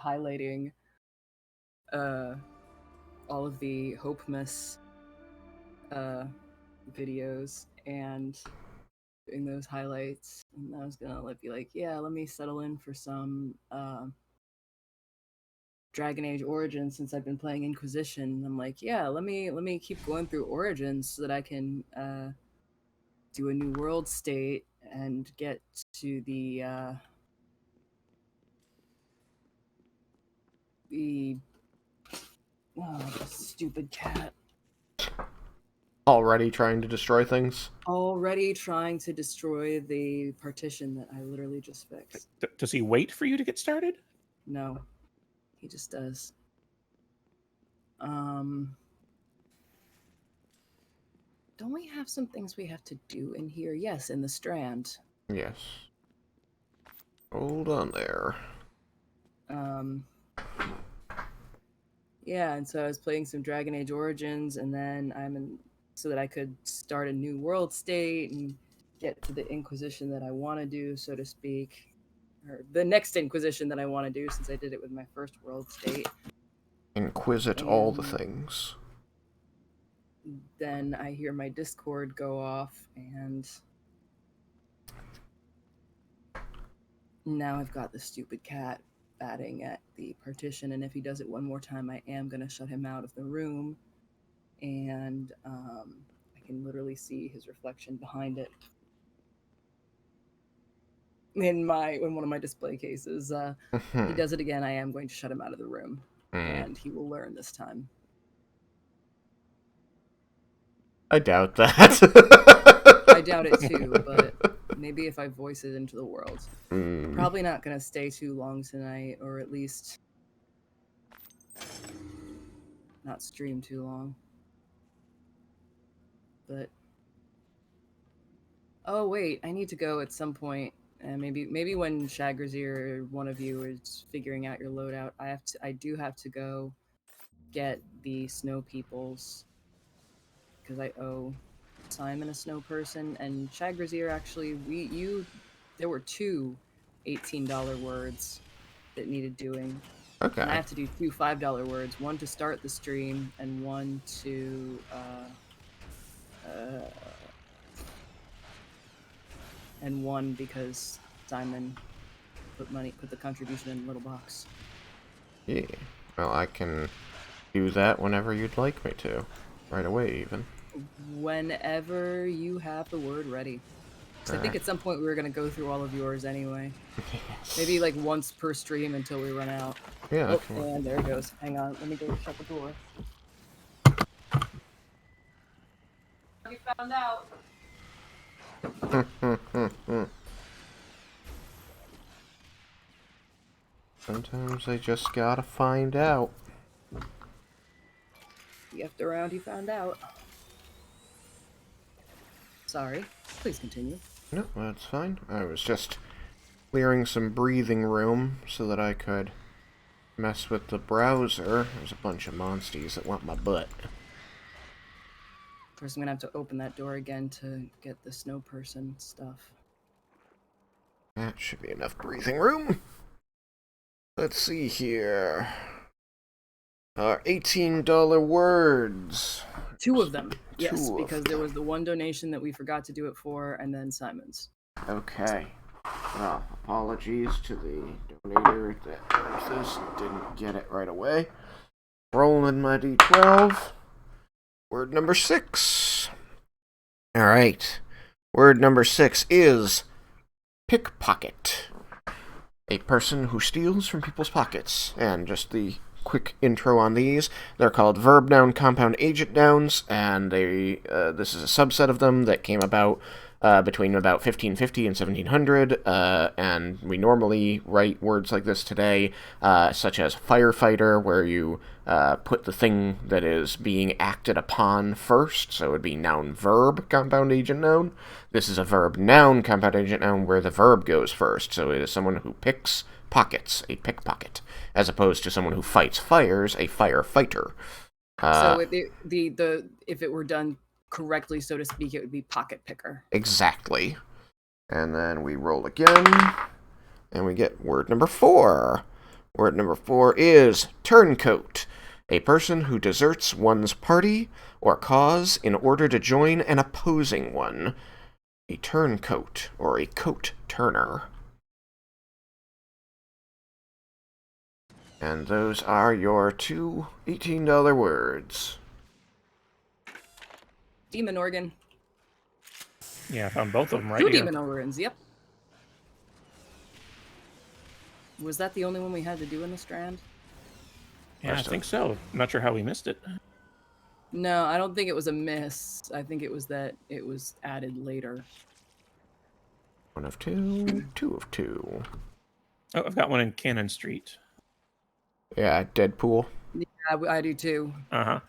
highlighting all of the Hopemas videos and doing those highlights. And I was gonna be like, yeah, let me settle in for some Dragon Age Origins since I've been playing Inquisition. I'm like, yeah, let me keep going through Origins so that I can do a new world state and get to the stupid cat. Already trying to destroy things? Already trying to destroy the partition that I literally just fixed. Does he wait for you to get started? No, he just does. Don't we have some things we have to do in here? Yes, in the Strand. Yes. Hold on there. Yeah, and so I was playing some Dragon Age Origins, and then so that I could start a new world state and get to the Inquisition that I want to do, so to speak, or the next Inquisition that I want to do, since I did it with my first world state. Inquisit all the things. Then I hear my Discord go off, and now I've got the stupid cat batting at the partition, and if he does it one more time, I am going to shut him out of the room, and I can literally see his reflection behind it in one of my display cases. He does it again, I am going to shut him out of the room, and he will learn this time. I doubt that. I doubt it too, but maybe if I voice it into the world. Probably not going to stay too long tonight, or at least not stream too long. But oh wait, I need to go at some point. Maybe when Shagrazir or one of you is figuring out your loadout, I do have to go get the snow peoples because I owe Simon a snow person, and Shagrazir actually there were two $18 words that needed doing. Okay. And I have to do two $5 words, one to start the stream and one to and one because Simon put the contribution in a little box. Yeah. Well, I can do that whenever you'd like me to. Right away, even. Whenever you have the word ready. I think at some point we were going to go through all of yours anyway. Yes. Maybe like once per stream until we run out. Yeah. And there it goes. Hang on, let me go shut the door. You found out. Sometimes I just gotta find out. You effed around, you found out. Sorry. Please continue. No, that's fine. I was just clearing some breathing room so that I could mess with the browser. There's a bunch of monsties that want my butt. First, I'm gonna have to open that door again to get the snow person stuff. That should be enough breathing room. Let's see here. Our $18 words. Two of them. Yes, Two of because them. there was the one donation that we forgot to do it for, and then Simon's. Okay. Well, apologies to the donator that this didn't get it right away. Rolling my D12. Word number 6. Alright. Word number 6 is pickpocket. A person who steals from people's pockets. And just the quick intro on these. They're called verb noun compound agent nouns, and this is a subset of them that came about between about 1550 and 1700, and we normally write words like this today, such as firefighter, where you put the thing that is being acted upon first, so it would be noun-verb compound agent noun. This is a verb-noun compound agent noun where the verb goes first, so it is someone who picks pockets, a pickpocket, as opposed to someone who fights fires, a firefighter. So if it were done correctly, so to speak, it would be pocket picker. Exactly. And then we roll again, and we get word number 4. Word number 4 is turncoat. A person who deserts one's party or cause in order to join an opposing one. A turncoat, or a coat turner. And those are your two $18 words. Demon organ. Yeah, I found both of them right Two here. demon organs, yep. Was that the only one we had to do in the Strand? Yeah, I think so. Not sure how we missed it. No, I don't think it was a miss. I think it was that it was added later. 1 of 2, 2 of 2. Oh, I've got one in Cannon Street. Yeah, Deadpool. Yeah, I do too. Uh-huh.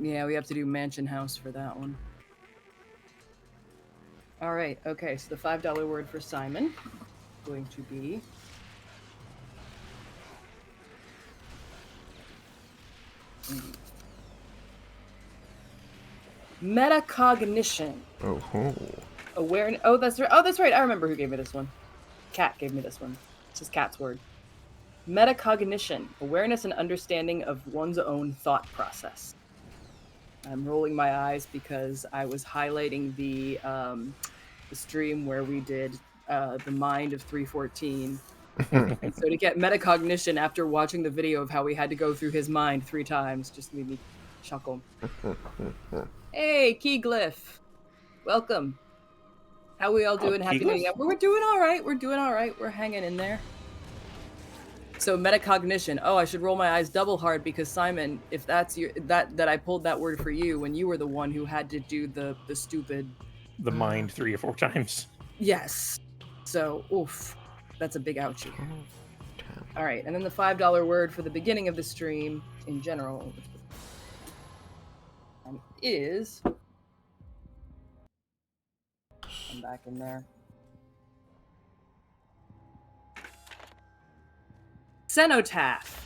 Yeah, we have to do Mansion House for that one. All right, okay, so the $5 word for Simon is going to be... metacognition. Oh. Awareness. Oh, that's right. Oh, that's right. I remember who gave me this one. Cat gave me this one. It's just Cat's word. Metacognition. Awareness and understanding of one's own thought process. I'm rolling my eyes because I was highlighting the stream where we did the mind of 314. And so to get metacognition after watching the video of how we had to go through his mind 3 times just made me chuckle. Hey, Key Glyph. Welcome. How we all doing? Happy meeting up. We're doing all right. We're doing all right. We're hanging in there. So metacognition. Oh, I should roll my eyes double hard because Simon, if that's your that I pulled that word for you when you were the one who had to do the stupid The mind 3 or 4 times. Yes. So, oof. That's a big ouchie. All right, and then the $5 word for the beginning of the stream in general is... I'm back in there. Cenotaph.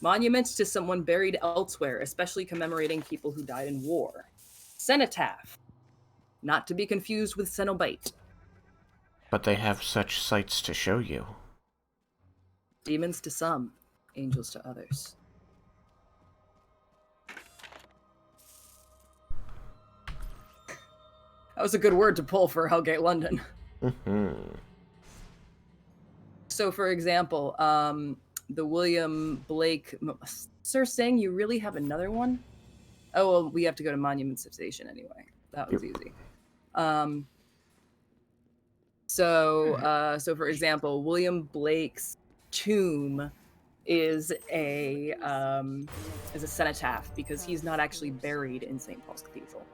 Monuments to someone buried elsewhere, especially commemorating people who died in war. Cenotaph. Not to be confused with Cenobite. But they have such sights to show you. Demons to some, angels to others. That was a good word to pull for Hellgate London. So, for example, the William Blake... Sir Singh, you really have another one? Oh, well, we have to go to Monuments of Station anyway. That was easy. So for example, William Blake's tomb is a cenotaph because he's not actually buried in St. Paul's Cathedral.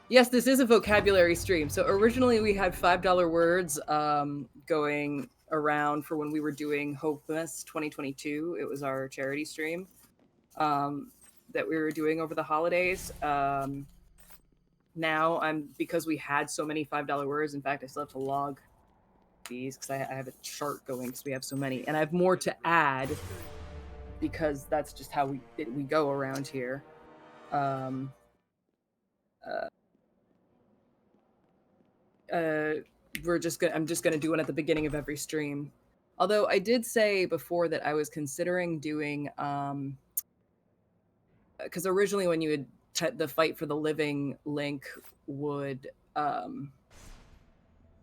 Yes, this is a vocabulary stream. So originally we had $5 words going around for when we were doing Hopemas 2022. It was our charity stream that we were doing over the holidays. Now because we had so many $5 words. In fact, I still have to log these because I have a chart going because we have so many, and I have more to add because that's just how we go around here. I'm just gonna do one at the beginning of every stream. Although I did say before that I was considering doing because originally when you had the Fight for the Living link would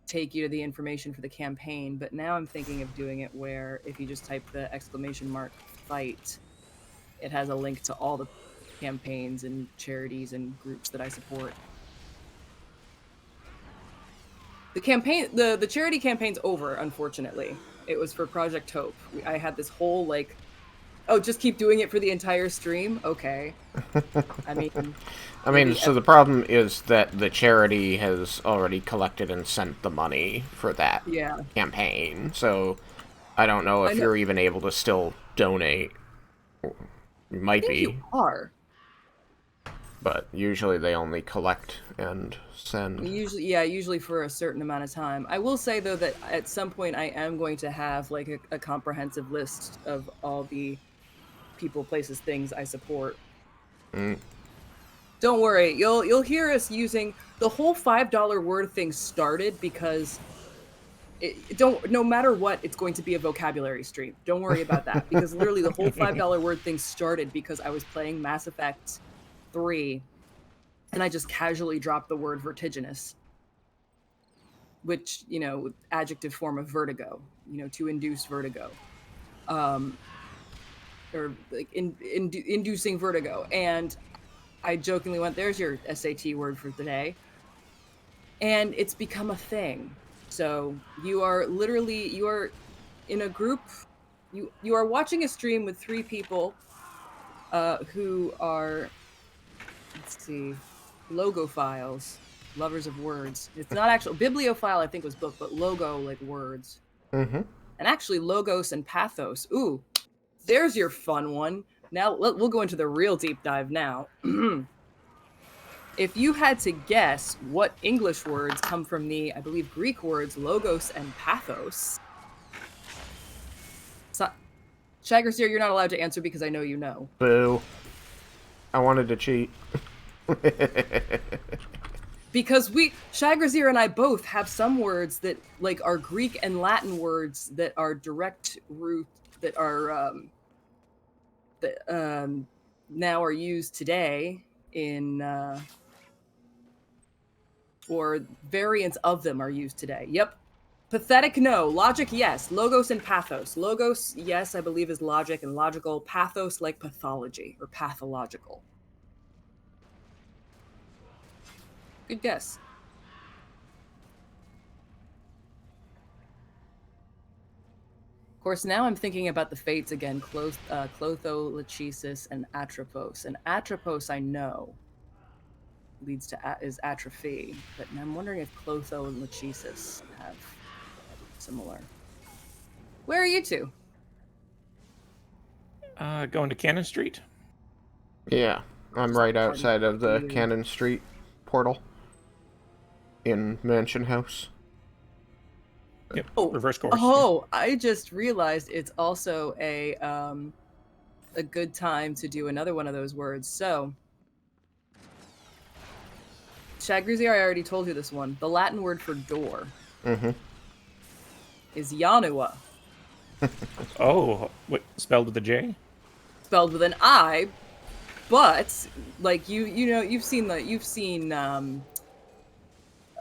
take you to the information for the campaign, but now I'm thinking of doing it where if you just type the !fight, it has a link to all the campaigns and charities and groups that I support. The campaign, the charity campaign's over, unfortunately. It was for Project Hope. I had this whole like, oh, just keep doing it for the entire stream? Okay. I mean, so the problem is that the charity has already collected and sent the money for that campaign. So I don't know if you're even able to still donate. You might be. You are. But usually they only collect and send. Usually for a certain amount of time. I will say, though, that at some point I am going to have like a comprehensive list of all the people, places, things I support. Don't worry, you'll hear us using the whole $5 word thing started because no matter what, it's going to be a vocabulary stream. Don't worry about that, because literally the whole $5 word thing started because I was playing Mass Effect 3 and I just casually dropped the word vertiginous, which, adjective form of vertigo, to induce vertigo. Or like inducing vertigo. And I jokingly went, there's your SAT word for today. And it's become a thing. So you are in a group, you are watching a stream with 3 people who are, let's see, logophiles, lovers of words. It's not actual, bibliophile I think was book, but logo, like words. Mm-hmm. And actually logos and pathos. Ooh, there's your fun one. Now we'll go into the real deep dive now. If you had to guess what English words come from the, I believe, Greek words logos and pathos. So, Shaggerseer, you're not allowed to answer because I know you know. Boo. I wanted to cheat. Because Shaggerseer and I both have some words that like are Greek and Latin words that are direct root, that are now are used today in or variants of them are used today. Yep. Pathetic, no. Logic, yes. Logos and pathos. Logos, yes, I believe is logic and logical. Pathos, like pathology or pathological. Good guess. Of course, now I'm thinking about the fates again. Clotho, Lachesis, and Atropos. And Atropos, I know, leads to is atrophy, but I'm wondering if Clotho and Lachesis have similar. Where are you two? Going to Cannon Street. Yeah, I'm right outside of the Cannon Street portal in Mansion House. Yep. Reverse course. Oh, yeah. I just realized it's also a good time to do another one of those words. So, Shagrizier, I already told you this one. The Latin word for door is Janua. Oh, what, spelled with a J? Spelled with an I, but like you've seen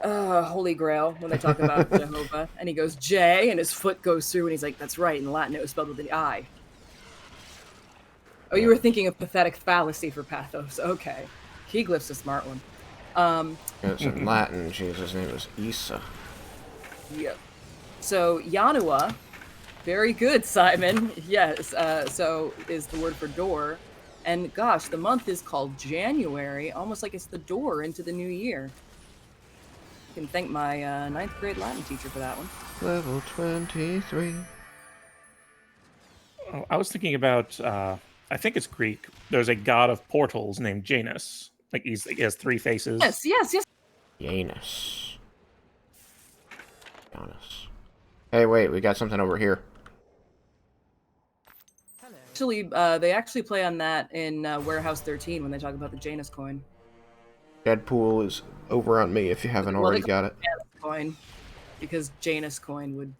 Holy Grail when they talk about Jehovah, and he goes J, and his foot goes through, and he's like, "That's right." In Latin, it was spelled with an I. Oh, you were thinking of pathetic fallacy for pathos. Okay, Keeglyph's a smart one. It's in Latin. Jesus' name was Isa. Yep. So Janua, very good, Simon. Yes. So is the word for door, and gosh, the month is called January, almost like it's the door into the new year. I can thank my 9th grade Latin teacher for that one. Level 23. Oh, I was thinking about, I think it's Greek. There's a god of portals named Janus. Like he has 3 faces. Yes. Janus. Hey, wait, we got something over here. Actually, they actually play on that in Warehouse 13 when they talk about the Janus coin. Deadpool is over on me if you haven't already got it. Janus coin, because Janus coin would,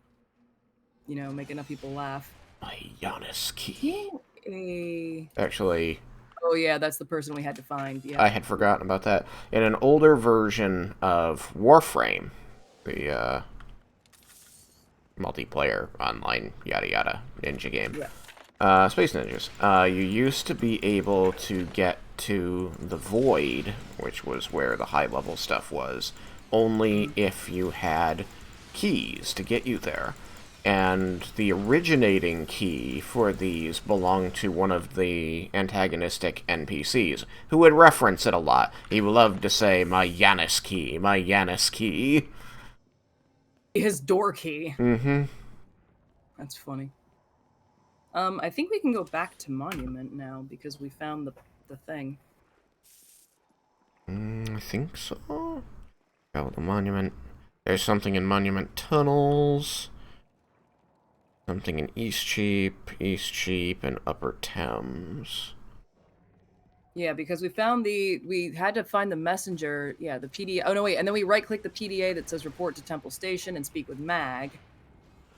make enough people laugh. My Janus key. Actually. Oh yeah, that's the person we had to find. Yeah. I had forgotten about that. In an older version of Warframe, the multiplayer online yada yada ninja game. Yeah. Space Ninjas. You used to be able to get to the Void, which was where the high-level stuff was, only if you had keys to get you there. And the originating key for these belonged to one of the antagonistic NPCs, who would reference it a lot. He loved to say, "My Janus key, my Janus key." His door key. Mm-hmm. That's funny. I think we can go back to Monument now, because we found the thing. I think so. Oh, the Monument. There's something in Monument Tunnels. Something in East Cheap, and Upper Thames. Yeah, because we had to find the messenger, the PDA. Oh, no, wait. And then we right-click the PDA that says report to Temple Station and speak with Mag.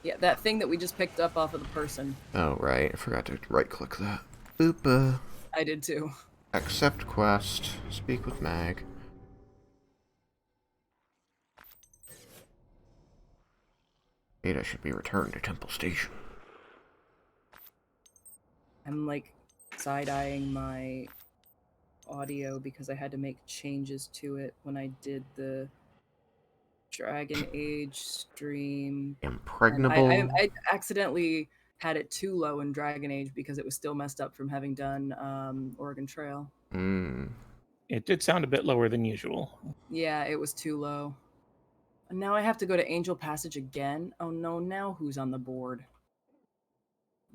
Yeah, that thing that we just picked up off of the person. Oh, right. I forgot to right-click that. Oopa. I did too. Accept quest. Speak with Mag. Data should be returned to Temple Station. I'm like side-eyeing my audio because I had to make changes to it when I did the Dragon Age stream. And Impregnable. I accidentally had it too low in Dragon Age because it was still messed up from having done Oregon Trail. It did sound a bit lower than usual. Yeah, it was too low. And now I have to go to Angel Passage again. Oh no, now who's on the board?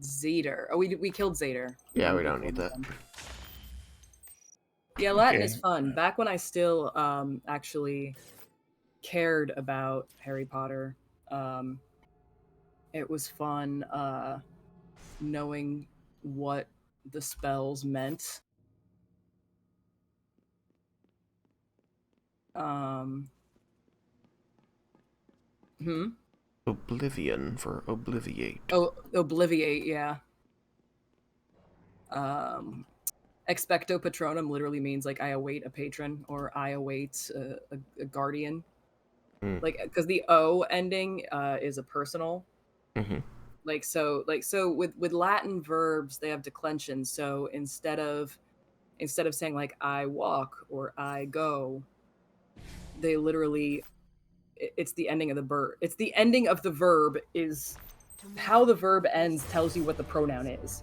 Zader. Oh, we killed Zader Yeah, when we we don't killed need that. him. Yeah, Latin is Okay. fun. Back when I still actually cared about Harry Potter, um, it was fun knowing what the spells meant. Um, hmm. Oblivion for obliviate. Oh, Obliviate, yeah. Um, Expecto Patronum literally means like I await a patron or I await a guardian. Mm. Like because the O ending is a personal. Mm-hmm. So with Latin verbs they have declension. So instead of saying like I walk or I go, they literally it's the ending of the verb. It's the ending of the verb is how the verb ends tells you what the pronoun is.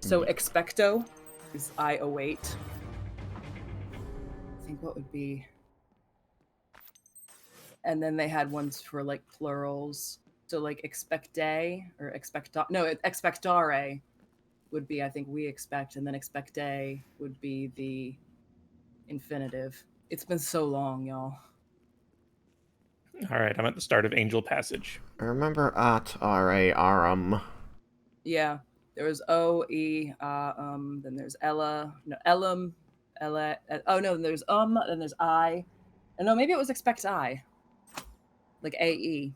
So expecto is I await. I think what would be, and then they had ones for like plurals. So like expecte or expecta no expectare would be I think we expect, and then expecte would be the infinitive. It's been so long, y'all. All right, I'm at the start of Angel Passage. I remember at R.A. Arum. Yeah, there was O E then there's Ella, no Ellum, Ella. Oh no, then there's then there's I, and no maybe it was expect I, like A E.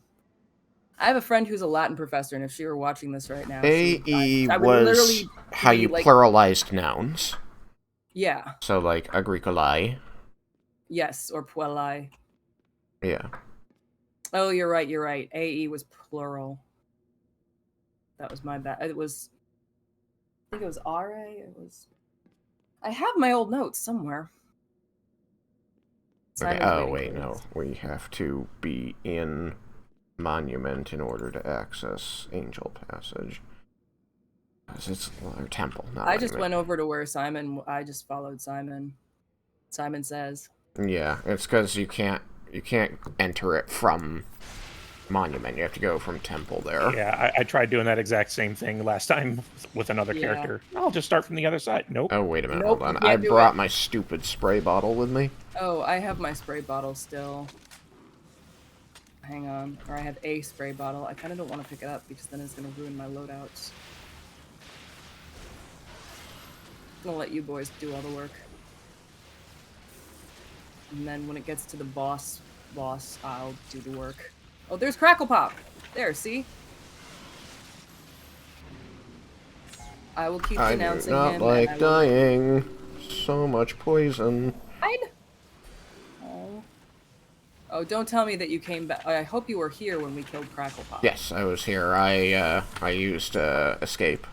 I have a friend who's a Latin professor, and if she were watching this right now, she would. A.E. I would was literally how be you like, pluralized nouns. yeah, So, like, agricolae. yes, or puelli. Yeah. Oh, you're right. You're right. AE was plural. That was my bad. It was. I think it was RA. It was. I have my old notes somewhere. Okay, Simon's oh, waiting wait, for no. us. We have to be in Monument in order to access Angel Passage. Because it's our temple, not I just Monument. went over to where Simon. I just followed Simon. Simon says. Yeah, it's because you can't enter it from Monument. You have to go from Temple there. Yeah, I tried doing that exact same thing last time with another Yeah. character. I'll just start from the other side. Nope. Oh, wait a minute, Nope, hold you on. I can't do it. brought my stupid spray bottle with me. Oh, I have my spray bottle still. Hang on. Or I have a spray bottle. I kind of don't want to pick it up because then it's going to ruin my loadouts. I'm going to let you boys do all the work. And then when it gets to the boss, I'll do the work. Oh, there's Crackle Pop! There, see? I will keep I do denouncing not him. like and I will... dying. So much poison. Hide! Oh. Oh, don't tell me that you came back. I hope you were here when we killed Crackle Pop. Yes, I was here. I used escape.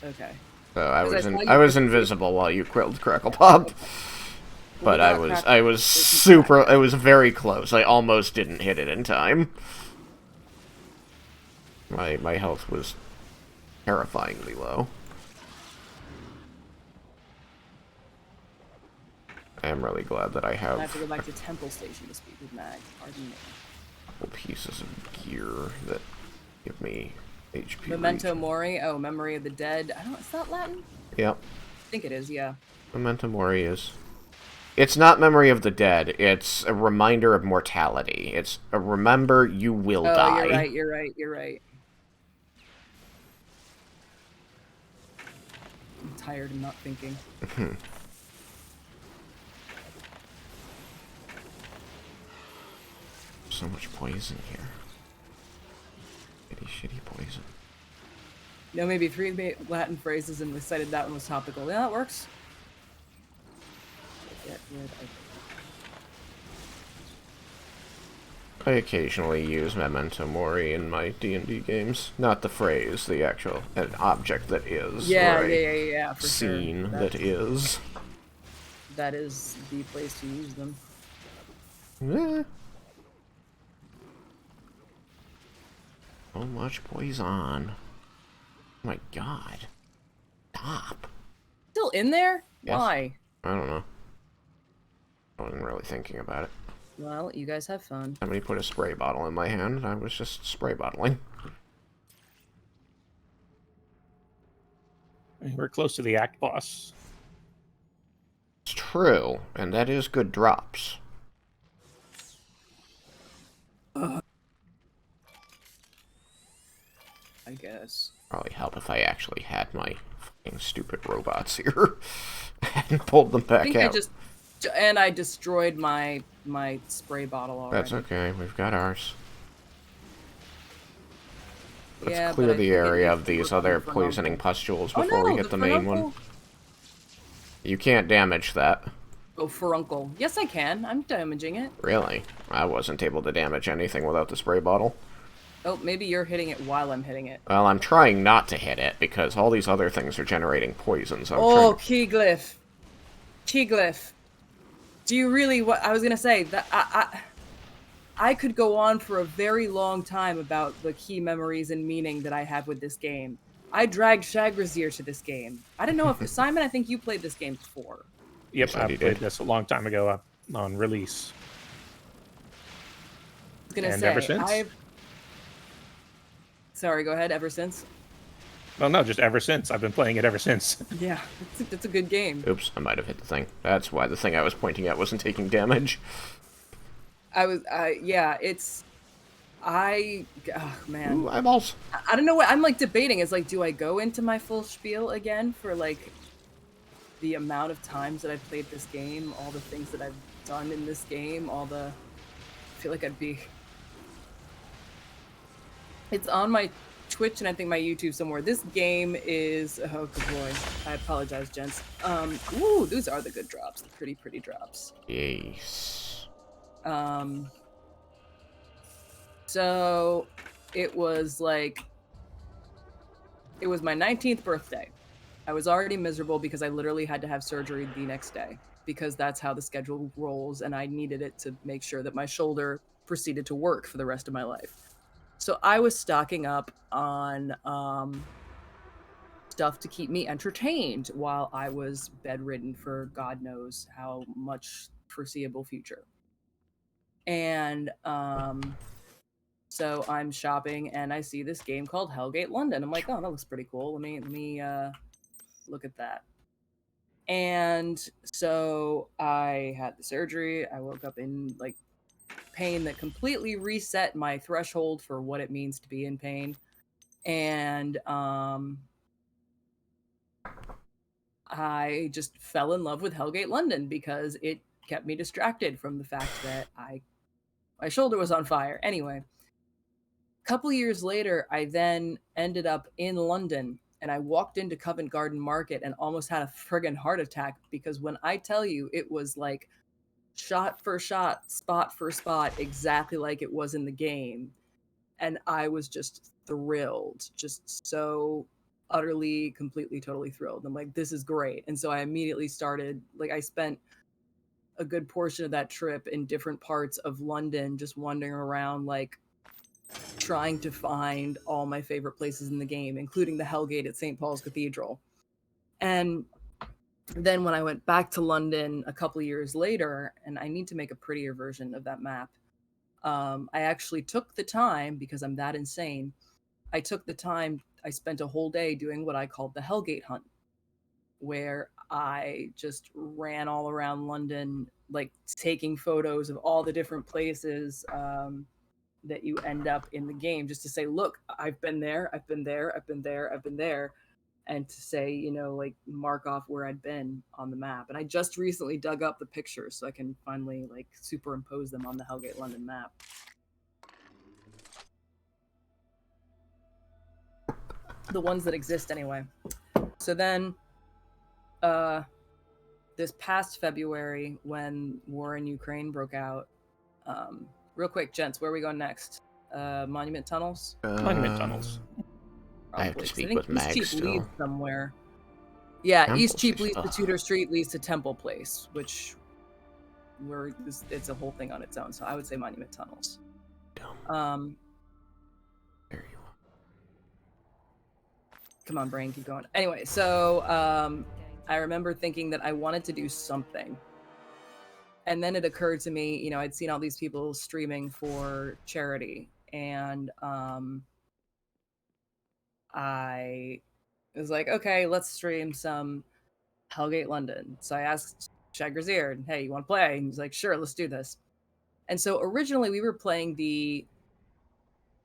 Okay. So I you was disappear. invisible while you killed Crackle Pop. But I was super. I was very close. I almost didn't hit it in time. My health was terrifyingly low. I am really glad that I I have have to go back to Temple Station to speak with Mag. Pardon me. a couple pieces of gear that give me HP. Memento regen. Mori. Oh, Memory of the Dead. I don't. Is that Latin? Yep. I think it is. Yeah. Memento Mori is. It's not Memory of the Dead. It's a reminder of mortality. It's a remember you will die. You're right. You're right. You're right. I'm tired and not thinking. So much poison here. Shitty poison. You know, maybe 3 Latin phrases and we cited that one was topical. Yeah, that works. Get rid of... I occasionally use memento mori in my D&D games. Not the phrase, the actual an object that is. Yeah, or a yeah, for scene sure. that is. That is the place to use them. Eh. So much poison. Oh my god. Stop. Still in there? Yes. Why? I don't know. I wasn't really thinking about it. Well, you guys have fun. Somebody put a spray bottle in my hand, and I was just spray bottling. We're close to the act boss. It's true, and that is good drops. I guess. Probably help if I actually had my fucking stupid robots here and pulled them back out. I destroyed my spray bottle already. That's okay. We've got ours. Let's Yeah, clear the area of to these other poisoning pustules Oh, before no, we hit the main one. furuncle. You can't damage that. Oh, furuncle. Yes, I can. I'm damaging it. Really? I wasn't able to damage anything without the spray bottle. Oh, maybe you're hitting it while I'm hitting it. Well, I'm trying not to hit it, because all these other things are generating poison, so Oh, I'm trying Keyglyph. Keyglyph. Do you really... What I was going to say, that I could go on for a very long time about the key memories and meaning that I have with this game. I dragged Shagrazier to this game. I don't know if... Simon, I think you played this game before. Yep, I played this a long time ago on release. I was going to And say, ever since? Sorry, go ahead. Ever since? Well, no, just ever since. I've been playing it ever since. Yeah, it's a good game. Oops, I might have hit the thing. That's why the thing I was pointing at wasn't taking damage. Yeah, it's... Oh, man. Ooh, eyeballs. I don't know what... I'm, like, debating. It's like, do I go into my full spiel again for, like, the amount of times that I've played this game, all the things that I've done in this game, all the... I feel like I'd be... It's on my Twitch and I think my YouTube somewhere. This game is... Oh, good boy. I apologize, gents. Ooh, those are the good drops. The pretty drops. Yes. So it was like... It was my 19th birthday. I was already miserable because I literally had to have surgery the next day because that's how the schedule rolls and I needed it to make sure that my shoulder proceeded to work for the rest of my life. So I was stocking up on stuff to keep me entertained while I was bedridden for God knows how much foreseeable future. And so I'm shopping and I see this game called Hellgate London. I'm like, oh, that looks pretty cool. Let me look at that. And so I had the surgery. I woke up in like pain that completely reset my threshold for what it means to be in pain. And I just fell in love with Hellgate London because it kept me distracted from the fact that my shoulder was on fire. Anyway, a couple years later, I then ended up in London and I walked into Covent Garden Market and almost had a friggin' heart attack because when I tell you it was like shot for shot, spot for spot, exactly like it was in the game. And I was just thrilled, just so utterly, completely, totally thrilled. I'm like, this is great. And so I immediately started, like, I spent a good portion of that trip in different parts of London, just wandering around, like, trying to find all my favorite places in the game, including the Hellgate at St. Paul's Cathedral. And then when I went back to London a couple years later, and I need to make a prettier version of that map, I actually took the time, because I'm that insane, I spent a whole day doing what I called the Hellgate hunt, where I just ran all around London, like taking photos of all the different places that you end up in the game, just to say, look, I've been there, I've been there, I've been there, I've been there. And to say, you know, like mark off where I'd been on the map. And I just recently dug up the pictures so I can finally like superimpose them on the Hellgate London map. the ones that exist anyway. So then, this past February, when war in Ukraine broke out, real quick, gents, where are we going next? Monument Tunnels? Monument tunnels. I have to Probably. 'Cause I speak think with East Mag Cheap still. leads somewhere. Yeah, East Temples, Cheap he leads said. to Tudor Street, leads to Temple Place, which it's a whole thing on its own. So I would say Monument Tunnels. Dumb. There you are. Come on, brain, keep going. Anyway, so I remember thinking that I wanted to do something. And then it occurred to me, you know, I'd seen all these people streaming for charity, and I was like, okay, let's stream some Hellgate London. So I asked Shag Grazier, hey, you want to play? And he's like, sure, let's do this. And so originally we were playing the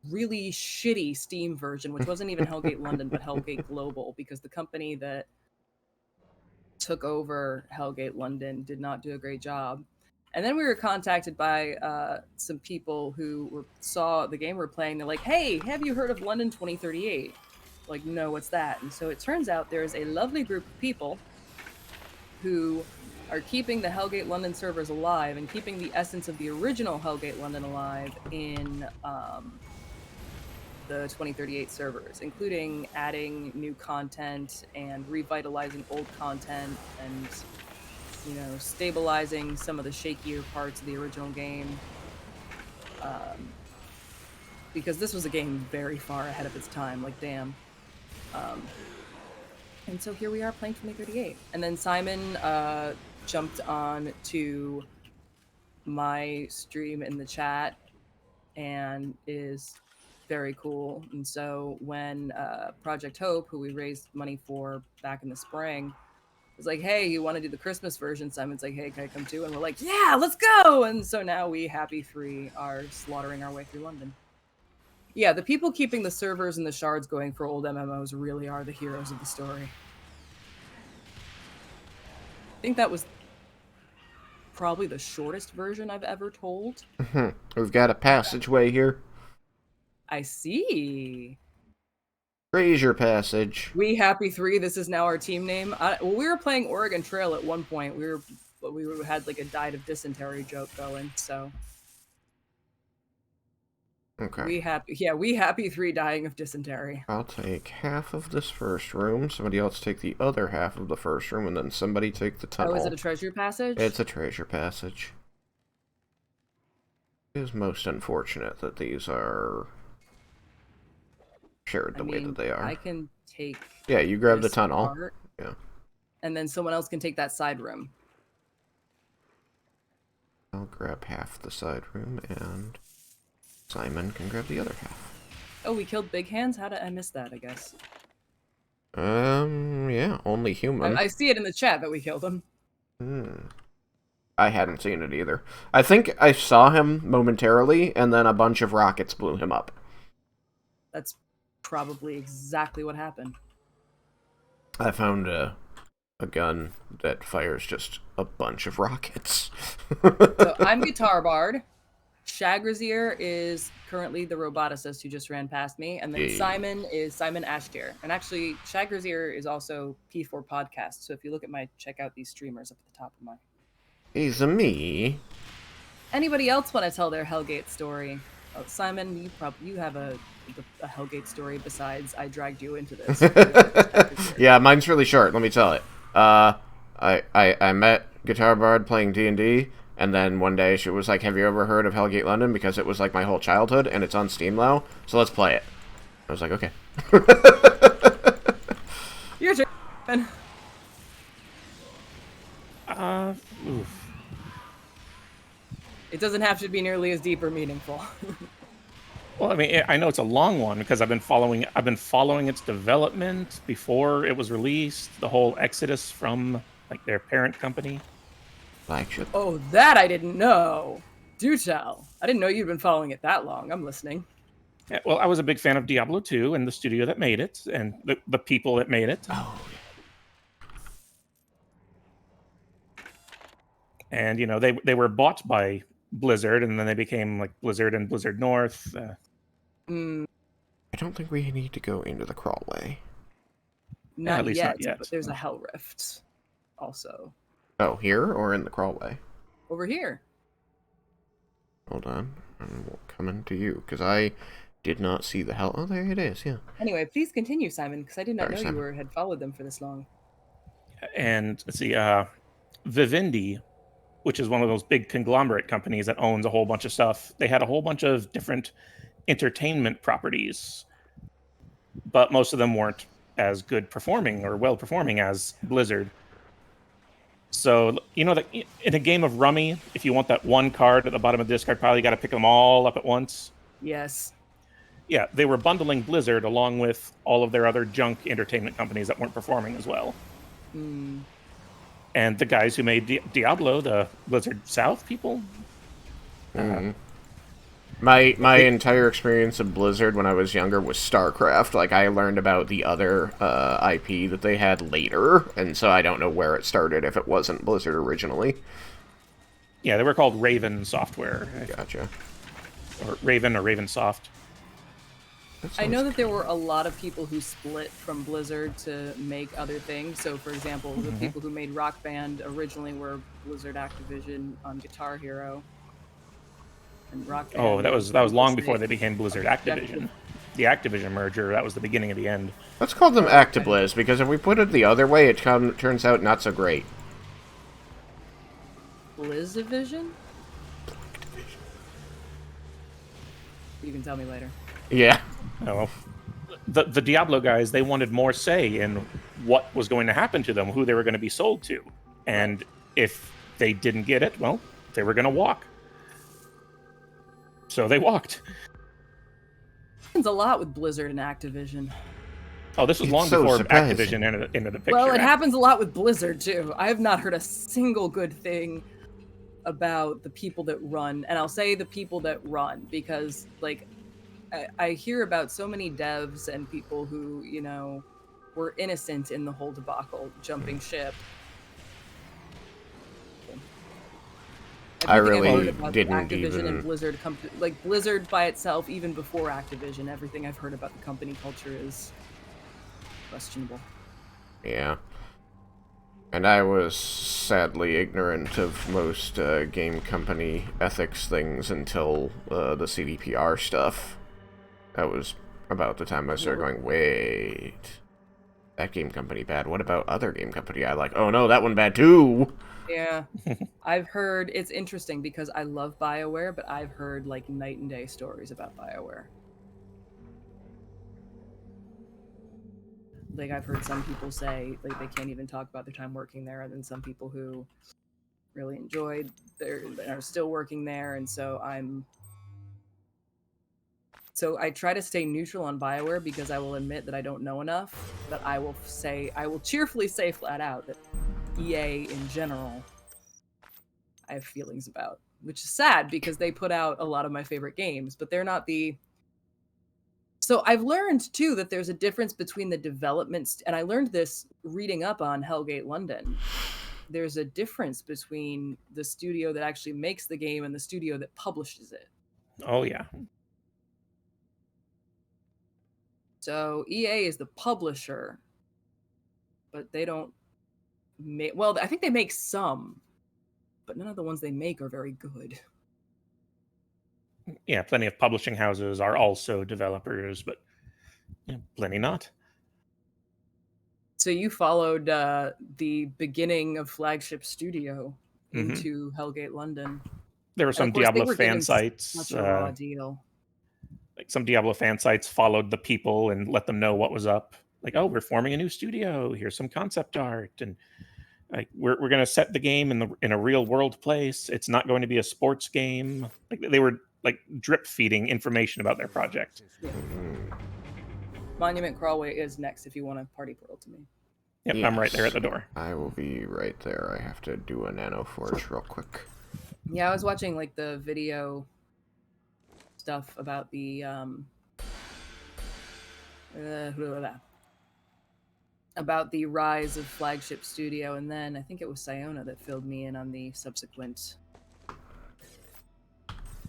really shitty Steam version, which wasn't even Hellgate London, but Hellgate Global, because the company that took over Hellgate London did not do a great job. And then we were contacted by some people who saw the game we were playing. They're like, hey, have you heard of London 2038? Like, no, what's that? And so it turns out there's a lovely group of people who are keeping the Hellgate London servers alive and keeping the essence of the original Hellgate London alive in the 2038 servers, including adding new content and revitalizing old content and, you know, stabilizing some of the shakier parts of the original game. Because this was a game very far ahead of its time, like, damn. And so here we are playing 2038. And then Simon jumped on to my stream in the chat and is very cool. And so when Project Hope, who we raised money for back in the spring, was like, hey, you want to do the Christmas version? Simon's like, hey, can I come too? And we're like, yeah, let's go. And so now we, happy three, are slaughtering our way through London. Yeah, the people keeping the servers and the shards going for old MMOs really are the heroes of the story. I think that was probably the shortest version I've ever told. We've got a passageway here. I see. Fraser Passage. We Happy Three. This is now our team name. Well, we were playing Oregon Trail at one point. We had like a died of dysentery joke going. So Okay. we Happy Three dying of dysentery. I'll take half of this first room. Somebody else take the other half of the first room, and then somebody take the tunnel. Oh, is it a treasure passage? It's a treasure passage. It is most unfortunate that these are shared the way that they are. I can take. Yeah, you grab the tunnel. Part, yeah. And then someone else can take that side room. I'll grab half the side room, and Simon can grab the other half. Oh, we killed Big Hands? How did I miss that, I guess? Yeah, only human. I see it in the chat that we killed him. I hadn't seen it either. I think I saw him momentarily, and then a bunch of rockets blew him up. That's probably exactly what happened. I found a gun that fires just a bunch of rockets. So I'm Guitar Bard. Shag Grazier is currently the roboticist who just ran past me, and then Simon is Simon Ashtier. And actually, Shag Grazier is also P4 Podcast. So if you look at check out these streamers up at the top of my. He's a me. Anybody else want to tell their Hellgate story? Oh, Simon, you have a Hellgate story besides I dragged you into this. Yeah, mine's really short. Let me tell it. I met Guitar Bard playing D&D, and then one day she was like, have you ever heard of Hellgate London? Because it was like my whole childhood, and it's on Steam now, so let's play it. I was like, okay. Your turn. Oof. It doesn't have to be nearly as deep or meaningful. Well, I mean, I know it's a long one because I've been following its development before it was released, the whole exodus from like their parent company. Flagship. Oh, that I didn't know. Do tell. I didn't know you'd been following it that long. I'm listening. Yeah, well, I was a big fan of Diablo 2 and the studio that made it and the people that made it. Oh, And you know, they were bought by Blizzard, and then they became like Blizzard and Blizzard North. I don't think we need to go into the crawlway. Not at least yet, not yet. but there's a Hell Rift also Oh, here or in the crawlway? over here. Hold on. I'm coming to you, because I did not see the hell. Oh, there it is, yeah. Anyway, please continue, Simon, because I did not Sorry, know Simon. you had followed them for this long. And let's see, Vivendi, which is one of those big conglomerate companies that owns a whole bunch of stuff, they had a whole bunch of different entertainment properties, but most of them weren't as good performing or well performing as Blizzard. So, you know that in a game of Rummy, if you want that one card at the bottom of the discard pile, you got to pick them all up at once. Yes. Yeah, they were bundling Blizzard along with all of their other junk entertainment companies that weren't performing as well. Mm. And the guys who made Diablo, the Blizzard South people, My entire experience of Blizzard when I was younger was StarCraft. Like, I learned about the other IP that they had later, and so I don't know where it started if it wasn't Blizzard originally. yeah, they were called Raven Software, Gotcha. or Raven Soft. I know that there were a lot of people who split from Blizzard to make other things. So, for example, the people who made Rock Band originally were Blizzard Activision on Guitar Hero. And Rock Band Oh, that was long was before a they became Blizzard objective- Activision. The Activision merger, that was the beginning of the end. Let's call them Oh, ActiBliz, because if we put it the other way, it turns out not so great. Blizzavision? You can tell me later. Yeah. Oh, well. The Diablo guys, they wanted more say in what was going to happen to them, who they were going to be sold to. And if they didn't get it, well, they were going to walk. So they walked. Happens a lot with Blizzard and Activision. Oh, this was It's long so before surprising. Activision entered the picture. Well, it happens a lot with Blizzard too. I have not heard a single good thing about the people that run, and I'll say the people that run because, like, I hear about so many devs and people who, you know, were innocent in the whole debacle, jumping ship. I Everything I've really heard about didn't Activision even- and Blizzard, like Blizzard by itself, even before Activision, everything I've heard about the company culture is questionable. Yeah. And I was sadly ignorant of most game company ethics things until the CDPR stuff. That was about the time I started going, wait, that game company bad. What about other game company I like? Oh no, that one bad too. Yeah, I've heard, it's interesting because I love BioWare, but I've heard like night and day stories about BioWare. Like, I've heard some people say like they can't even talk about their time working there, and then some people who really enjoyed are still working there, and so I try to stay neutral on BioWare because I will admit that I don't know enough, but I will cheerfully say flat out that EA in general I have feelings about, which is sad because they put out a lot of my favorite games, but they're not the... So I've learned too that there's a difference between the developments, and I learned this reading up on Hellgate London. There's a difference between the studio that actually makes the game and the studio that publishes it. Oh, yeah. So EA is the publisher, but they don't make... Well, I think they make some, but none of the ones they make are very good. Yeah, plenty of publishing houses are also developers, but plenty not. So you followed the beginning of Flagship Studio into Hellgate London. There were And some of course, they Diablo were fan given sites. such a raw deal. Like some Diablo fan sites followed the people and let them know what was up. Like, oh, we're forming a new studio. Here's some concept art, and like we're going to set the game in a real world place. It's not going to be a sports game. Like they were like drip feeding information about their project. Yeah. Monument Crawlway is next if you want to party portal to me. Yep, yes. I'm right there at the door. I will be right there. I have to do a nano forge real quick. Yeah, I was watching like the video stuff about the about the rise of Flagship Studio, and then I think it was Siona that filled me in on the subsequent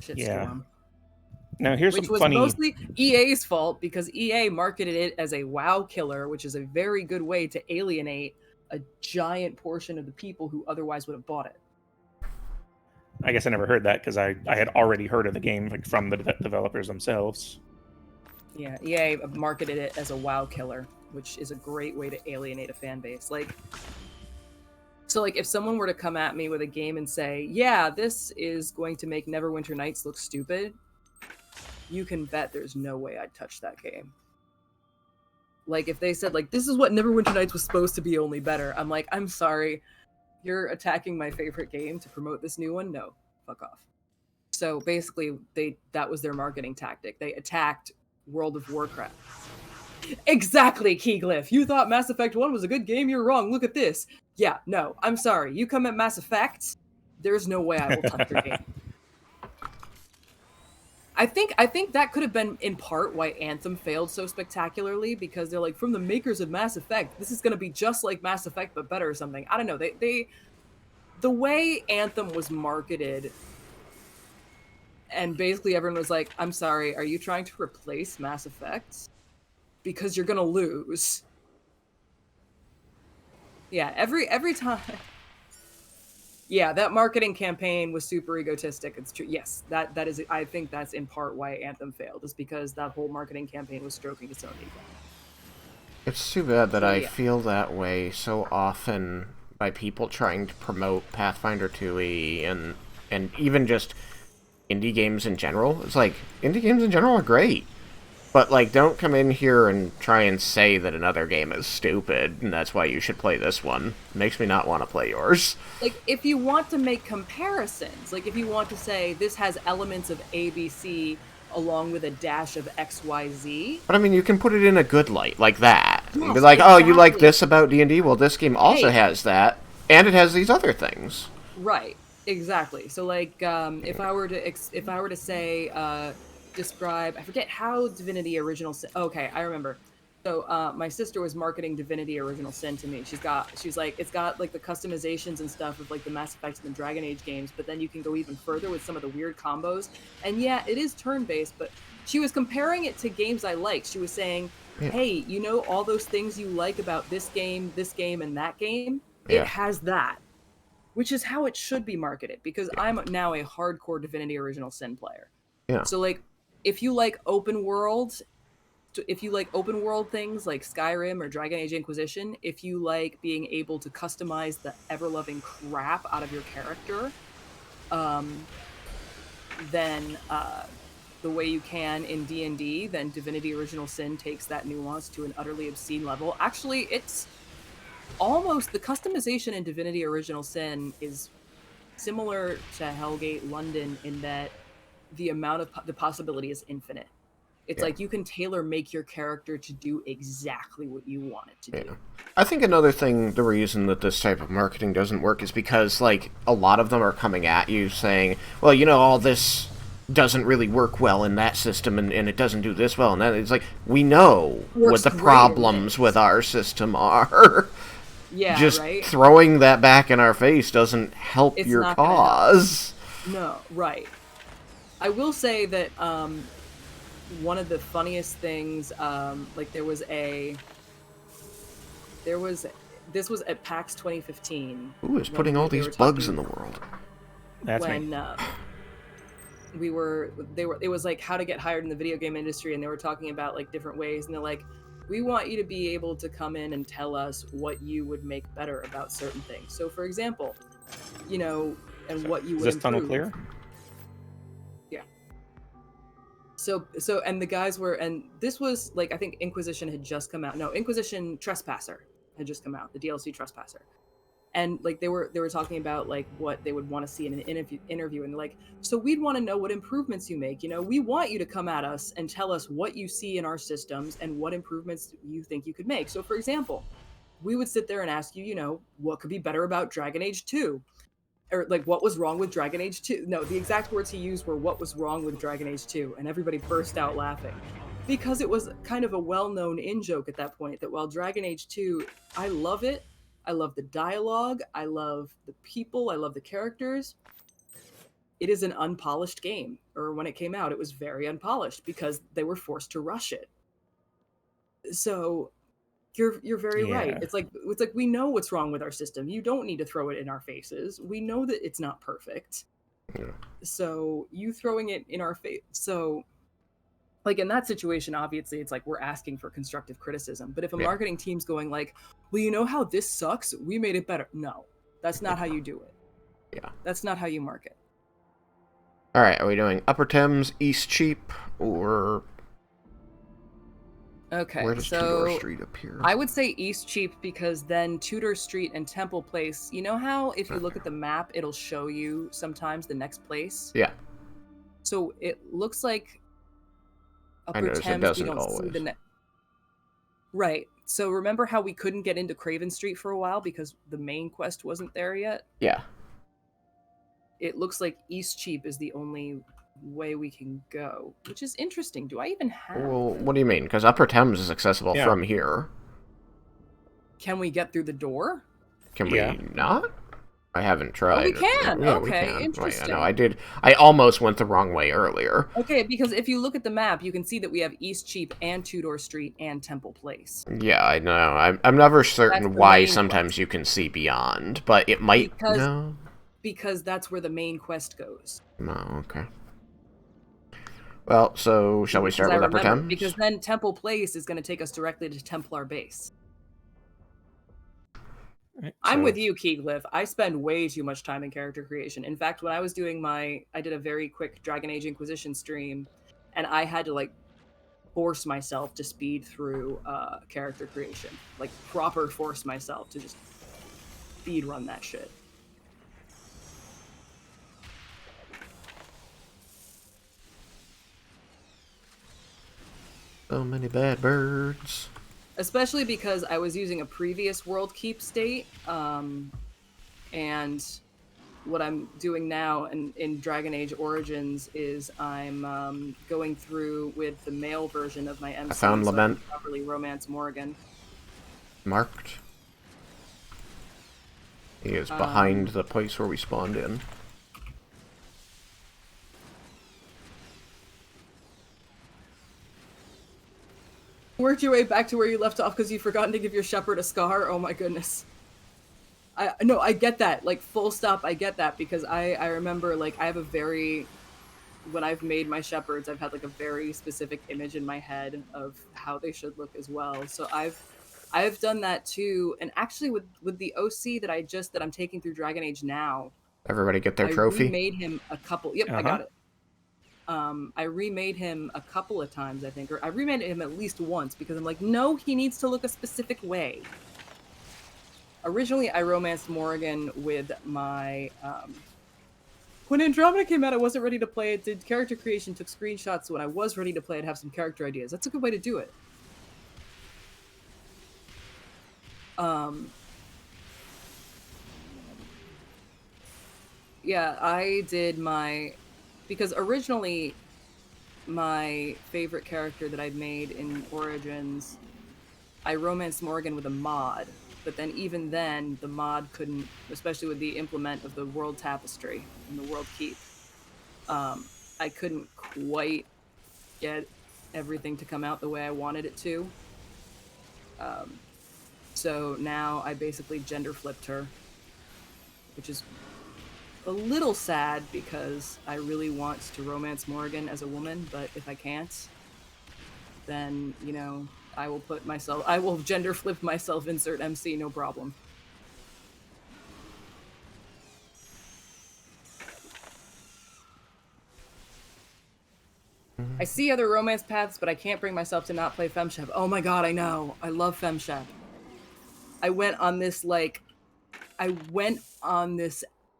shitstorm. Now, here's which some was funny. mostly EA's fault because EA marketed it as a WoW killer, which is a very good way to alienate a giant portion of the people who otherwise would have bought it. I guess I never heard that because I had already heard of the game like from the developers themselves. Yeah, EA marketed it as a WoW killer, which is a great way to alienate a fan base. So if someone were to come at me with a game and say, yeah, this is going to make Neverwinter Nights look stupid, you can bet there's no way I'd touch that game. Like, if they said, like, this is what Neverwinter Nights was supposed to be, only better, I'm like, I'm sorry, you're attacking my favorite game to promote this new one? No, fuck off. So basically, that was their marketing tactic. They attacked World of Warcraft. Exactly, Keyglyph. You thought Mass Effect 1 was a good game? You're wrong. Look at this. Yeah, no, I'm sorry. You come at Mass Effect, there's no way I will touch your game. I think that could have been in part why Anthem failed so spectacularly, because they're like, from the makers of Mass Effect, this is going to be just like Mass Effect but better or something. I don't know. The way Anthem was marketed, and basically everyone was like, I'm sorry, are you trying to replace Mass Effect? Because you're going to lose. Yeah, every time. Yeah, that marketing campaign was super egotistic. It's true. Yes, that is. I think that's in part why Anthem failed, is because that whole marketing campaign was stroking its own ego. It's too bad that So, I yeah. feel that way so often by people trying to promote Pathfinder 2e and even just indie games in general. It's like, indie games in general are great. But, like, don't come in here and try and say that another game is stupid, and that's why you should play this one. It makes me not want to play yours. Like, if you want to make comparisons, like, if you want to say, this has elements of ABC along with a dash of XYZ. But, I mean, you can put it in a good light, like that. Yes, and be like, oh, you like exactly. this about D&D? Well, this game also has that, and it has these other things. Right, exactly. So, like, if I were to say, describe, I forget how Divinity Original Sin. Okay, I remember. So my sister was marketing Divinity Original Sin to me. She's like, it's got like the customizations and stuff of like the Mass Effect and the Dragon Age games, but then you can go even further with some of the weird combos. And yeah, it is turn-based, but she was comparing it to games I like. She was saying, hey, you know all those things you like about this game, and that game? Yeah. It has that. Which is how it should be marketed, because I'm now a hardcore Divinity Original Sin player. Yeah. So like, if you like open world things like Skyrim or Dragon Age Inquisition, if you like being able to customize the ever-loving crap out of your character, then the way you can in D&D, then Divinity Original Sin takes that nuance to an utterly obscene level. Actually, it's almost, the customization in Divinity Original Sin is similar to Hellgate London in that the amount of the possibility is infinite. It's like you can tailor make your character to do exactly what you want it to do. I think another thing, the reason that this type of marketing doesn't work is because, like, a lot of them are coming at you saying, well, you know, all this doesn't really work well in that system, and it doesn't do this well, and that. It's like, we know what the problems with our system are. Yeah, just right? throwing that back in our face doesn't help your cause. No, right. I will say that one of the funniest things, like this was at PAX 2015. Ooh, it's putting all these bugs in the world. That's when it was like how to get hired in the video game industry, and they were talking about like different ways, and they're like, we want you to be able to come in and tell us what you would make better about certain things. So for example, you know, and what you would improve. Is this tunnel clear? Yeah. So and the guys were, and this was like, I think Inquisition had just come out. No, Inquisition Trespasser had just come out, the DLC Trespasser. And like they were talking about like what they would want to see in an interview, and they're like, so we'd want to know what improvements you make. You know, we want you to come at us and tell us what you see in our systems and what improvements you think you could make. So for example, we would sit there and ask you, you know, what could be better about Dragon Age 2? Or like, what was wrong with Dragon Age 2? No, the exact words he used were, what was wrong with Dragon Age 2? And everybody burst out laughing. Because it was kind of a well-known in-joke at that point, that while Dragon Age 2, I love it, I love the dialogue, I love the people, I love the characters, it is an unpolished game. Or when it came out, it was very unpolished because they were forced to rush it. So you're very right. Yeah. It's like we know what's wrong with our system. You don't need to throw it in our faces. We know that it's not perfect. Yeah. So you throwing it in our face. So like in that situation, obviously it's like we're asking for constructive criticism. But if a marketing team's going like, well, you know how this sucks? We made it better. No, that's not how you do it. Yeah. That's not how you market. All right, are we doing Upper Thames, East Cheap, or Okay, where does so Tudor Street appear? I would say East Cheap because then Tudor Street and Temple Place, you know how if you look at the map, it'll show you sometimes the next place? Yeah. So it looks like I Upper notice it Thames, we doesn't don't see always. the next. Right. So remember how we couldn't get into Craven Street for a while because the main quest wasn't there yet? Yeah. It looks like East Cheap is the only way we can go, which is interesting. Do I even have... Well, what do you mean? Because Upper Thames is accessible from here. Can we get through the door? Can we not? I haven't tried. Oh, we can! Yeah, okay, we can. interesting. Wait, no, I did. I almost went the wrong way earlier. Okay, because if you look at the map, you can see that we have East Cheap and Tudor Street and Temple Place. Yeah, I know. I'm never certain why sometimes you can see beyond, but it might... Because that's where the main quest goes. Oh, okay. Well, so shall we start with Upper Thames? Because then Temple Place is going to take us directly to Templar Base. Right, I'm with you, Keegliff. I spend way too much time in character creation. In fact, when I was doing I did a very quick Dragon Age Inquisition stream, and I had to, like, force myself to speed through character creation. Like, proper force myself to just speed run that shit. So many bad birds. Especially because I was using a previous World Keep state, and what I'm doing now in Dragon Age Origins is I'm going through with the male version of my MC. I found Lament. So I can properly romance Morrigan. Marked. He is behind the place where we spawned in. Worked your way back to where you left off because you've forgotten to give your shepherd a scar? Oh my goodness. No, I get that. Like, full stop, I get that, because I remember, like, I have a very... When I've made my shepherds, I've had, like, a very specific image in my head of how they should look as well. So I've done that too, and actually with the OC that I'm taking through Dragon Age now... Everybody get their trophy? I remade him a couple... Yep, I got it. I remade him a couple of times, I think, or I remade him at least once because I'm like, no, he needs to look a specific way. Originally, I romanced Morrigan with my, when Andromeda came out, I wasn't ready to play it. Did character creation, took screenshots. So when I was ready to play it, have some character ideas. That's a good way to do it. Yeah, I did because originally my favorite character that I'd made in Origins, I romanced Morrigan with a mod, but then even then the mod couldn't, especially with the implement of the World Tapestry and the World Keep, I couldn't quite get everything to come out the way I wanted it to. So now I basically gender flipped her, which is a little sad because I really want to romance Morrigan as a woman, but if I can't, then, you know, I will gender flip myself, insert MC, no problem. I see other romance paths, but I can't bring myself to not play FemShep. Oh my god, I know. I love FemShep. I went on this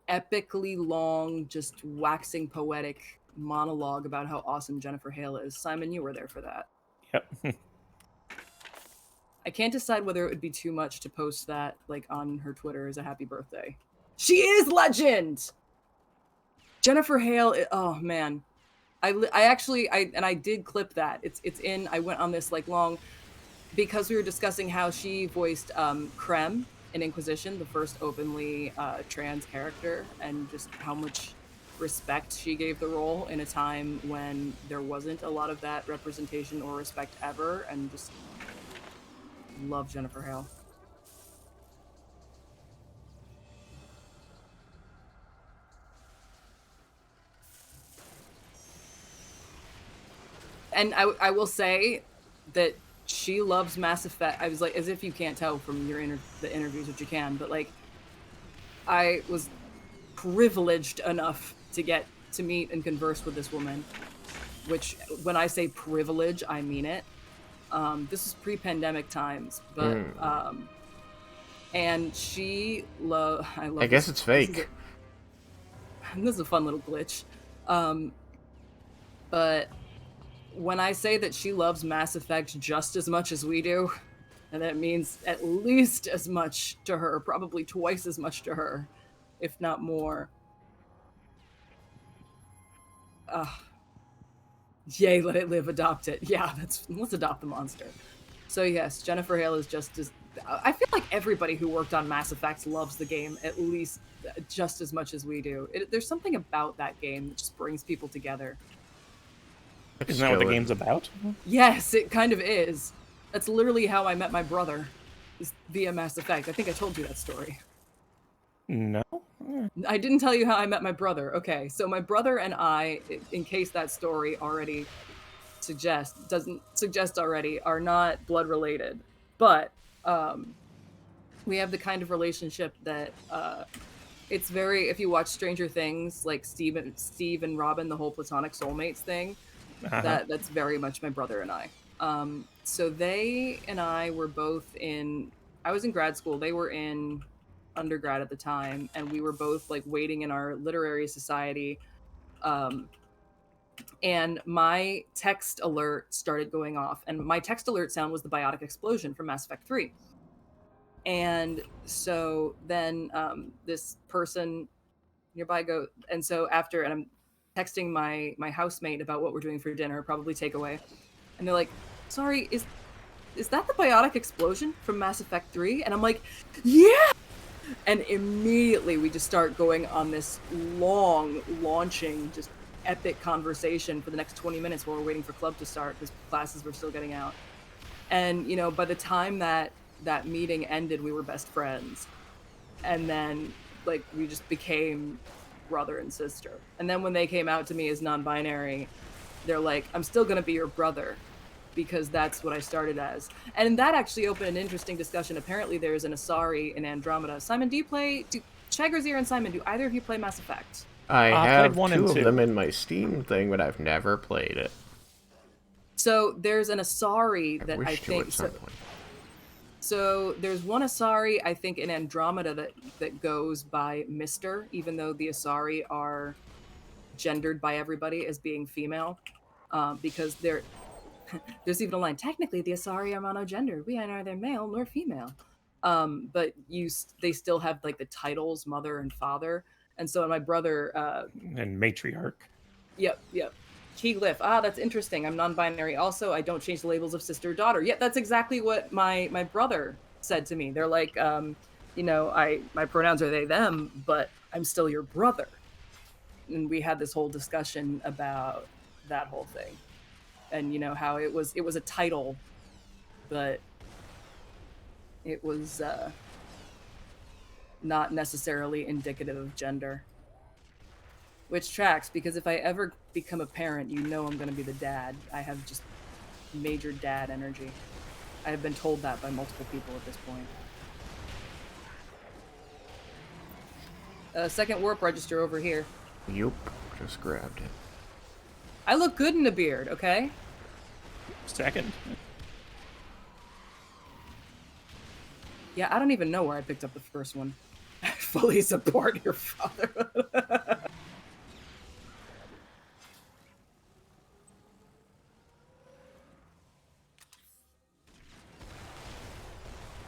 epically long, just waxing poetic monologue about how awesome Jennifer Hale is. Simon, you were there for that. Yep. I can't decide whether it would be too much to post that, like, on her Twitter as a happy birthday. She is legend! Jennifer Hale, oh man. I did clip that. It's in, I went on this, like, long, because we were discussing how she voiced Krem in Inquisition, the first openly trans character, and just how much respect she gave the role in a time when there wasn't a lot of that representation or respect ever, and just love Jennifer Hale. And I will say that she loves Mass Effect. I was like, as if you can't tell from the interviews, which you can, but like, I was privileged enough to get to meet and converse with this woman, which when I say privilege, I mean it. This is pre-pandemic times, but and I love I guess this. it's fake. This is a fun little glitch. But when I say that she loves Mass Effect just as much as we do, and that means at least as much to her, probably twice as much to her, if not more. Yay, let it live, adopt it. Yeah, let's adopt the monster. So yes, Jennifer Hale is just as. I feel like everybody who worked on Mass Effect loves the game at least just as much as we do. There's something about that game that just brings people together. Isn't that what the game's about? Yes, it kind of is. That's literally how I met my brother, is via Mass Effect. I think I told you that story. No. I didn't tell you how I met my brother. Okay, so my brother and I, in case that story already doesn't suggest already, are not blood related, but we have the kind of relationship that it's very. If you watch Stranger Things, like Steve and Robin, the whole platonic soulmates thing, that's very much my brother and I. So they and I were both in. I was in grad school. They were in undergrad at the time, and we were both like waiting in our literary society. And my text alert started going off, and my text alert sound was the biotic explosion from Mass Effect 3. And so then this person nearby and so after, and I'm texting my housemate about what we're doing for dinner, probably takeaway, and they're like, sorry, is that the biotic explosion from Mass Effect 3? And I'm like, yeah. And immediately we just start going on this long, launching, just epic conversation for the next 20 minutes while we're waiting for club to start because classes were still getting out. And, you know, by the time that meeting ended, we were best friends. And then, like, we just became brother and sister. And then when they came out to me as non-binary, they're like, I'm still going to be your brother, because that's what I started as. And that actually opened an interesting discussion. Apparently there's an Asari in Andromeda. Simon, Chagrazier and Simon, do either of you play Mass Effect? I have one two and of two. them in my Steam thing, but I've never played it. So there's an Asari that I wish to think... at some point. So there's one Asari, I think, in Andromeda that goes by Mr., even though the Asari are gendered by everybody as being female, because there's even a line, technically the Asari are monogendered. We are neither male nor female. But they still have like the titles mother and father. And so my brother... and matriarch. Yep. Key glyph. That's interesting. I'm non-binary. Also, I don't change the labels of sister or daughter. Yeah, that's exactly what my brother said to me. They're like, you know, my pronouns are they, them, but I'm still your brother. And we had this whole discussion about that whole thing. And, you know, how it was a title, but it was not necessarily indicative of gender. Which tracks, because if I ever become a parent, you know I'm going to be the dad. I have just major dad energy. I have been told that by multiple people at this point. Second warp register over here. Yup, just grabbed it. I look good in a beard, okay? Second. Yeah, I don't even know where I picked up the first one. I fully support your father.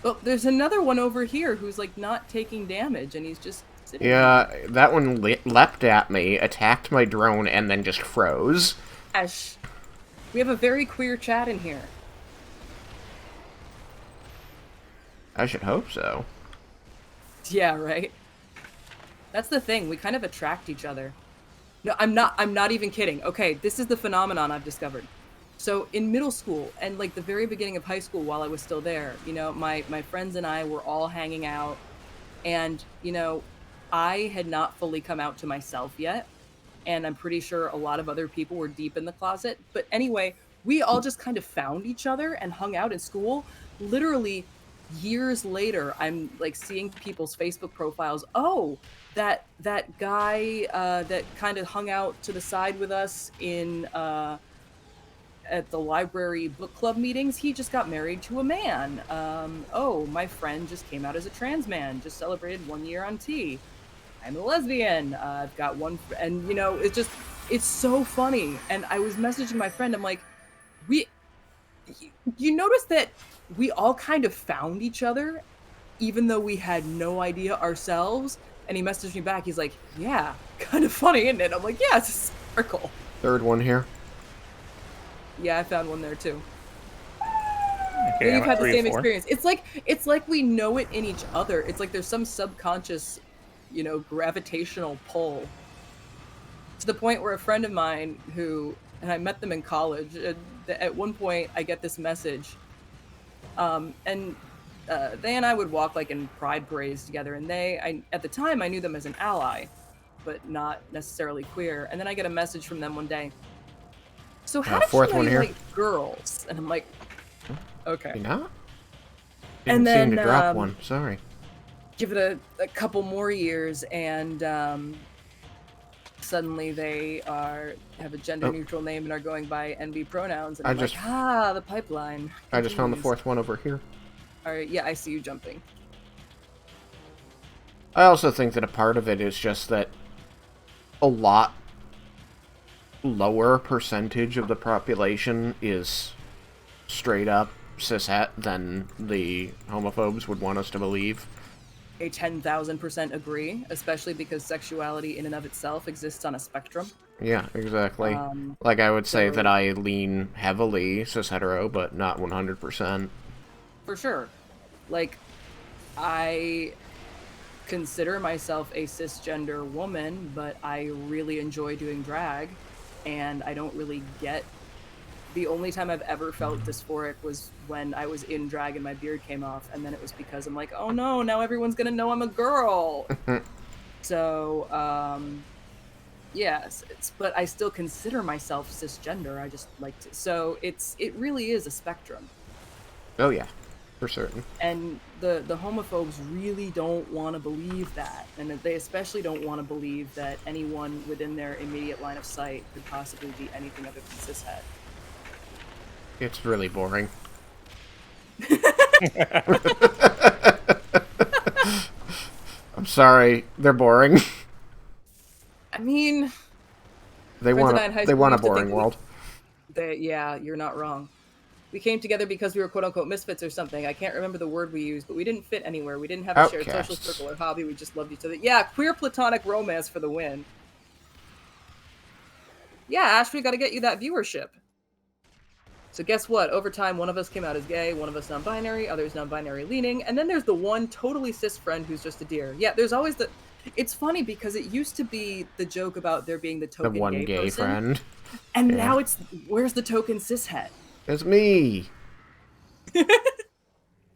Well, there's another one over here who's like not taking damage, and he's just sitting there. That one leapt at me, attacked my drone, and then just froze. Ash, we have a very queer chat in here. I should hope so. Yeah, right? That's the thing, we kind of attract each other. No, I'm not even kidding. Okay, this is the phenomenon I've discovered. So in middle school and like the very beginning of high school while I was still there, my friends and I were all hanging out and, I had not fully come out to myself yet. And I'm pretty sure a lot of other people were deep in the closet. But anyway, we all just kind of found each other and hung out in school. Literally years later, I'm like seeing people's Facebook profiles. Oh, that guy that kind of hung out to the side with us in at the library book club meetings, he just got married to a man. Oh, my friend just came out as a trans man, just celebrated 1 year on T. I'm a lesbian. I've got one, and it's so funny. And I was messaging my friend. I'm like, we, you notice that we all kind of found each other, even though we had no idea ourselves. And he messaged me back. He's like, yeah, kind of funny, isn't it? I'm like, yeah, it's a circle. Third one here. Yeah, I found one there too. Okay, We've I'm at had the 3 same or 4. experience. It's like we know it in each other. It's like there's some subconscious, gravitational pull. To the point where a friend of mine and I met them in college, at one point I get this message, and they and I would walk like in pride parades together, and at the time I knew them as an ally, but not necessarily queer. And then I get a message from them one day. So how did you Fourth know one you here. like girls? And I'm like, okay. You not? And Didn't seem then to drop one. Sorry. give it a couple more years, and suddenly they have a gender neutral name and are going by NB pronouns, and I'm like, the pipeline continues. I just found the fourth one over here. All right, yeah, I see you jumping. I also think that a part of it is just that a lot lower percentage of the population is straight up cishet than the homophobes would want us to believe. A 10,000% agree, especially because sexuality in and of itself exists on a spectrum. Yeah, exactly. Like, I would say that I lean heavily cis-hetero, but not 100%. For sure. Like, I consider myself a cisgender woman, but I really enjoy doing drag, and I don't really get... The only time I've ever felt dysphoric was when I was in drag and my beard came off, and then it was because I'm like, oh no, now everyone's gonna know I'm a girl. So, yes, but I still consider myself cisgender. I just like to. So it really is a spectrum. Oh yeah, for certain. And the homophobes really don't want to believe that, and they especially don't want to believe that anyone within their immediate line of sight could possibly be anything other than cishet. It's really boring. I'm sorry, they're boring. I mean, they want a boring world. Yeah, you're not wrong. We came together because we were quote-unquote misfits or something. I can't remember the word we used, but we didn't fit anywhere. We didn't have a shared social circle or hobby. We just loved each other. Yeah, queer platonic romance for the win. Yeah, Ash, we got to get you that viewership. So guess what? Over time, one of us came out as gay, one of us non-binary, others non-binary leaning, and then there's the one totally cis friend who's just a deer. Yeah, there's always the... It's funny because it used to be the joke about there being the token the one gay person, friend. and now it's, where's the token cishet? It's me.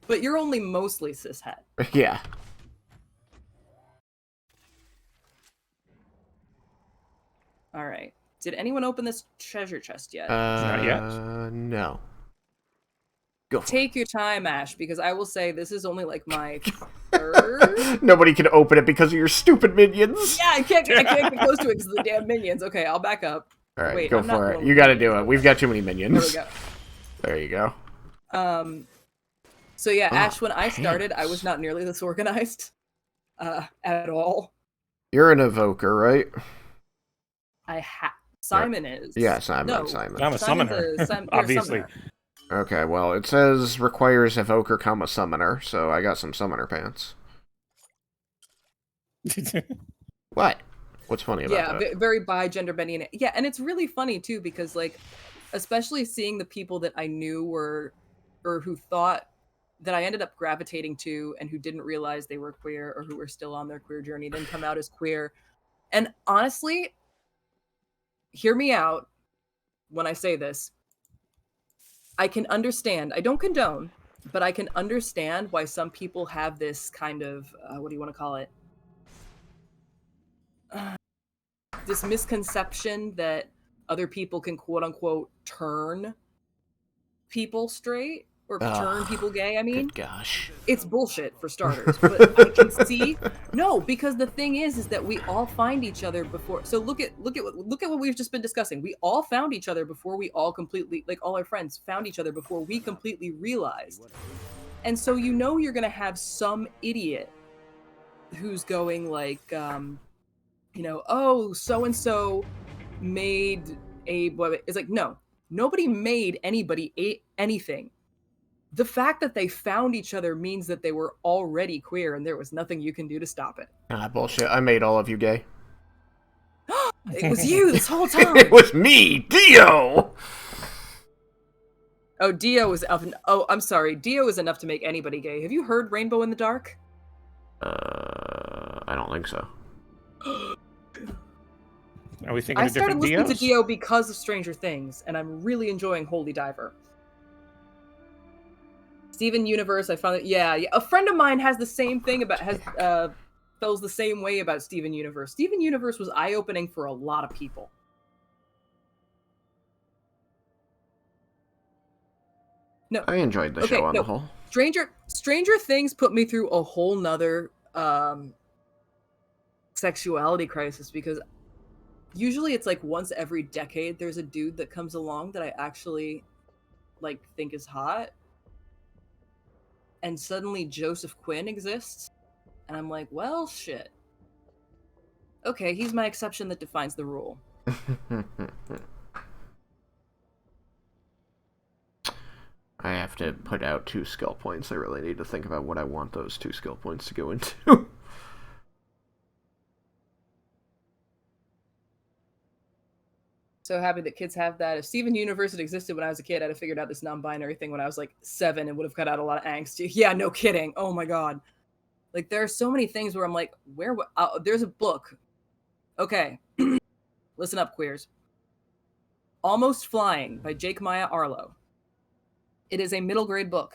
But you're only mostly cishet. Yeah. All right. Did anyone open this treasure chest yet? Not yet. No. Go for Take your time, Ash, because I will say this is only like my third. Nobody can open it because of your stupid minions. Yeah, I can't get close to it because of the damn minions. Okay, I'll back up. All right, Wait, go for it. You got to do it. We've got too many minions. There we go. There you go. So yeah, Ash, when I started, I was not nearly this organized, at all. You're an evoker, right? Simon is. Yeah, Simon. I'm a summoner, obviously. Okay, well, it says requires evoker, summoner, so I got some summoner pants. What? What's funny about that? Yeah, very bi-gender Benny. Yeah, and it's really funny too because like, especially seeing the people that I knew or who thought that I ended up gravitating to and who didn't realize they were queer or who were still on their queer journey, then come out as queer. And honestly, hear me out when I say this. I can understand. I don't condone, but I can understand why some people have this kind of what do you want to call it? This misconception that other people can quote unquote turn people straight or turn people gay. I mean, Good gosh. it's bullshit for starters, but I can see no, because the thing is that we all find each other before. So look at what we've just been discussing. We all found each other before we all completely, like all our friends found each other before we completely realized. And so you're gonna have some idiot who's going like, oh, so and so made a. It's like no, nobody made anybody anything. The fact that they found each other means that they were already queer and there was nothing you can do to stop it. Ah, bullshit. I made all of you gay. It was you this whole time. It was me, Dio! Oh, Dio was up. Oh, I'm sorry. Dio is enough to make anybody gay. Have you heard Rainbow in the Dark? I don't think so. Are we thinking I of started different listening Dios? to Dio because of Stranger Things, and I'm really enjoying Holy Diver. Steven Universe, I found it. Yeah, a friend of mine has the same thing feels the same way about Steven Universe. Steven Universe was eye-opening for a lot of people. No, I enjoyed the show on the whole. Stranger Things put me through a whole nother sexuality crisis because usually it's like once every decade there's a dude that comes along that I actually like think is hot. And suddenly Joseph Quinn exists. And I'm like, well, shit. Okay, he's my exception that defines the rule. I have to put out 2 skill points. I really need to think about what I want those 2 skill points to go into. So happy that kids have that. If Steven Universe had existed when I was a kid, I'd have figured out this non-binary thing when I was like 7 and would have cut out a lot of angst. Yeah, no kidding. Oh my god. Like there are so many things where I'm like, there's a book. Okay. Listen up, queers. Almost Flying by Jake Maya Arlo. It is a middle grade book.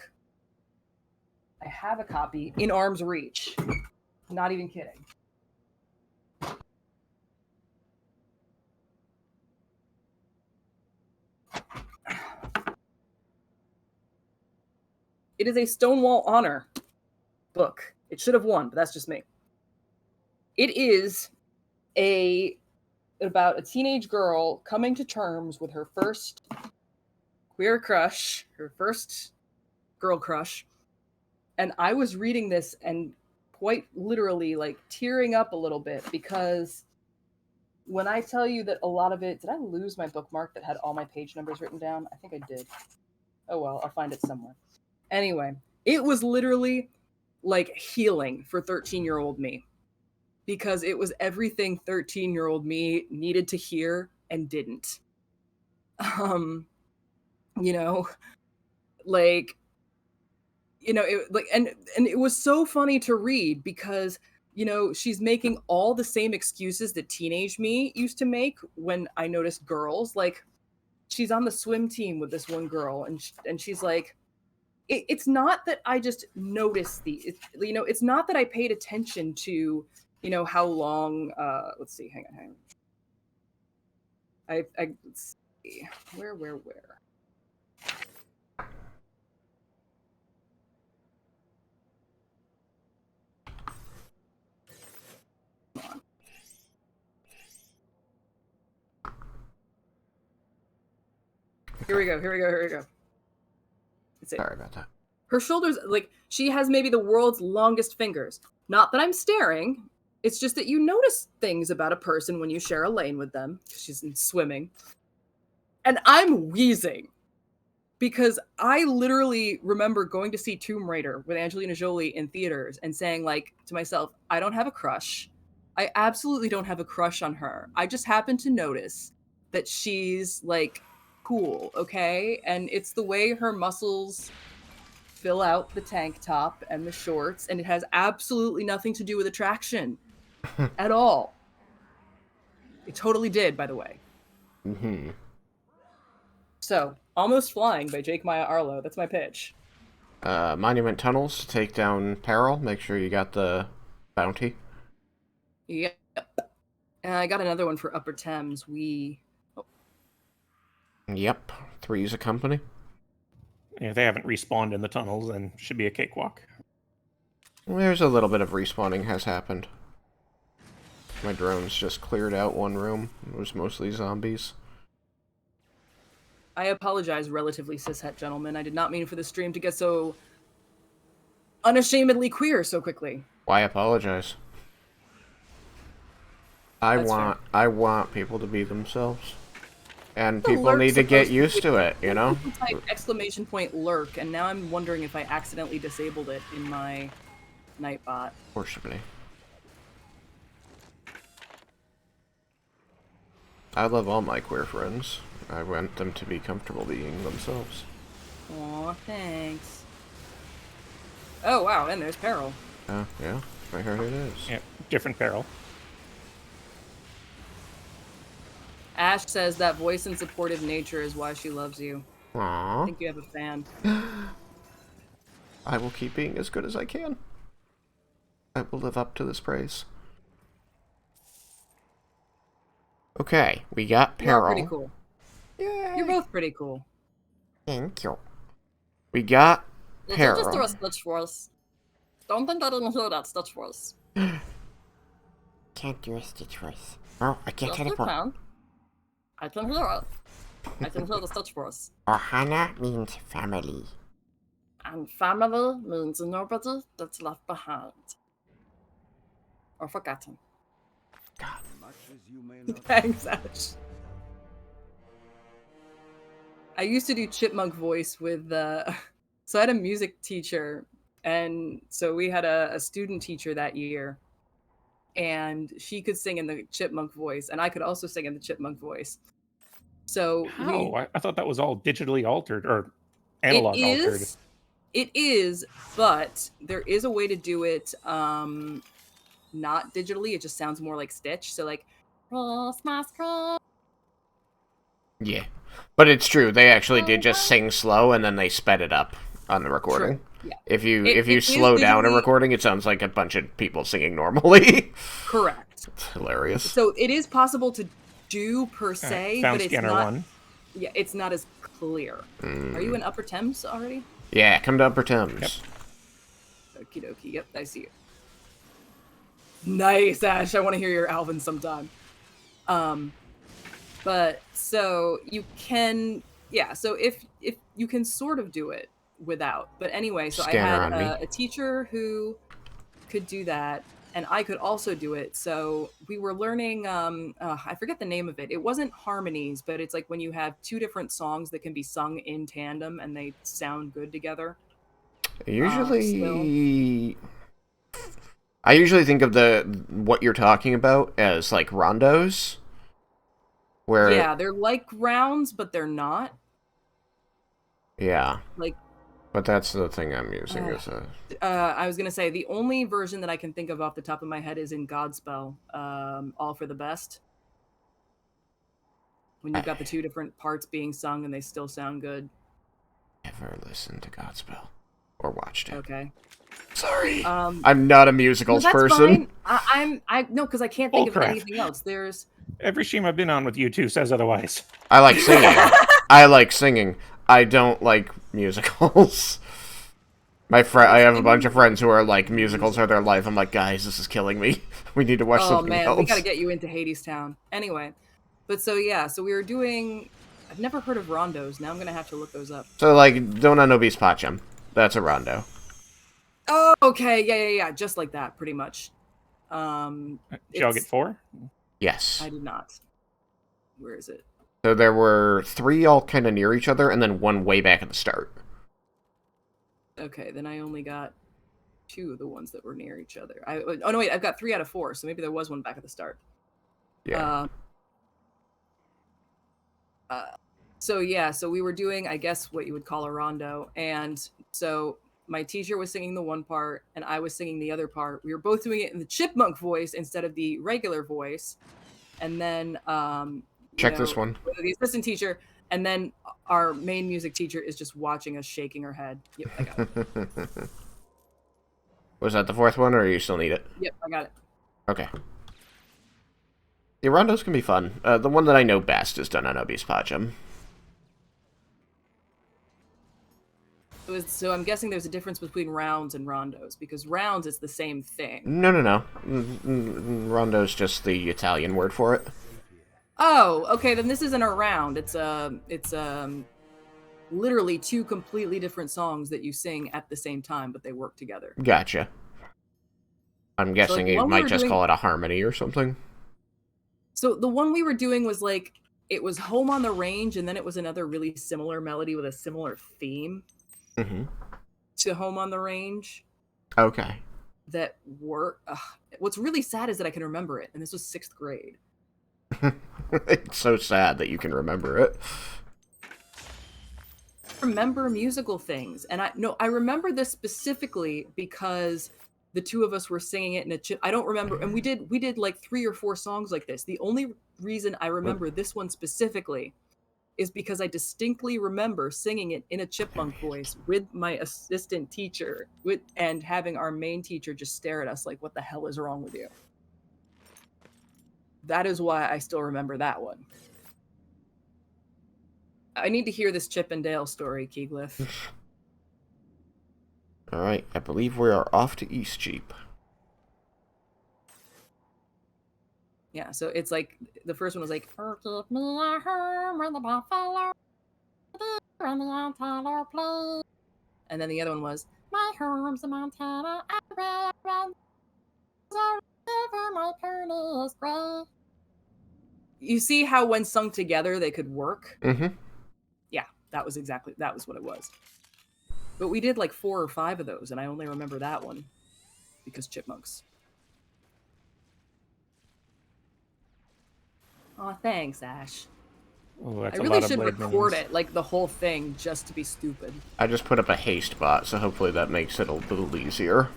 I have a copy in arm's reach. Not even kidding. It is a Stonewall Honor book. It should have won, but that's just me. It is about a teenage girl coming to terms with her first queer crush, her first girl crush. And I was reading this and quite literally like tearing up a little bit because when I tell you that a lot of it, did I lose my bookmark that had all my page numbers written down? I think I did. Oh well, I'll find it somewhere. Anyway, it was literally like healing for 13-year-old me because it was everything 13-year-old me needed to hear and didn't. And it was so funny to read because she's making all the same excuses that teenage me used to make when I noticed girls. Like she's on the swim team with this one girl and she's like, it's not that I just noticed it's not that I paid attention to how long let's see, hang on. Let's see. Where Here we go. Sorry about that. Her shoulders, like, she has maybe the world's longest fingers. Not that I'm staring. It's just that you notice things about a person when you share a lane with them. She's swimming. And I'm wheezing. Because I literally remember going to see Tomb Raider with Angelina Jolie in theaters and saying, like, to myself, I don't have a crush. I absolutely don't have a crush on her. I just happen to notice that she's, like, cool, okay? And it's the way her muscles fill out the tank top and the shorts, and it has absolutely nothing to do with attraction at all. It totally did, by the way. Mm-hmm. So, Almost Flying by Jake Maya Arlo. That's my pitch. Monument Tunnels to take down Peril. Make sure you got the bounty. Yep. And I got another one for Upper Thames. Yep. Three's a company. If they haven't respawned in the tunnels, then should be a cakewalk. There's a little bit of respawning has happened. My drones just cleared out one room. It was mostly zombies. I apologize, relatively cishet gentlemen. I did not mean for the stream to get so unashamedly queer so quickly. Why apologize? I want people to be themselves. And people need to get used to it, you know? Type exclamation point lurk, and now I'm wondering if I accidentally disabled it in my Nightbot. Possibly. I love all my queer friends. I want them to be comfortable being themselves. Aw, thanks. Oh, wow, and there's Peril. Oh, yeah. I heard it is. Yeah, different Peril. Ash says that voice and supportive nature is why she loves you. Aww. I think you have a fan. I will keep being as good as I can. I will live up to this praise. Okay, we got Peril. You're pretty cool. Yay. You're both pretty cool. Thank you. We got Peril. Just throw a Stitch Force. Don't think I didn't hear that Stitch Force. Can't do a Stitch Force. Oh, I can't Yes, you teleport. can. I can hear it. I can hear the Stitch Force. Ohana means family. And family means nobody that's left behind. Or forgotten. God. Thanks, Ash. I used to do chipmunk voice with, so I had a music teacher, and so we had a student teacher that year, and she could sing in the chipmunk voice, and I could also sing in the chipmunk voice. So How? I thought that was all digitally altered, or analog altered. It is, but there is a way to do it not digitally. It just sounds more like Stitch. So like, Yeah. But it's true, they actually did just sing slow and then they sped it up on the recording. True. Yeah. If you It slow is down a digitally- recording, it sounds like a bunch of people singing normally. Correct. It's hilarious. So it is possible to do per se, Found but it's scanner not. one. Yeah, it's not as clear. Are you in Upper Thames already? Yeah, come to Upper Thames. Yep. Okie dokie. Yep, I see you. Nice, Ash. I want to hear your Alvin sometime. But so you can, yeah. So if you can sort of do it without, but anyway. So Scanner I on had me. a teacher who could do that, and I could also do it. So we were learning. I forget the name of it. It wasn't harmonies, but it's like when you have two different songs that can be sung in tandem and they sound good together. Usually, I usually think of what you're talking about as like rondos, where Yeah, they're like rounds, but they're not. yeah, Like, but that's the thing I'm using as a. I was gonna say the only version that I can think of off the top of my head is in Godspell, All for the Best. When you've got the two different parts being sung and they still sound good. Ever listened to Godspell or watched it? Okay. Sorry, I'm not a musicals person. Fine. I no, because I can't think of Bullcrap. anything else. There's Every stream I've been on with you two says otherwise. I like singing. I like singing. I don't like musicals. I have a bunch of friends who are like, musicals are their life. I'm like, guys, this is killing me. We need to watch something man, else. we gotta get you into Hadestown. Anyway, but so yeah, so we were doing. I've never heard of rondos. Now I'm gonna have to look those up. So like, Dona Nobis Pacem. That's a rondo. Oh, okay, yeah, just like that, pretty much. Did y'all get 4? Yes. I did not. Where is it? So there were 3 all kind of near each other, and then 1 way back at the start. Okay, then I only got 2 of the ones that were near each other. Oh no, wait, I've got 3 out of 4, so maybe there was one back at the start. Yeah. So yeah, so we were doing, I guess, what you would call a rondo, and so my teacher was singing the one part, and I was singing the other part. We were both doing it in the chipmunk voice instead of the regular voice, and then Check this one. The assistant teacher, and then our main music teacher is just watching us shaking her head. Yep, I got it. Was that the fourth one, or you still need it? Yep, I got it. Okay. The rondos can be fun. The one that I know best is done on Obi's Pajam. So I'm guessing there's a difference between rounds and rondos, because rounds is the same thing. No. Rondo's just the Italian word for it. Oh, okay, then this isn't a round. It's literally two completely different songs that you sing at the same time, but they work together. Gotcha. I'm guessing you might just call it a harmony or something. So the one we were doing was like, it was Home on the Range, and then it was another really similar melody with a similar theme to Home on the Range. Okay. That worked. What's really sad is that I can remember it, and this was 6th grade. It's so sad that you can remember it. Remember musical things, and I remember this specifically because the two of us were singing it in a chip. I don't remember, and we did like 3 or 4 songs like this. The only reason I remember this one specifically is because I distinctly remember singing it in a chipmunk voice with my assistant teacher, and having our main teacher just stare at us like, "What the hell is wrong with you?" That is why I still remember that one. I need to hear this Chip and Dale story, Keyglyph. Alright, I believe we are off to East Jeep. Yeah, so it's like, the first one was like, "Give me a home where the buffalo run me on Tyler Plain." And then the other one was, "My home's in Montana, I run the river, my pony is gray." You see how when sung together they could work? Yeah, that was what it was. But we did like 4 or 5 of those, and I only remember that one because chipmunks. Aw, thanks, Ash. Oh, I really should record it, like the whole thing, just to be stupid. I just put up a haste bot, so hopefully that makes it a little easier.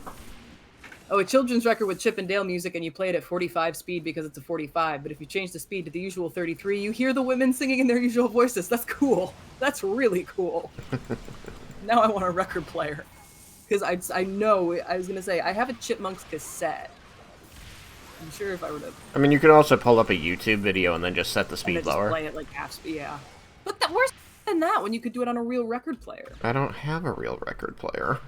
Oh, a children's record with Chip and Dale music, and you play it at 45 speed because it's a 45, but if you change the speed to the usual 33, you hear the women singing in their usual voices. That's cool. That's really cool. Now I want a record player. Because I know, I was going to say, I have a Chipmunks cassette. I'm sure if I were to... I mean, you can also pull up a YouTube video and then just set the speed lower. Just play it like half speed, yeah. But worse than that when you could do it on a real record player. I don't have a real record player.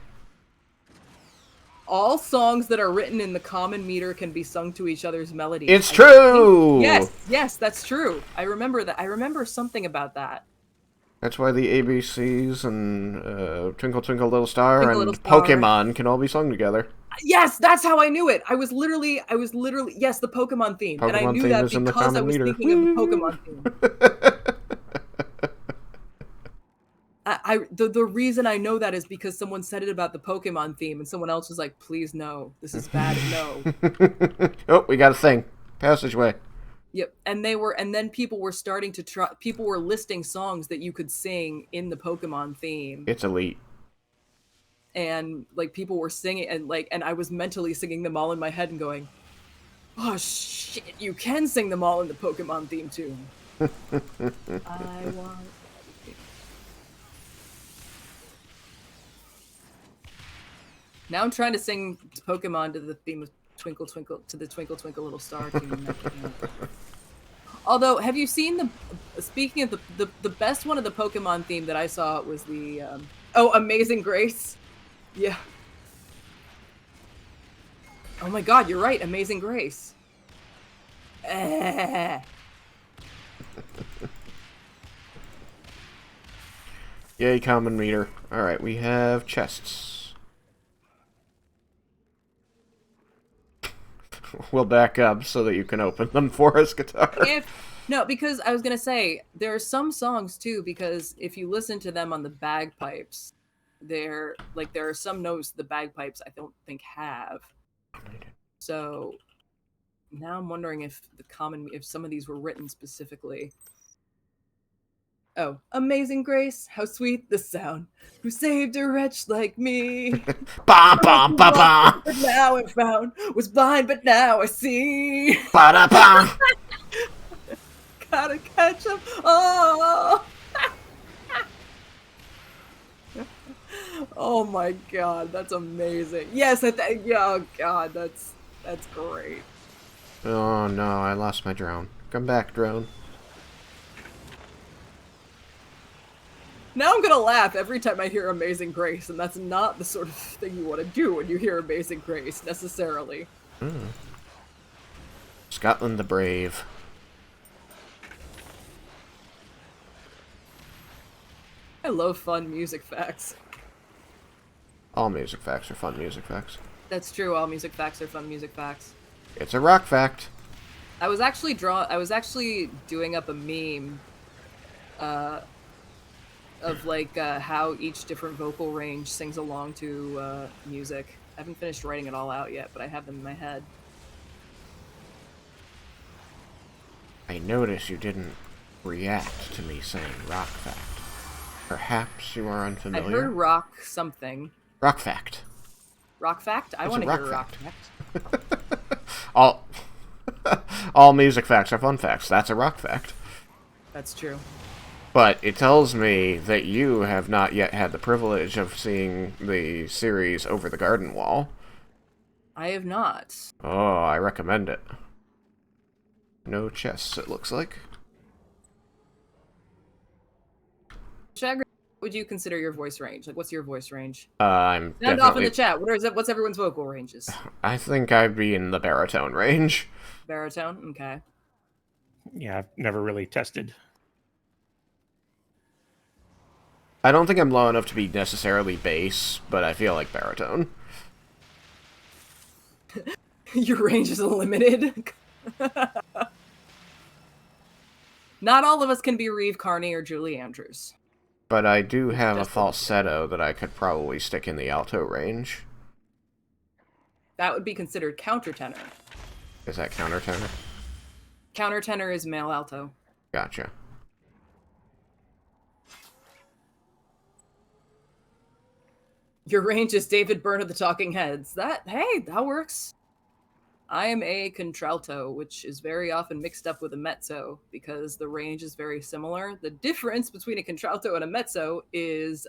All songs that are written in the common meter can be sung to each other's melody. It's true! Yes, that's true. I remember that. I remember something about that. That's why the ABCs and Twinkle Twinkle Little Star and Pokemon can all be sung together. Yes, that's how I knew it. I was literally, yes, the Pokemon theme. And I knew that because I was thinking of the Pokemon theme. The reason I know that is because someone said it about the Pokemon theme, and someone else was like, "Please no, this is bad, no." Oh, we got a thing. Passageway. Yep, and then people were starting to try. People were listing songs that you could sing in the Pokemon theme. It's elite. And like people were singing, and I was mentally singing them all in my head and going, "Oh shit, you can sing them all in the Pokemon theme tune." I want. Now I'm trying to sing Pokemon to the theme of Twinkle Twinkle, to the Twinkle Twinkle Little Star tune. Although, have you seen speaking of the best one of the Pokemon theme that I saw was the, Amazing Grace. Yeah. Oh my god, you're right, Amazing Grace. Yay, common meter. Alright, we have chests. We'll back up so that you can open them for us, Guitar. No, because I was gonna say, there are some songs too, because if you listen to them on the bagpipes, there are some notes the bagpipes I don't think have. So now I'm wondering if some of these were written specifically. Oh, Amazing Grace, how sweet the sound, who saved a wretch like me. Bum, bum, bum, bum. But now I found, was blind, but now I see. Ba-da-bum. gotta catch him. Oh. Oh my god, that's amazing. Yes, yeah, oh god, that's great. Oh no, I lost my drone. Come back, drone. Now I'm gonna laugh every time I hear Amazing Grace, and that's not the sort of thing you want to do when you hear Amazing Grace, necessarily. Scotland the Brave. I love fun music facts. All music facts are fun music facts. That's true, all music facts are fun music facts. It's a rock fact. I was actually doing up a meme of like how each different vocal range sings along to music. I haven't finished writing it all out yet, but I have them in my head. I notice you didn't react to me saying rock fact. Perhaps you are unfamiliar? I heard rock something. Rock fact. Rock fact? I want to hear rock fact. All music facts are fun facts. That's a rock fact. That's true. But it tells me that you have not yet had the privilege of seeing the series Over the Garden Wall. I have not. Oh, I recommend it. No chests, it looks like. Shagger, what would you consider your voice range? Like, what's your voice range? I'm Sound off in the chat. What's everyone's vocal ranges? I think I'd be in the baritone range. Baritone? Okay. Yeah, I've never really tested. I don't think I'm low enough to be necessarily bass, but I feel like baritone. Your range is limited. Not all of us can be Reeve Carney or Julie Andrews. But I do have a falsetto that I could probably stick in the alto range. That would be considered countertenor. Is that countertenor? Countertenor is male alto. Gotcha. Your range is David Byrne of the Talking Heads. Hey, that works. I am a contralto, which is very often mixed up with a mezzo because the range is very similar. The difference between a contralto and a mezzo is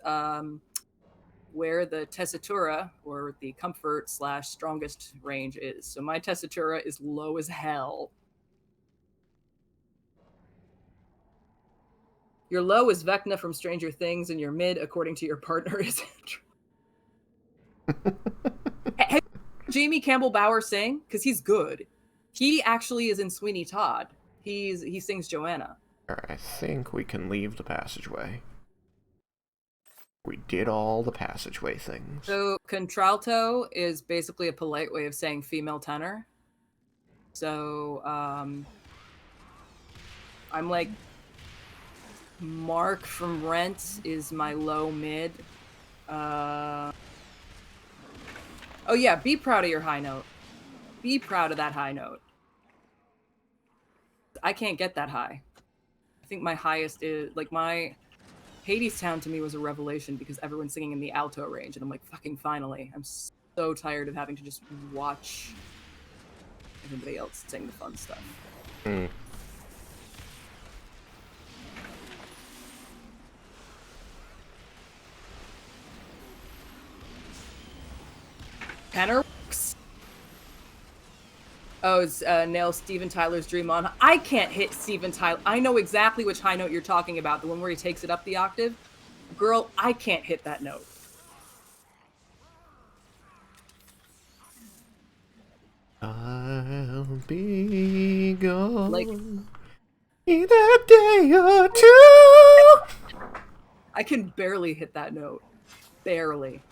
where the tessitura, or the comfort / strongest range is. So my tessitura is low as hell. Your low is Vecna from Stranger Things, and your mid, according to your partner, is Andrew. Hey, Jamie Campbell Bower sing? Because he's good. He actually is in Sweeney Todd. He sings Joanna. I think we can leave the passageway. We did all the passageway things. So contralto is basically a polite way of saying female tenor. So I'm like Mark from Rent is my low mid. Oh yeah, be proud of your high note. Be proud of that high note. I can't get that high. I think my highest is, like, my Hadestown to me was a revelation because everyone's singing in the alto range, and I'm like, fucking finally. I'm so tired of having to just watch everybody else sing the fun stuff. Tenor works. Oh, it's nail Steven Tyler's Dream On. I can't hit Steven Tyler. I know exactly which high note you're talking about, the one where he takes it up the octave. Girl, I can't hit that note. I'll be gone like, in a day or two. I can barely hit that note. Barely.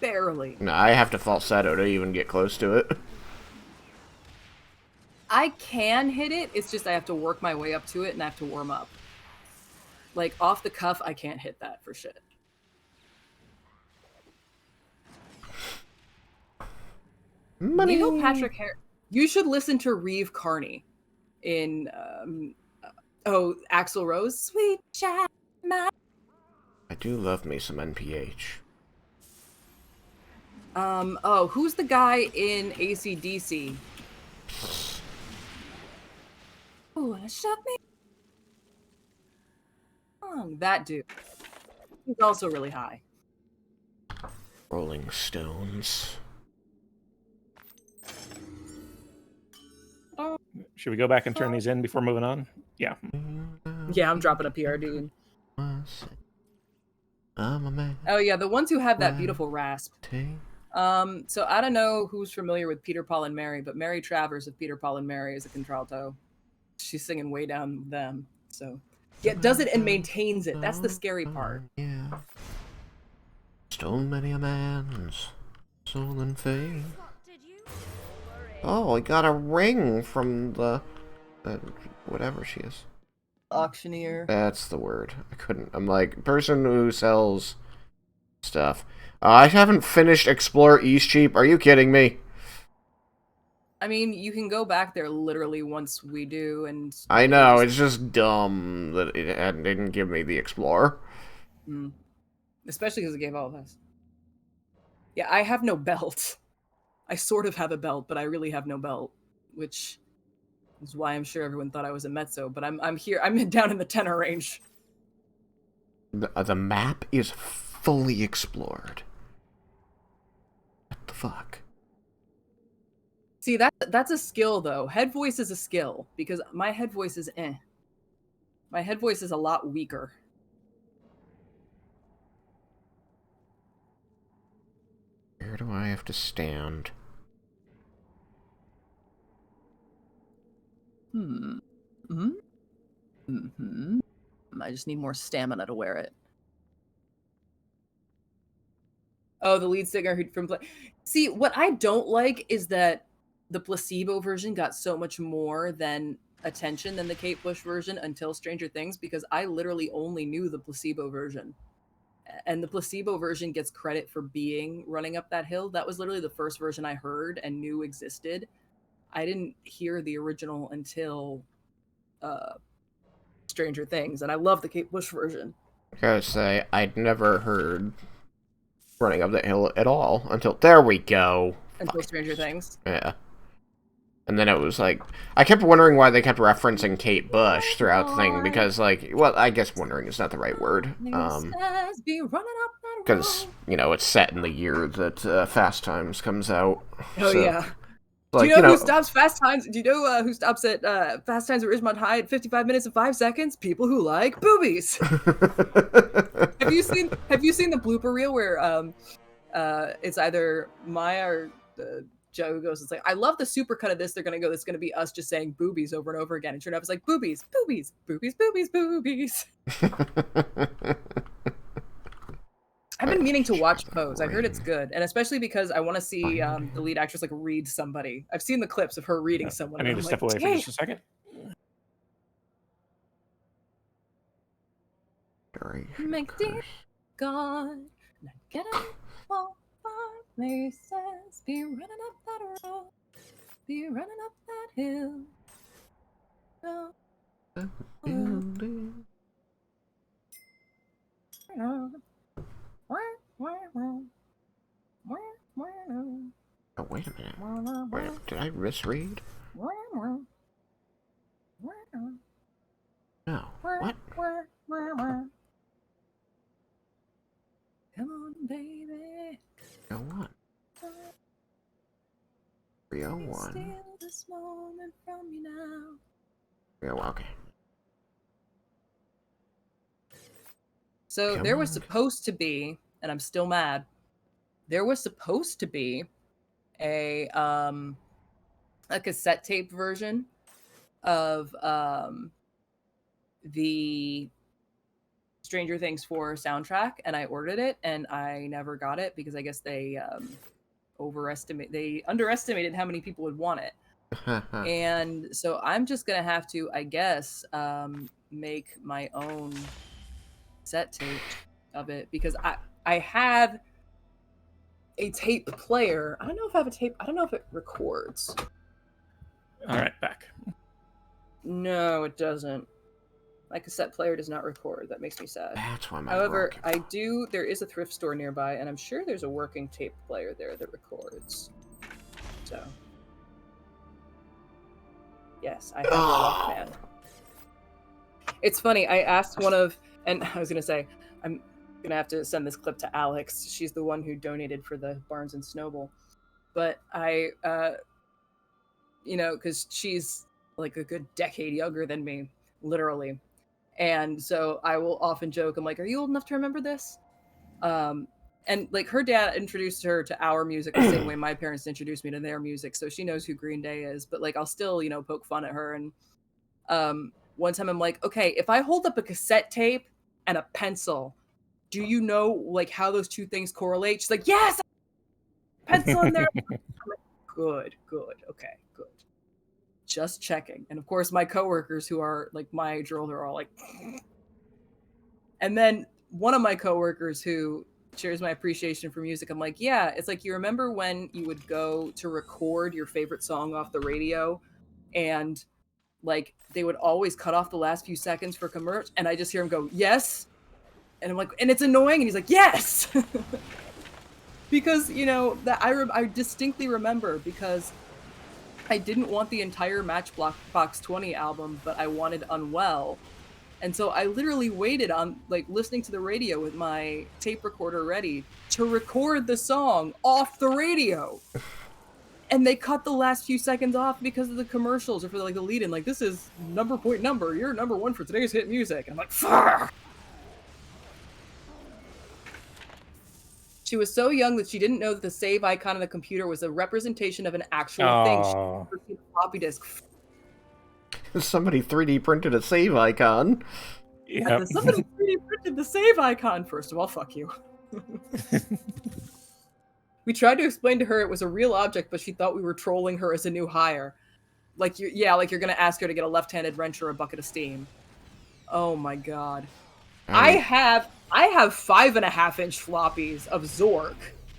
Barely. No, I have to falsetto to even get close to it. I can hit it, it's just I have to work my way up to it and I have to warm up. Like, off the cuff, I can't hit that for shit. Money. Neil Patrick Harris. You should listen to Reeve Carney in, Axl Rose. Sweet child, my... I do love me some NPH. Who's the guy in AC/DC? wanna shut me down. That dude. He's also really high. Rolling Stones. Should we go back and turn these in before moving on? Yeah. Yeah, I'm dropping a PR, dude. I'm a man. Oh yeah, the ones who have that beautiful rasp. So I don't know who's familiar with Peter, Paul, and Mary, but Mary Travers of Peter, Paul, and Mary is a contralto. She's singing way down them. So yeah, does it and maintains it. That's the scary part. Yeah. Stole many a man's soul and fame. Oh, I got a ring from the whatever she is. Auctioneer. That's the word. I couldn't. I'm like, person who sells stuff. I haven't finished Explore Eastcheap. Are you kidding me? I mean, you can go back there literally once we do, and I know, it's just dumb that it didn't give me the Explorer. Especially because it gave all of us. Yeah, I have no belt. I sort of have a belt, but I really have no belt, which is why I'm sure everyone thought I was a mezzo. But I'm here. I'm down in the tenor range. The map is fully explored. What the fuck? See, that's a skill though. Head voice is a skill because my head voice is eh. My head voice is a lot weaker. Where do I have to stand? I just need more stamina to wear it. Oh, the lead singer who from play. See, what I don't like is that the placebo version got so much more than attention than the Kate Bush version until Stranger Things, because I literally only knew the placebo version. And the placebo version gets credit for being Running Up That Hill. That was literally the first version I heard and knew existed. I didn't hear the original until Stranger Things, and I love the Kate Bush version. I gotta say, I'd never heard Running Up That Hill at all until there we go. Until Stranger Things. Yeah. And then it was like, I kept wondering why they kept referencing Kate Bush throughout the thing, because, like, well, I guess wondering is not the right word. Because, you know, it's set in the year that Fast Times comes out. Oh, so, yeah. Like, do you know who stops Fast Times? Do you know who stops at Fast Times at Ridgemont High at 55 minutes and 5 seconds? People who like boobies. Have you seen the blooper reel where it's either Maya or Joe who goes, it's like, I love the supercut of this. It's going to be us just saying boobies over and over again. And sure enough, it's like boobies, boobies, boobies, boobies, boobies. I've been meaning to watch Pose. I heard it's good, and especially because I want to see the lead actress like read somebody. I've seen the clips of her reading someone. I need to step away for just a second. Make deep God, not get up all places, be running up that road, be running up that hill. Oh, oh, wait a minute. Wait, did I misread? No. What? Come on, baby. 301. 301. Steal this moment from you now. 301, okay. So there was supposed to be, and I'm still mad, there was supposed to be a cassette tape version of the Stranger Things 4 soundtrack, and I ordered it, and I never got it because I guess they underestimated how many people would want it. And so I'm just gonna have to, I guess, make my own set tape of it, because I have a tape player. I don't know if I have a tape. I don't know if it records. All right, back. No, it doesn't. My cassette player does not record. That makes me sad. That's why my However, I do. There is a thrift store nearby, and I'm sure there's a working tape player there that records. So, yes, I have a Walkman. It's funny. I asked one of, and I was gonna say, I'm gonna have to send this clip to Alex. She's the one who donated for the Barnes and Snowball. But because she's like a good decade younger than me, literally. And so I will often joke, I'm like, "Are you old enough to remember this?" Um, and like her dad introduced her to our music the same way my parents introduced me to their music, so she knows who Green Day is. But like, I'll still poke fun at her. And one time I'm like, "Okay, if I hold up a cassette tape and a pencil, do you know like how those two things correlate?" She's like, "Yes, pencil in there." I'm like, good, okay, good. Just checking. And of course, my coworkers who are like my age or older are all like, and then one of my coworkers who shares my appreciation for music, I'm like, yeah, it's like, you remember when you would go to record your favorite song off the radio and like they would always cut off the last few seconds for commercial, and I just hear him go, yes. And I'm like, and it's annoying. And he's like, yes. Because, that I distinctly remember because I didn't want the entire Matchbox 20 album, but I wanted Unwell. And so I literally waited on like listening to the radio with my tape recorder ready to record the song off the radio. And they cut the last few seconds off because of the commercials or for like the lead in, like, this is number, you're number one for today's hit music. And I'm like, fuck. She was so young that she didn't know that the save icon on the computer was a representation of an actual thing. She never seen a floppy disk. Somebody 3D printed a save icon. Yeah. Somebody 3D printed the save icon. First of all, fuck you. We tried to explain to her it was a real object, but she thought we were trolling her as a new hire. Like, you're gonna ask her to get a left-handed wrench or a bucket of steam. Oh my god. I have 5.5-inch floppies of Zork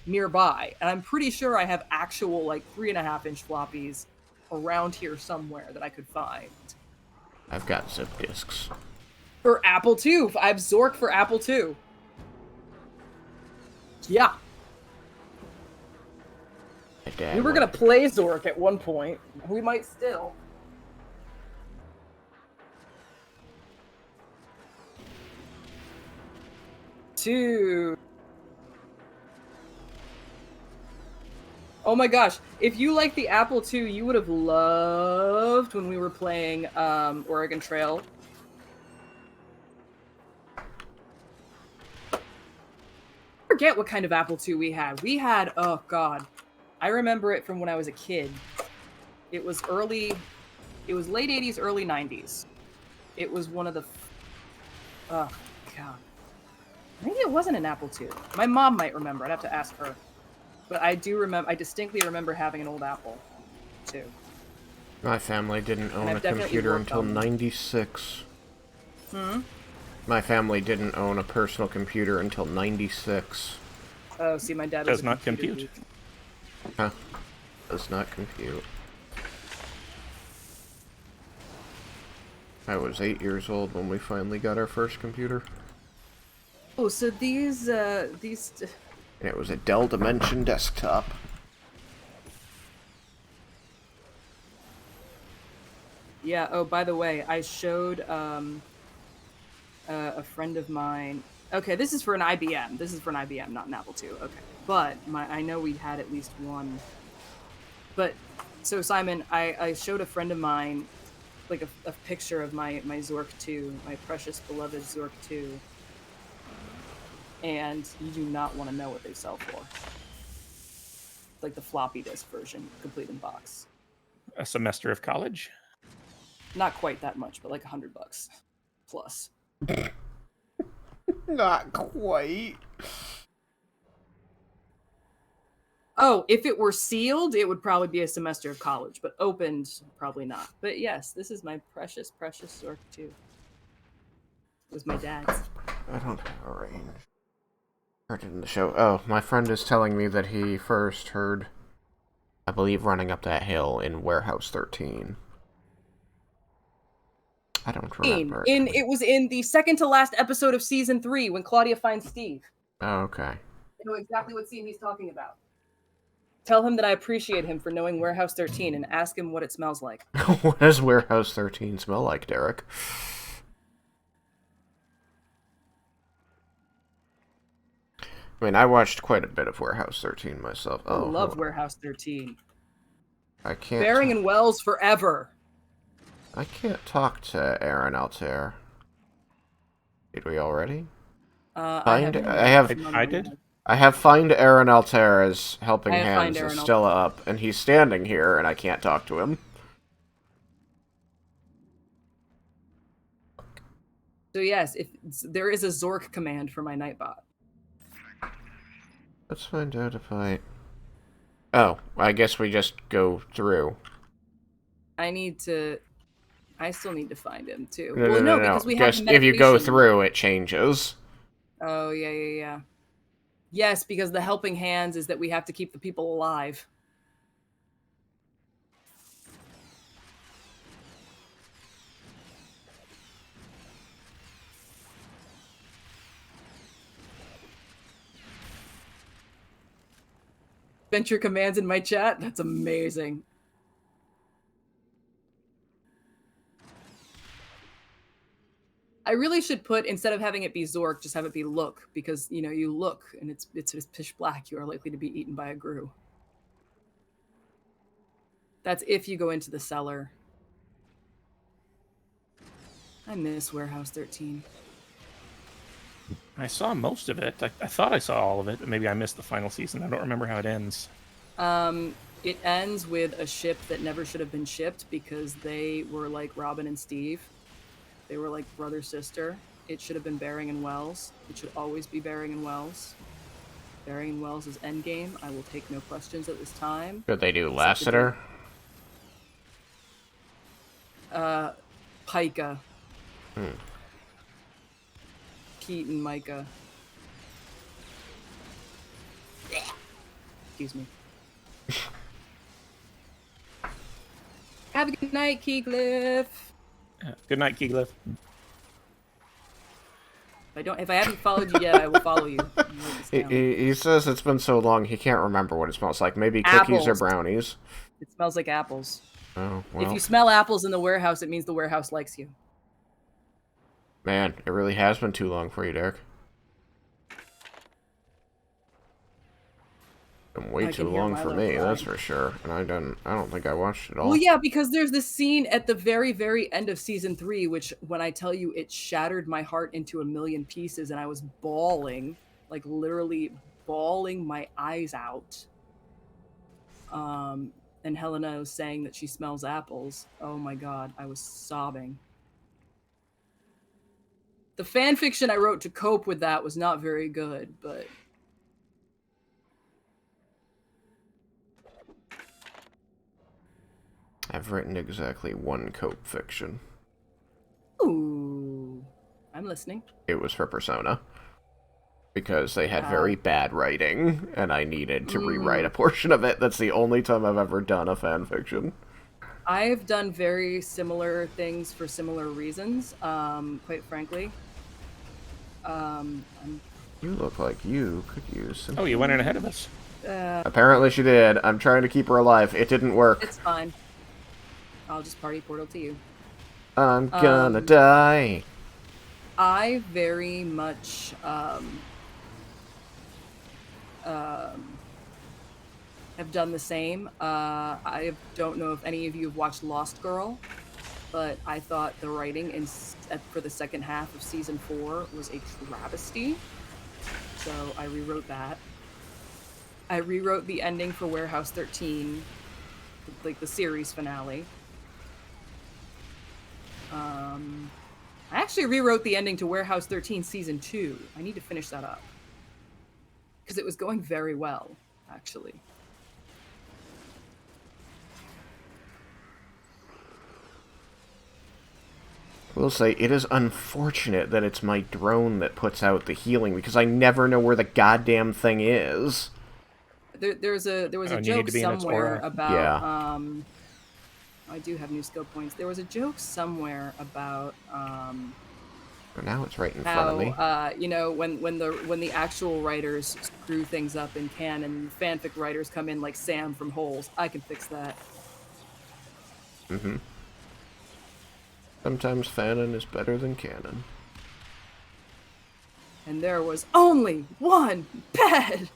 nearby, and I'm pretty sure I have actual like 3.5-inch floppies around here somewhere that I could find. I've got zip disks. For Apple II. I have Zork for Apple II. Yeah. We were gonna play Zork at one point. We might still. Two. Oh my gosh. If you like the Apple II, you would have loved when we were playing Oregon Trail. I forget what kind of Apple II we had. We had, oh god. I remember it from when I was a kid. It was late 80s, early 90s. It was one of the, oh god. Maybe it wasn't an Apple II. My mom might remember. I'd have to ask her. But I distinctly remember having an old Apple II. My family didn't own a computer until 96. My family didn't own a personal computer until 96. Oh, see, my dad does not compute. Huh. Does not compute. I was 8 years old when we finally got our first computer. Oh, so these. And it was a Dell Dimension desktop. Yeah, oh, by the way, I showed a friend of mine. Okay, this is for an IBM. This is for an IBM, not an Apple II. Okay. But I know we had at least one. But, so Simon, I showed a friend of mine, like a picture of my Zork 2, my precious beloved Zork 2. And you do not want to know what they sell for. Like the floppy disk version, complete in box. A semester of college? Not quite that much, but like $100 plus. Not quite. Oh, if it were sealed, it would probably be a semester of college, but opened, probably not. But yes, this is my precious, precious Zork 2. It was my dad's. I don't have a range. Heard it in the show. Oh, my friend is telling me that he first heard, I believe, Running Up That Hill in Warehouse 13. I don't remember. It was in the second to last episode of season 3 when Claudia finds Steve. Oh, okay. I know exactly what scene he's talking about. Tell him that I appreciate him for knowing Warehouse 13 and ask him what it smells like. What does Warehouse 13 smell like, Derek? I mean, I watched quite a bit of Warehouse 13 myself. I love hello. Warehouse 13. I can't. Baring and Wells forever. I can't talk to Aaron Altair. Did we already? I have. I did. I have find Aaron Altair as Helping I have find Hands is Aaron still up, and he's standing here, and I can't talk to him. So yes, if there is a Zork command for my Nightbot. Let's find out if I... Oh, I guess we just go through. I still need to find him too. No, Well, no, no, no, no. because we have Just if you go medication. through, it changes. Oh yeah. Yes, because the Helping Hands is that we have to keep the people alive. Venture commands in my chat? That's amazing. I really should put, instead of having it be Zork, just have it be Look, because, you know, you look and it's just pitch black. You are likely to be eaten by a Gru. That's if you go into the cellar. I miss Warehouse 13. I saw most of it. I thought I saw all of it, but maybe I missed the final season. I don't remember how it ends. It ends with a ship that never should have been shipped because they were like Robin and Steve. They were like brother sister. It should have been Baring and Wells. It should always be Baring and Wells. Baring and Wells is endgame. I will take no questions at this time. Could they do Lassiter? Pika. Pete and Micah. Excuse me. Have a good night, Keyglyph. Good night, Keyglyph. If I haven't followed you yet, I will follow you. He says it's been so long he can't remember what it smells like. Maybe cookies or brownies. It smells like apples. Oh, well. If you smell apples in the warehouse, it means the warehouse likes you. Man, it really has been too long for you, Derek. Been way too long for me, that's for sure. And I don't think I watched it all. Well, yeah, because there's this scene at the very, very end of season 3, which, when I tell you, it shattered my heart into a million pieces, and I was bawling, like literally bawling my eyes out. And Helena was saying that she smells apples. Oh my god, I was sobbing. The fan fiction I wrote to cope with that was not very good, but... I've written exactly one cope fiction. Ooh. I'm listening. It was for Persona. Because they had very bad writing, and I needed to rewrite a portion of it. That's the only time I've ever done a fan fiction. I've done very similar things for similar reasons, quite frankly. You look like you could use some... Oh, you went in ahead of us. Apparently she did. I'm trying to keep her alive. It didn't work. It's fine. I'll just party portal to you. I'm gonna die. I very much have done the same. I don't know if any of you have watched Lost Girl, but I thought the writing for the second half of season 4 was a travesty. So I rewrote that. I rewrote the ending for Warehouse 13, like the series finale. I actually rewrote the ending to Warehouse 13 season 2. I need to finish that up. Because it was going very well, actually. I will say, it is unfortunate that it's my drone that puts out the healing, because I never know where the goddamn thing is. There was a joke somewhere about... Yeah. I do have new skill points. There was a joke somewhere about... now it's right in front of me. You know, when the actual writers screw things up in canon, fanfic writers come in like Sam from Holes. I can fix that. Mm-hmm. Sometimes fanon is better than canon. and there was only one bed.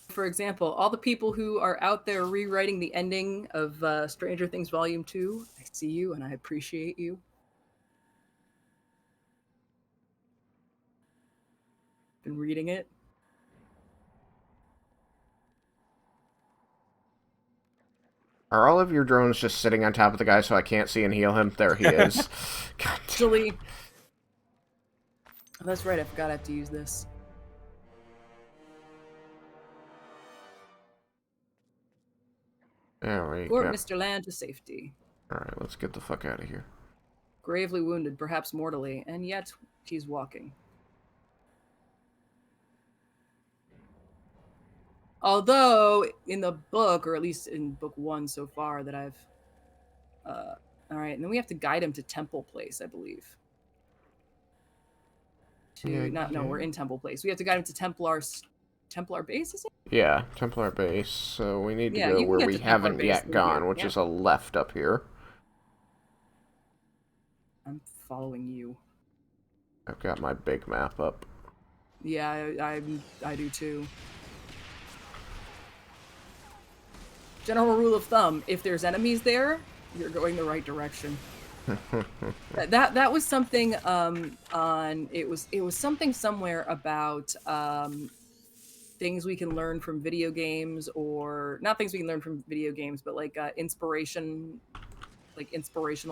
For example, all the people who are out there rewriting the ending of Stranger Things Volume 2, I see you and I appreciate you. Been reading it. Are all of your drones just sitting on top of the guy so I can't see and heal him? There he is. God damn. Actually, oh, that's right, I forgot I have to use this. There we Escort go. Mr. Land to safety. Alright, let's get the fuck out of here. Gravely wounded, perhaps mortally, and yet he's walking. Although, in the book, or at least in book 1 so far that I've... Alright, and then we have to guide him to Temple Place, I believe. No, we're in Temple Place. We have to guide him to Templar Base, is it? Yeah, Templar Base. So we need to go you can where get we to Templar haven't Base yet through gone, here. which Yep. is a left up here. I'm following you. I've got my big map up. Yeah, I do too. General rule of thumb, if there's enemies there, you're going the right direction. that was something on it was something somewhere about things we can learn from video games, or not things we can learn from video games, but like inspirational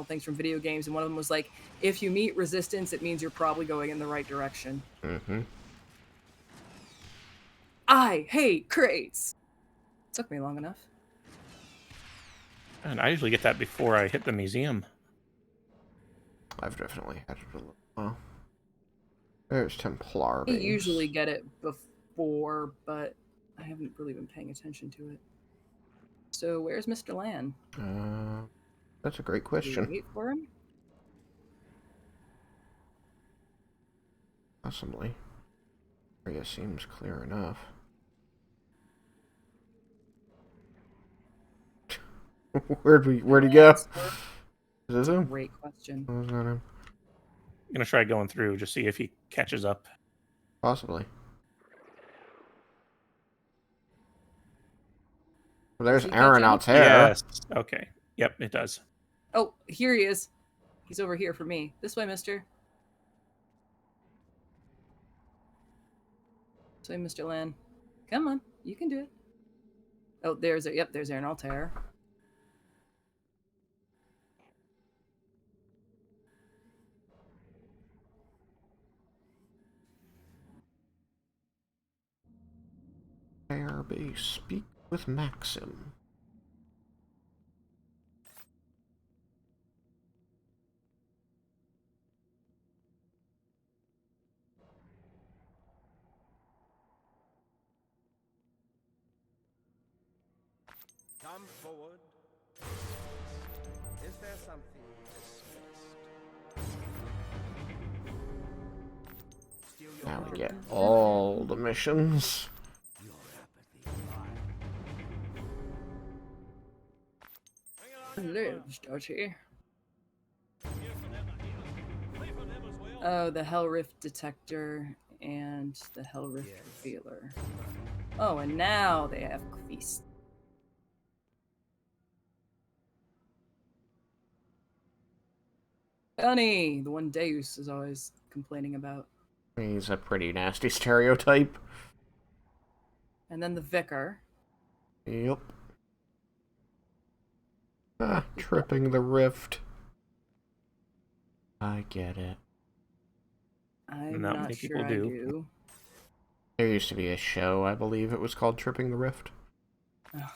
things from video games, and one of them was like, if you meet resistance, it means you're probably going in the right direction. Mm-hmm. I hate crates. Took me long enough. And I usually get that before I hit the museum. I've definitely had it a little while. There's Templar I Base. usually get it before, but I haven't really been paying attention to it. So where's Mr. Lan? That's a great Do question. we wait for him? Possibly. Area seems clear enough. Where'd he go? Is this him? Great question. Oh, is that him? I'm gonna try going through, just see if he catches up. Possibly. Well, there's Does he Aaron catch out there. Yes. Okay. Yep, it does. Oh, here he is. He's over here for me. This way, mister. This way, Mr. Lan. Come on. You can do it. Oh, there's Aaron Altair. Air Base. Speak with Maxim. Come forward. Is there something dismissed? Now we get all the missions. Your apathy. Lives, does he? Oh, the Hell Rift detector and the Hell Rift revealer. Oh, and now they have feast. Gunny, the one Deus is always complaining about. He's a pretty nasty stereotype. And then the Vicar. Yep. Tripping the rift. I get it. I'm Not not many sure people I do. do. There used to be a show, I believe it was called Tripping the Rift. Ugh.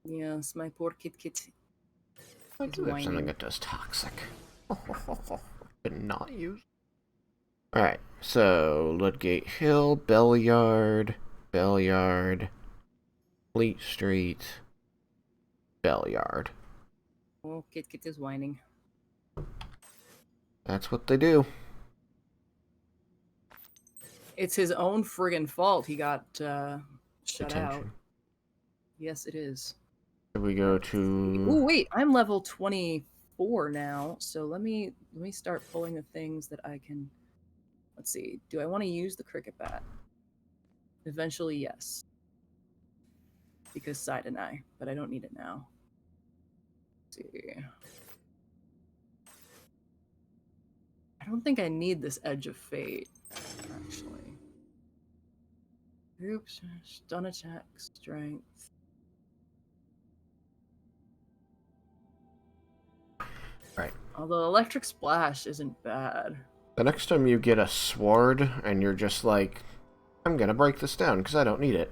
Yes, my poor Kit. I He's do have something whining. that does toxic. Did not use. Alright, so Ludgate Hill, Bellyard, Fleet Street, Bellyard. Oh, Kit is whining. That's what they do. It's his own friggin' fault he got shut out. Attention. Yes, it is. Should we go to... Oh wait, I'm level 24 now, so let me start pulling the things that I can. Let's see. Do I want to use the cricket bat? Eventually, yes. Because Side and I, but I don't need it now. Let's see. I don't think I need this Edge of Fate, actually. Oops, stun attack, strength. Right. Although Electric Splash isn't bad. The next time you get a sword and you're just like, I'm gonna break this down because I don't need it,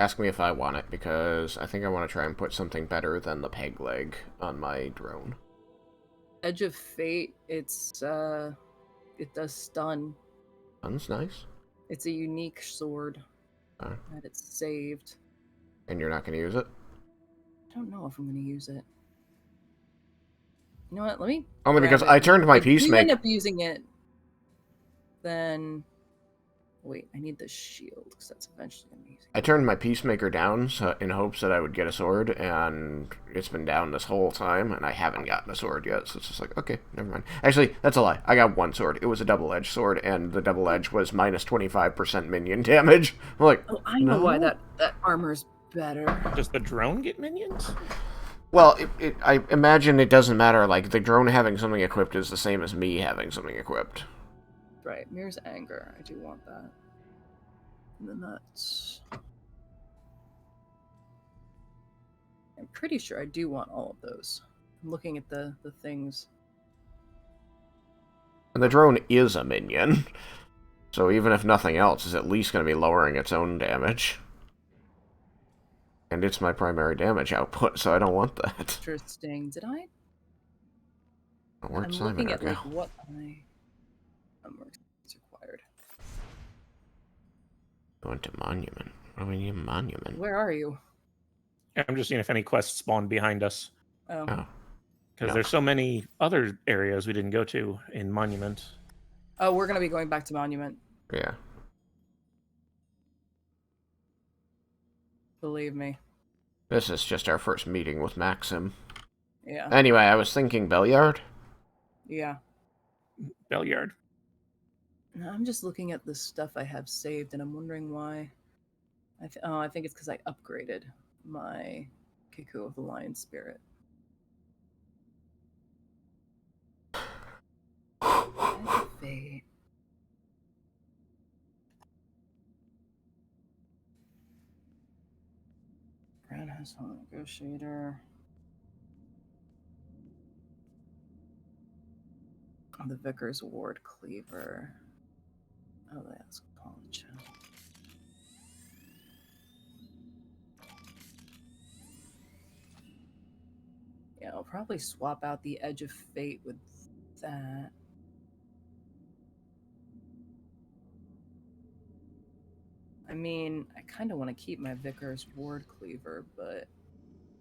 ask me if I want it, because I think I want to try and put something better than the peg leg on my drone. Edge of Fate, it's it does stun. Sun's nice. It's a unique sword that it's saved. And you're not gonna use it? I don't know if I'm gonna use it. You know what? Let me. Only grab because it. I turned my If you peacemaker. end up using it, then wait. I need the shield because that's eventually gonna be using. I turned my peacemaker down in hopes that I would get a sword, and it's been down this whole time, and I haven't gotten a sword yet. So it's just like, okay, never mind. Actually, that's a lie. I got one sword. It was a double-edged sword, and the double edge was minus 25% minion damage. I'm like, Oh, I know why no? that armor's better. Does the drone get minions? Well, I imagine it doesn't matter. Like, the drone having something equipped is the same as me having something equipped. Right, Mirror's Anger. I do want that. And then that's. I'm pretty sure I do want all of those. I'm looking at the things. And the drone is a minion. So even if nothing else, it's at least going to be lowering its own damage. And it's my primary damage output, so I don't want that. Interesting. Did I? Where'd I'm Simon looking at go? like what I. It's required. Going to monument. What do we need a monument? Where are you? I'm just seeing if any quests spawn behind us. Oh. Oh. Because No. there's so many other areas we didn't go to in Monument. Oh, we're gonna be going back to Monument. Yeah. Believe me. This is just our first meeting with Maxim. Yeah. Anyway, I was thinking Belliard. Yeah. Belliard. No, I'm just looking at the stuff I have saved, and I'm wondering why. I think it's because I upgraded my Kiku of the Lion Spirit. Fate. Brad has a negotiator. Oh, the Vicar's Ward Cleaver. Oh, that's college. Yeah, I'll probably swap out the Edge of Fate with that. I mean, I kind of want to keep my Vicar's Ward Cleaver, but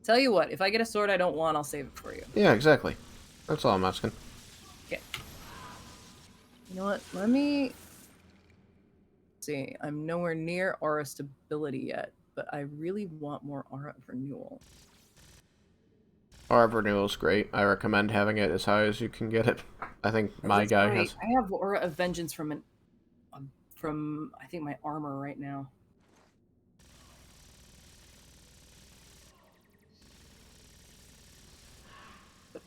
tell you what, if I get a sword I don't want, I'll save it for you. Yeah, exactly. That's all I'm asking. Okay. You know what? Let me see. I'm nowhere near aura stability yet, but I really want more aura of renewal. Aura of Renewal's great. I recommend having it as high as you can get it. I think my That's guy great. has... I have aura of vengeance from I think my armor right now. But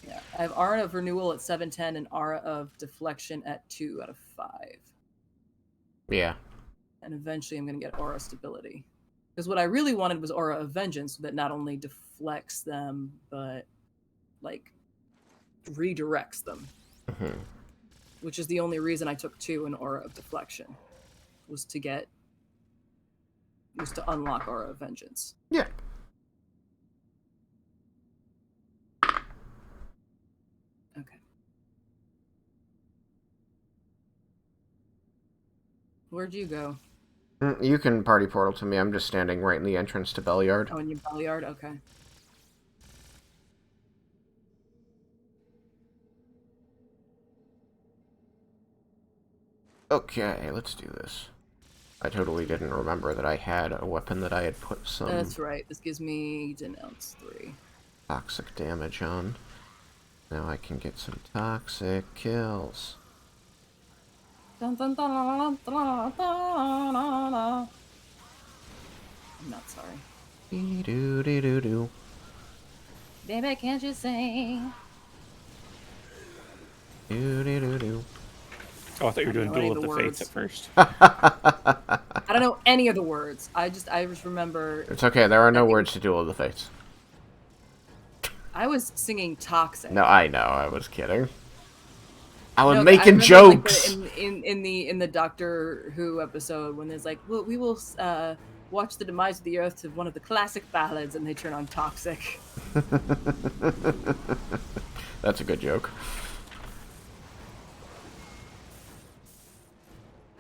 yeah, I have aura of renewal at 710 and aura of deflection at 2 out of 5. Yeah. And eventually I'm going to get aura stability. Because what I really wanted was aura of vengeance that not only deflects them, but like redirects them. Mm-hmm. Which is the only reason I took 2 in aura of deflection. Was to unlock aura of vengeance. Yeah. Okay. Where'd you go? You can party portal to me. I'm just standing right in the entrance to Belliard. Oh, in your Belliard? Okay. Okay, let's do this. I totally didn't remember that I had a weapon that I had put some That's right. This gives me denounce 3. toxic damage on. Now I can get some toxic kills. Dun, dun, dun, dun, dun, dun, dun, dun. I'm not sorry. Dee-doo-dee-doo-doo. Baby, can't you sing? Doo-doo-doo-doo. Oh, I thought you were I don't doing know any Duel of of the the Fates words. at first. I don't know any of the words. I just remember It's okay, there are no that words to Duel of the Fates. I was singing Toxic. No, I know, I was kidding. I was No, I making remember, jokes! like, in the Doctor Who episode when there's like, well, we will watch the demise of the Earth to one of the classic ballads, and they turn on Toxic. That's a good joke.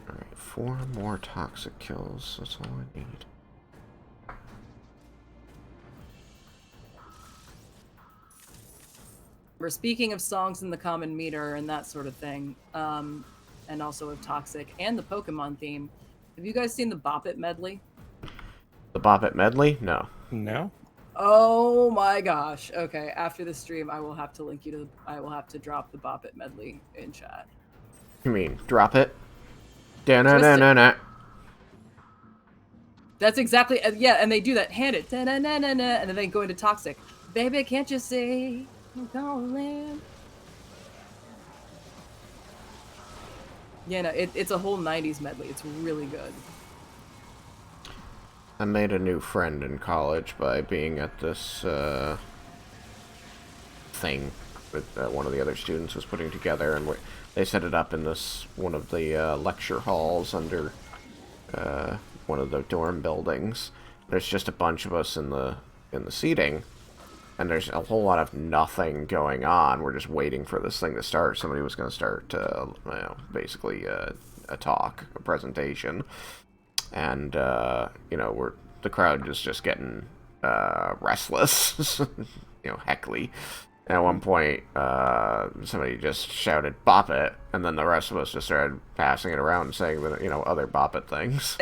Alright, 4 more toxic kills. That's all I need. We're speaking of songs in the common meter and that sort of thing, and also of Toxic and the Pokemon theme. Have you guys seen the Bop It medley? The Bop It medley? No. No? Oh my gosh. Okay, after the stream, I will have to link you to. I will have to drop the Bop It medley in chat. You mean, drop it? Da-na-na-na-na. That's exactly yeah, and they do that. Hand it, da-na-na-na-na, and then they go into Toxic. Baby, can't you see I'm calling? Yeah, no, it's a whole '90s medley. It's really good. I made a new friend in college by being at this thing that one of the other students was putting together, and they set it up in this one of the lecture halls under one of the dorm buildings. There's just a bunch of us in the seating, and there's a whole lot of nothing going on. We're just waiting for this thing to start. Somebody was going to start, basically a talk, a presentation. And, the crowd is just getting restless, heckly. And at one point, somebody just shouted, "Bop it," and then the rest of us just started passing it around and saying, other bop it things.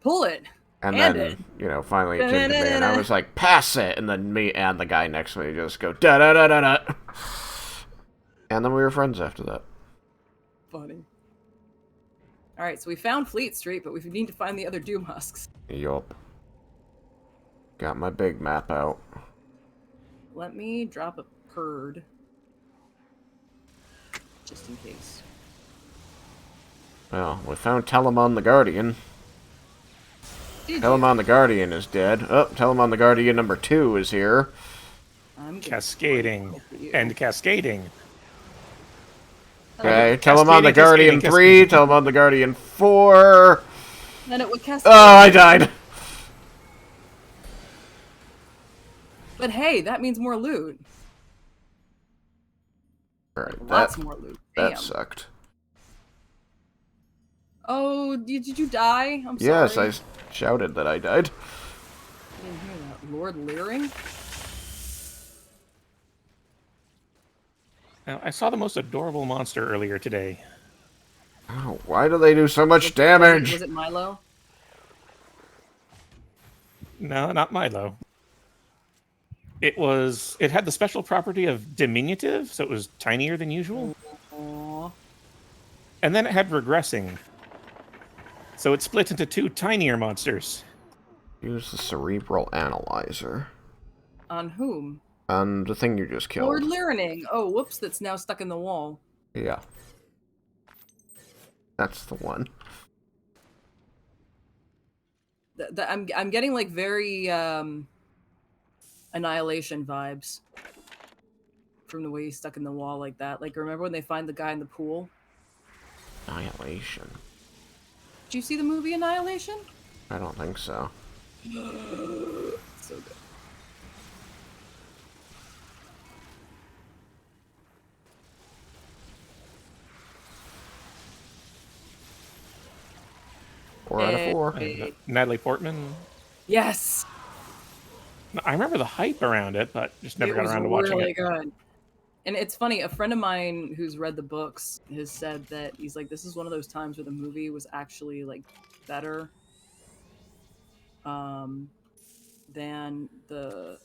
Pull it. And Hand then, it. Finally it came to me, and I was like, "Pass it!" And then me and the guy next to me just go, "Da-da-da-da-da!" And then we were friends after that. Funny. Alright, so we found Fleet Street, but we need to find the other Doom Husks. Yup. Got my big map out. Let me drop a purd. Just in case. Well, we found Telemon the Guardian. Telemon the Guardian is dead. Oh, Telemon the Guardian number 2 is here. Cascading. And cascading. Okay, Cascading, Telemon the Guardian cascading, 3, Telemon the Guardian 4. Then it would cascade. Oh, I died. But hey, that means more loot. Alright, Lots more loot. Damn. that sucked. Oh, did you die? I'm Yes, sorry. I shouted that I died. I didn't hear that. Lord Leering? Now, I saw the most adorable monster earlier today. Oh, why do they do so much damage? Was it Milo? No, not Milo. It had the special property of diminutive, so it was tinier than usual. Aww. And then it had regressing. So it split into 2 tinier monsters. Use the cerebral analyzer. On whom? On the thing you just killed. Lord Leering. Oh, whoops, that's now stuck in the wall. Yeah. That's the one. I'm getting like very Annihilation vibes from the way he's stuck in the wall like that. Like, remember when they find the guy in the pool? Annihilation. Did you see the movie Annihilation? I don't think so. So good. Four out of 4. Hey. Natalie Portman. Yes! I remember the hype around it, but just never got around to watching really it. Good. And it's funny, a friend of mine who's read the books has said that he's like, this is one of those times where the movie was actually like better than the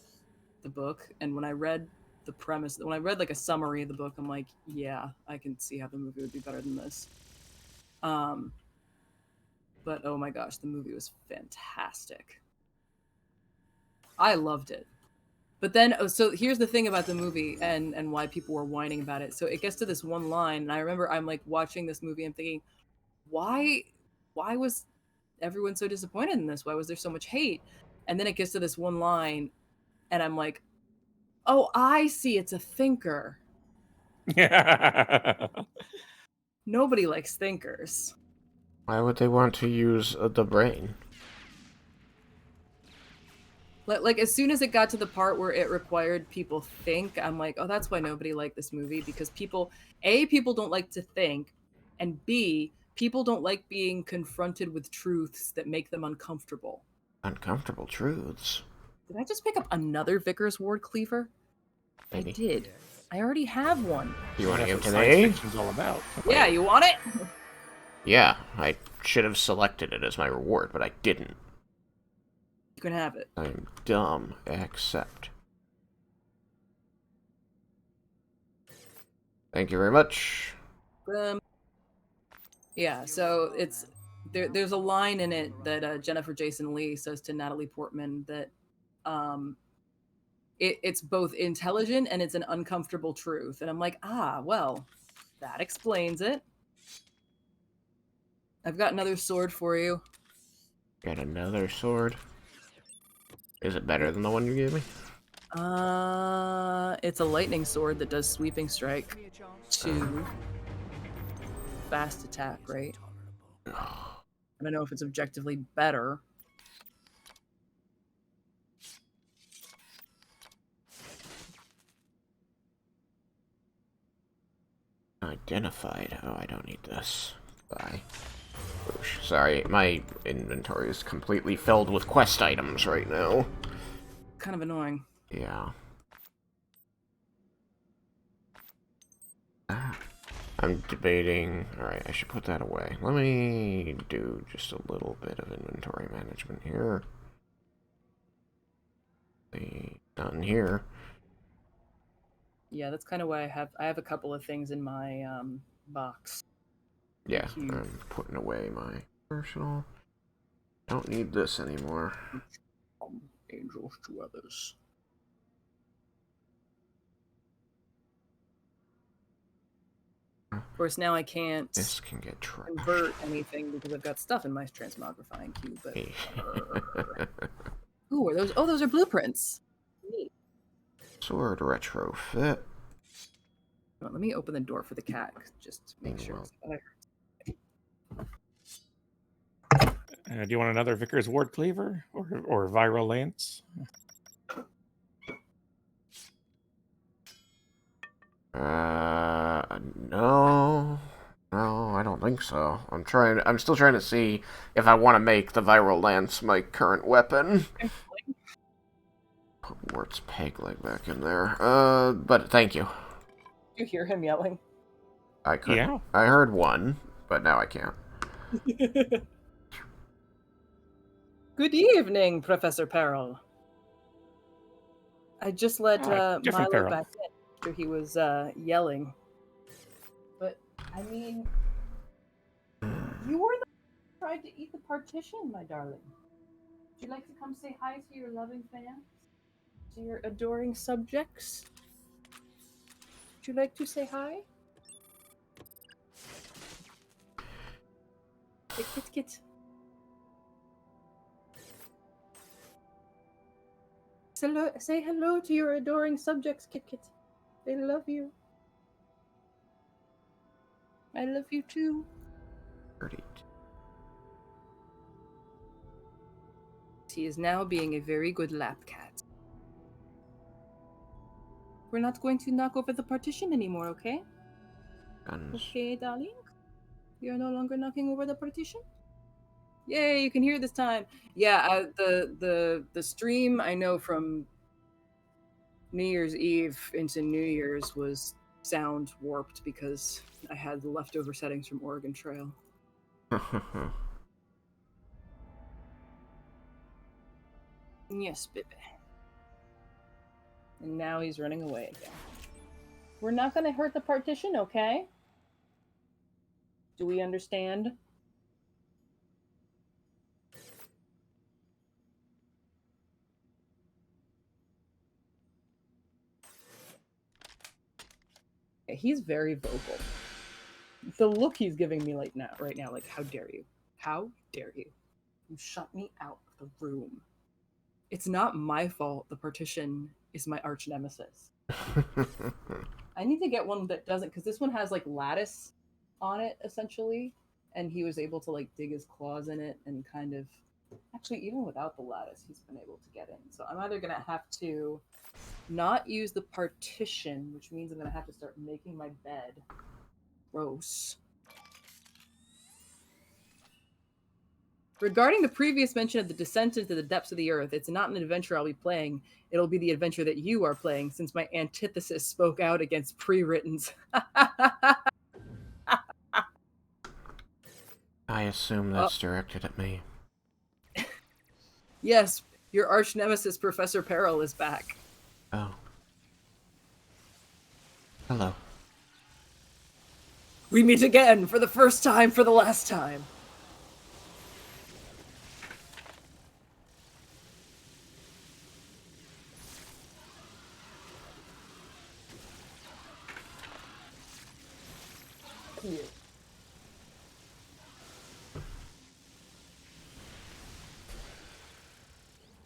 book. And when I read the premise, when I read like a summary of the book, I'm like, yeah, I can see how the movie would be better than this. But oh my gosh, the movie was fantastic. I loved it. But then, so here's the thing about the movie and why people were whining about it. So it gets to this one line, and I remember I'm like watching this movie and thinking, why was everyone so disappointed in this? Why was there so much hate? And then it gets to this one line, and I'm like, oh, I see, it's a thinker. Nobody likes thinkers. Why would they want to use the brain? Like as soon as it got to the part where it required people think, I'm like, oh, that's why nobody liked this movie, because people don't like to think, and B, people don't like being confronted with truths that make them uncomfortable. Uncomfortable truths. Did I just pick up another Vickers Ward cleaver? Maybe. I did. I already have one. You want to give That's it what to science me? fiction's all about. Yeah, you want it? Yeah, I should have selected it as my reward, but I didn't. You can have it. I'm dumb. Accept. Thank you very much. Yeah, so it's there's a line in it that Jennifer Jason Leigh says to Natalie Portman that it's both intelligent and it's an uncomfortable truth. And I'm like, well, that explains it. I've got another sword for you. Got another sword. Is it better than the one you gave me? It's a lightning sword that does sweeping strike. 2 fast attack, right? I don't know if it's objectively better. Identified. Oh, I don't need this. Bye. Oosh. Sorry, my inventory is completely filled with quest items right now. Kind of annoying. Yeah. I'm debating... Alright, I should put that away. Let me do just a little bit of inventory management here. Nothing here. Yeah, that's kind of why I have a couple of things in my box. Yeah, I'm putting away my personal. Don't need this anymore. Angels to others. Of course, now I can't This can get trashed. convert anything because I've got stuff in my transmogrifying queue. But ooh, are those? Oh, those are blueprints. Neat. Sword retrofit. Let me open the door for the cat, just to make sure. Do you want another Vickers Ward cleaver or viral lance? No. No, I don't think so. I'm still trying to see if I want to make the viral lance my current weapon. Put Wart's peg leg back in there. But thank you. You hear him yelling? I could. Yeah. I heard one, but now I can't. Good evening, Professor Peril. I just let Milo Peril. back in after he was yelling. But, I mean, you were the one who tried to eat the partition, my darling. Would you like to come say hi to your loving fans? To your adoring subjects? Would you like to say hi? Kit. Say hello to your adoring subjects, Kit. They love you. I love you too. 30. He is now being a very good lap cat. We're not going to knock over the partition anymore, okay? Guns. Okay, darling? You're no longer knocking over the partition? Yay, you can hear this time. Yeah, the stream I know from New Year's Eve into New Year's was sound warped because I had the leftover settings from Oregon Trail. Yes, baby. And now he's running away again. We're not going to hurt the partition, okay? Do we understand? He's very vocal. The look he's giving me like now, right now, like, how dare you? How dare you? You shut me out of the room. It's not my fault the partition is my arch nemesis. I need to get one that doesn't, because this one has like lattice on it essentially, and he was able to like dig his claws in it and kind of, actually even without the lattice he's been able to get in. So I'm either gonna have to not use the partition, which means I'm gonna have to start making my bed. Gross. Regarding the previous mention of the descent into the depths of the earth, it's not an adventure I'll be playing. It'll be the adventure that you are playing, since my antithesis spoke out against pre-writtens. I assume that's directed at me. Yes, your arch nemesis, Professor Peril, is back. Oh. Hello. We meet again, for the first time, for the last time. Cute.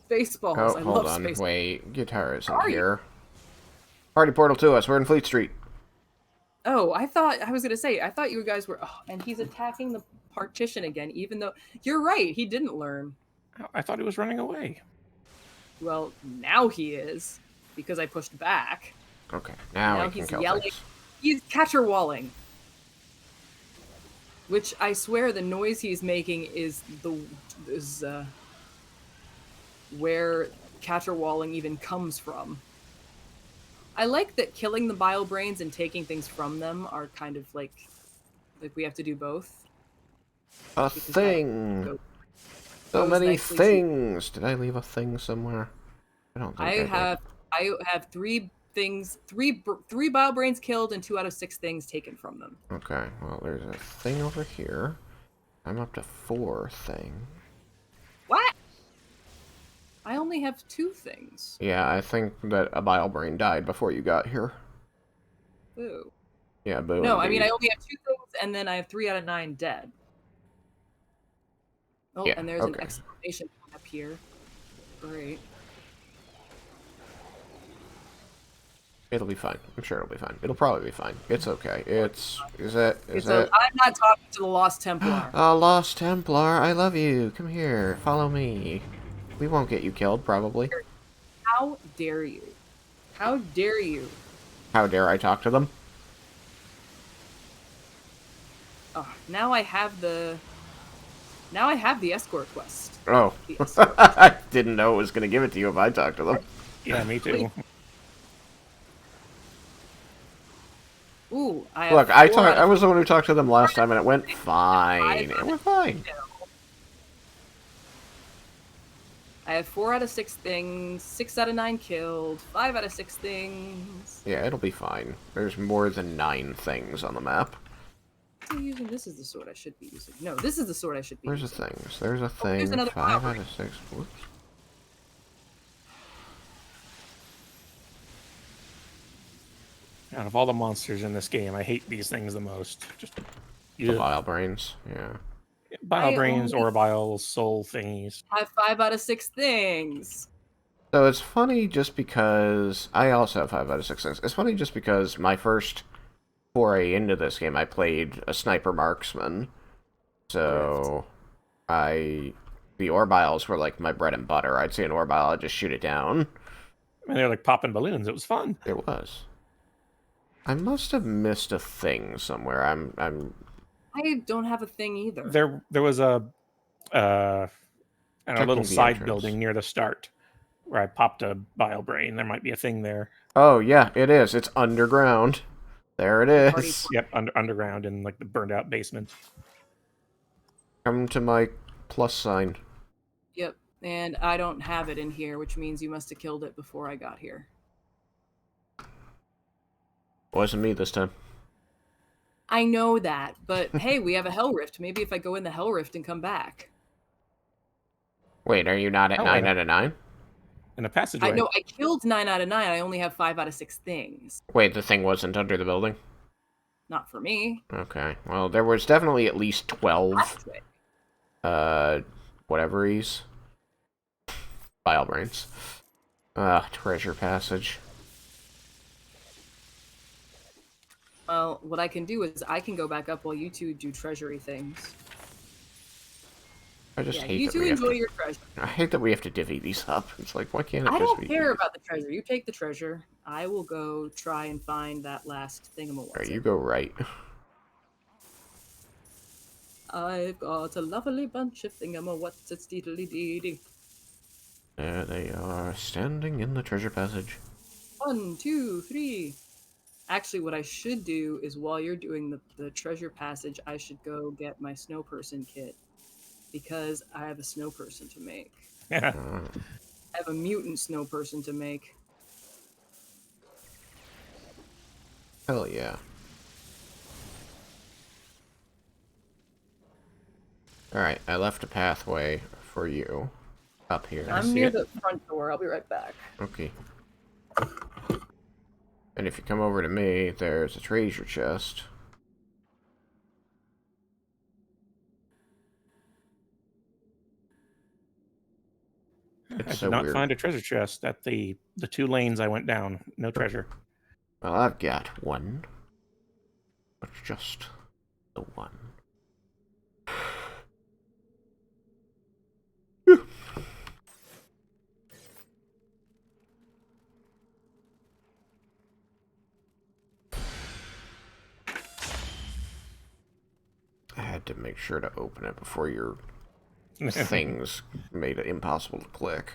Spaceballs. Oh, I hold love on. Spaceballs. Wait, guitar isn't Are you? here. Party portal to us. We're in Fleet Street. Oh, I was gonna say, I thought you guys were, oh, and he's attacking the partition again, even though, you're right, he didn't learn. I thought he was running away. Well, now he is, because I pushed back. Okay, now Now we can he's kill yelling. things. He's caterwauling. Which I swear the noise he's making is where caterwauling even comes from. I like that killing the bile brains and taking things from them are kind of like we have to do both. A Because thing! that So goes many nicely things! Did I leave a thing somewhere? I don't think I did. I have 3 things, 3 bile brains killed and 2 out of 6 things taken from them. Okay, well, there's a thing over here. I'm up to 4 things. What? I only have 2 things. Yeah, I think that a bile brain died before you got here. Boo. Yeah, boo. No, I mean, I indeed. only have 2 things, and then I have 3 out of 9 dead. Oh, Yeah, and there's an okay. exclamation point up here. Great. It'll be fine. I'm sure it'll be fine. It'll probably be fine. It's okay. Is it? I'm not talking to the Lost Templar. Lost Templar, I love you. Come here. Follow me. We won't get you killed, probably. How dare you? How dare you? How dare I talk to them? Oh, now I have the escort quest. Oh. The escort. I didn't know it was going to give it to you if I talked to them. Yeah, me too. Ooh, I have Look, 4 I was the one who talked to them last time, and it went fine. It went fine. I have 4 out of 6 things, 6 out of 9 killed, 5 out of 6 things. Yeah, it'll be fine. There's more than 9 things on the map. This is the sword I should be using. No, this is the sword I should be Where's the using. things? There's a thing. there's another 5 flower. out of 6. Whoops. Out of all the monsters in this game, I hate these things the most. Just The bile brains. Yeah. bile brains only- or bile soul thingies. I have 5 out of 6 things. So it's funny just because I also have 5 out of 6 things. It's funny just because my first foray into this game, I played a sniper marksman. So the orbiles were like my bread and butter. I'd see an orbile, I'd just shoot it down. And they're like popping balloons. It was fun. It was. I must have missed a thing somewhere. I don't have a thing either. There was a little Checking the side entrance. building near the start where I popped a bile brain. There might be a thing there. Oh, yeah, it is. It's underground. There it Party is. Yep, underground in like the burned out basement. Come to my plus sign. Yep. And I don't have it in here, which means you must have killed it before I got here. Wasn't me this time. I know that, but hey, we have a Hell Rift. Maybe if I go in the Hell Rift and come back. Wait, are you not at Oh, 9 out of 9? In a passageway. No, I killed 9 out of 9. I only have 5 out of 6 things. Wait, the thing wasn't under the building? Not for me. Okay. Well, there was definitely at least 12, Passageway. whatever he's. Bile brains. Treasure passage. Well, what I can do is I can go back up while you two do treasury things. I just Yeah, hate you that two we have enjoy to... your treasure. I hate that we have to divvy these up. It's like, why can't it I just don't be... care about the treasure. You take the treasure. I will go try and find that last thingamawat's. Alright, you go right. I've got a lovely bunch of thingamawat's. It's deedly deedy. There they are, standing in the treasure passage. 1, 2, 3. Actually, what I should do is while you're doing the treasure passage, I should go get my snow person kit. Because I have a snow person to make. Yeah. I have a mutant snow person to make. Hell yeah. Alright, I left a pathway for you up here. I'm near the front door. I'll be right back. Okay. And if you come over to me, there's a treasure chest. I It's did so not weird. find a treasure chest at the 2 lanes I went down. No treasure. Well, I've got one. But just the one. I had to make sure to open it before your things made it impossible to click.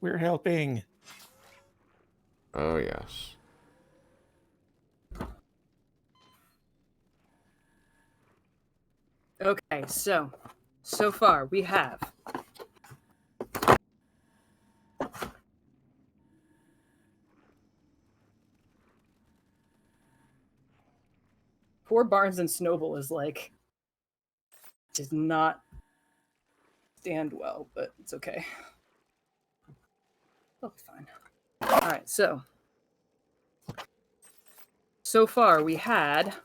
We're helping. Oh, yes. Okay, so far we have poor Barnes and Snowball is like does not stand well, but it's okay. They'll be fine. All right, so far we have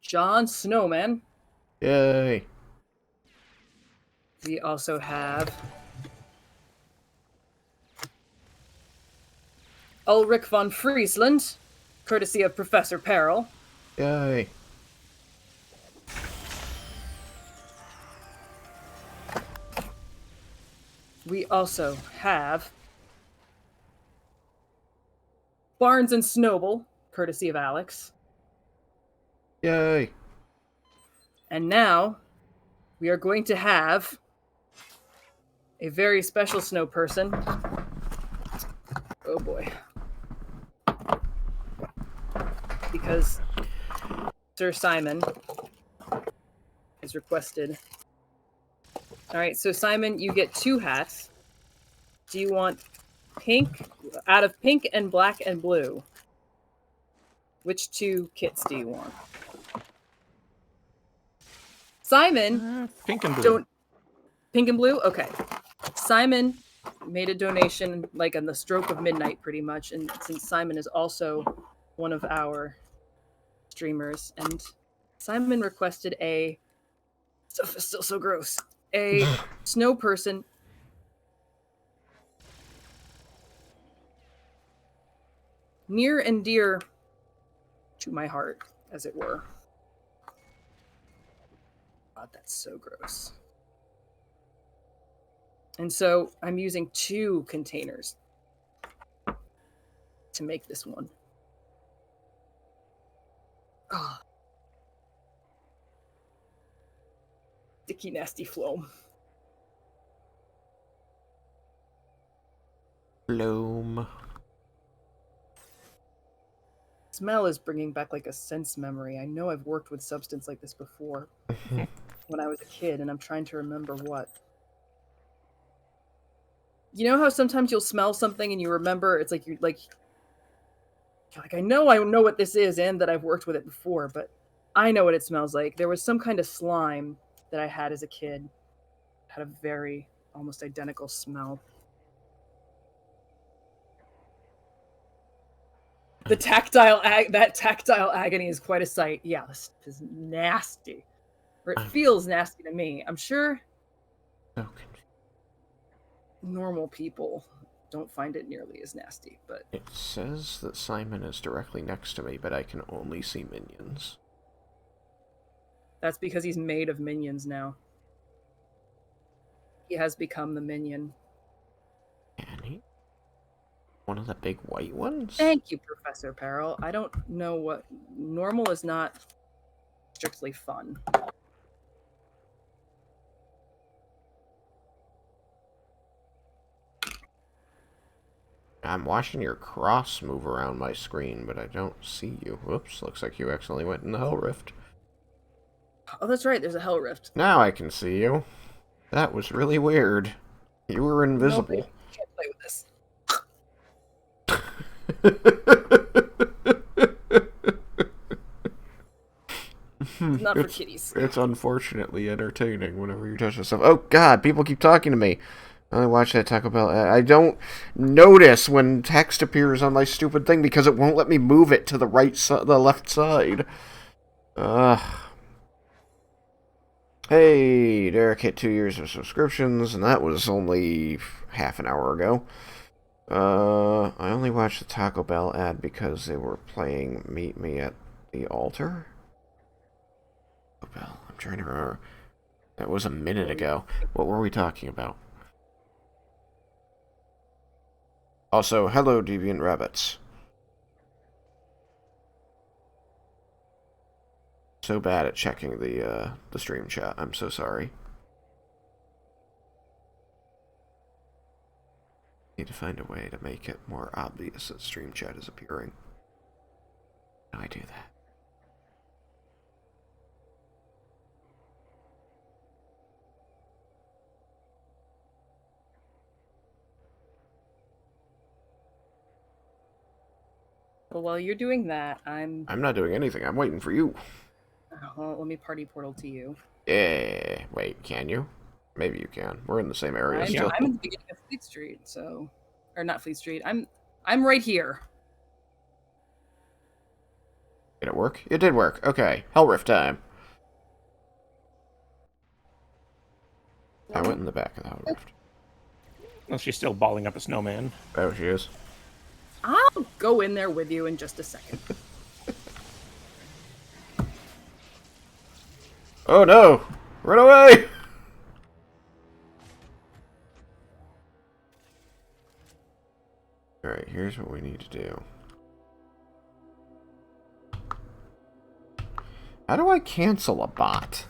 Jon Snowman. Yay. We also have Ulrich von Friesland, courtesy of Professor Peril. Yay. We also have Barnes and Snowball, courtesy of Alex. Yay. And now we are going to have a very special snow person. Oh boy. Because Sir Simon is requested. All right, so Simon, you get 2 hats. Do you want pink, out of pink and black and blue? Which 2 kits do you want? Simon, Pink and blue. Pink and blue? Okay. Simon made a donation like on the stroke of midnight pretty much, and since Simon is also one of our streamers, and Simon requested a stuff is still so gross. A snow person near and dear to my heart, as it were. God, that's so gross. And so I'm using 2 containers to make this one. Oh. Sticky, nasty phloem. Bloom. Smell is bringing back like a sense memory. I know I've worked with substance like this before when I was a kid, and I'm trying to remember what. You know how sometimes you'll smell something and you remember it's like you're like I know what this is and that I've worked with it before, but I know what it smells like. There was some kind of slime that I had as a kid. It had a very almost identical smell. The that tactile agony is quite a sight. Yeah, this is nasty. Or it feels nasty to me. I'm sure Okay. normal people don't find it nearly as nasty, but It says that Simon is directly next to me, but I can only see minions. that's because he's made of minions now. He has become the minion. Can he? One of the big white ones? Thank you, Professor Peril. I don't know what normal is not strictly fun. I'm watching your cross move around my screen, but I don't see you. Whoops, looks like you accidentally went in the Hell Rift. Oh, that's right, there's a Hell Rift. Now I can see you. That was really weird. You were invisible. Nobody can't play with this. It's not for kitties. It's unfortunately entertaining whenever you touch stuff. Oh god, people keep talking to me. I watch that Taco Bell. I don't notice when text appears on my stupid thing because it won't let me move it to the the left side. Hey, Derek hit 2 years of subscriptions, and that was only half an hour ago. I only watched the Taco Bell ad because they were playing Meet Me at the Altar. Taco Bell, I'm trying to remember. That was a minute ago. What were we talking about? Also, hello, Deviant Rabbits. So bad at checking the stream chat. I'm so sorry. Need to find a way to make it more obvious that stream chat is appearing. How do I do that? Well, while you're doing that, I'm I'm not doing anything. I'm waiting for you. well, let me party portal to you. Yeah. Wait, can you? Maybe you can. We're in the same area still. I'm in the beginning of Fleet Street, so or not Fleet Street. I'm right here. Did it work? It did work. Okay. Hell Rift time. I went in the back of the Hell Rift. Well, she's still balling up a snowman. Oh, she is. I'll go in there with you in just a second. Oh no! Run away! Alright, here's what we need to do. How do I cancel a bot?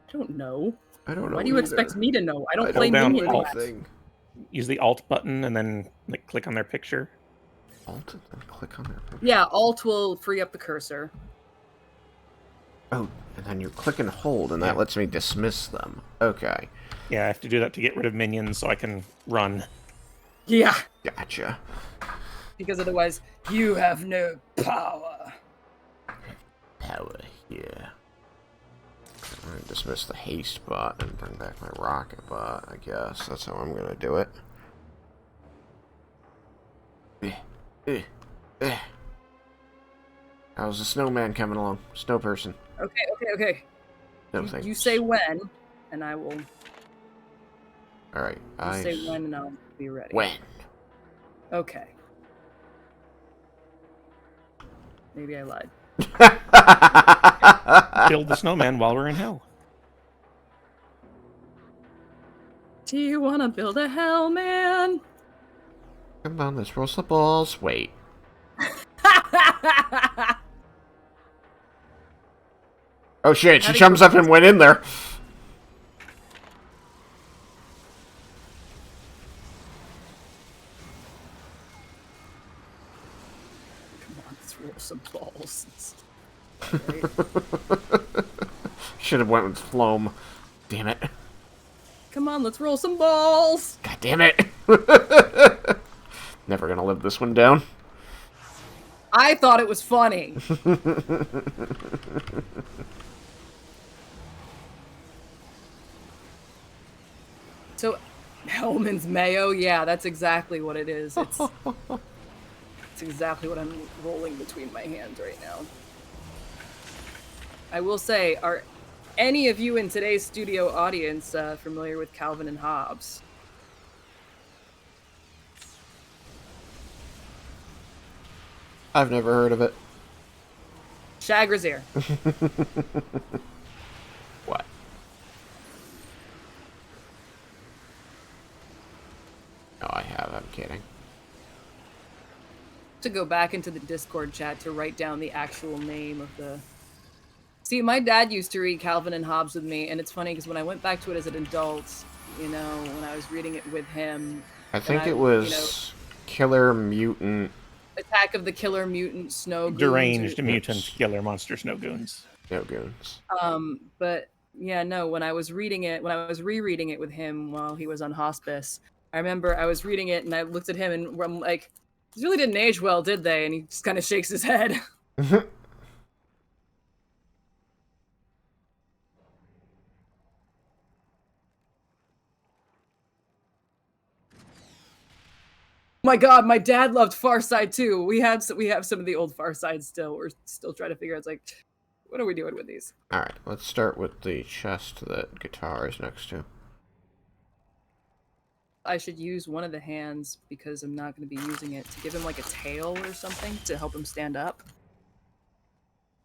I don't know. I don't know. Why do you either. expect me to know? I don't I play down Minion alt. Class. Use the Alt button and then like click on their picture. Alt and then click on their picture. Yeah, Alt will free up the cursor. Oh, and then you click and hold, and that lets me dismiss them. Okay. Yeah, I have to do that to get rid of minions so I can run. Yeah, Gotcha. because otherwise you have no power. Power here. I'm gonna dismiss the haste bot and bring back my rocket bot, I guess. That's how I'm gonna do it. How's the snowman coming along? Snow person. Okay. No thanks. You say when, and I will. Alright, You say when, and I'll be ready. When? Okay. Maybe I lied. Build the snowman while we're in hell. Do you want to build a hell, man? Come on, let's roll some balls. Wait. Oh shit, she jumps up and went in there. some balls. Right? Should have went with Floam. Damn it. Come on, let's roll some balls! God damn it. Never gonna live this one down. I thought it was funny. So, Hellman's Mayo, yeah, that's exactly what it is. It's exactly what I'm rolling between my hands right now. I will say, are any of you in today's studio audience familiar with Calvin and Hobbes? I've never heard of it. Shagrazier. What? No, I have. I'm kidding. To go back into the Discord chat to write down the actual name of the... See, my dad used to read Calvin and Hobbes with me, and it's funny because when I went back to it as an adult, you know, when I was reading it with him... I think it was Killer Mutant... Attack of the Killer Mutant Snow Goons. Deranged mutant killer monster snow goons. No goons. But yeah, no, when I was reading it, when I was rereading it with him while he was on hospice, I remember I was reading it and I looked at him and I'm like, these really didn't age well, did they? And he just kind of shakes his head. My God, my dad loved Far Side too. We have some of the old Far Side still. We're still trying to figure out. It's like, what are we doing with these? All right, let's start with the chest that guitar is next to. I should use one of the hands because I'm not going to be using it to give him like a tail or something to help him stand up.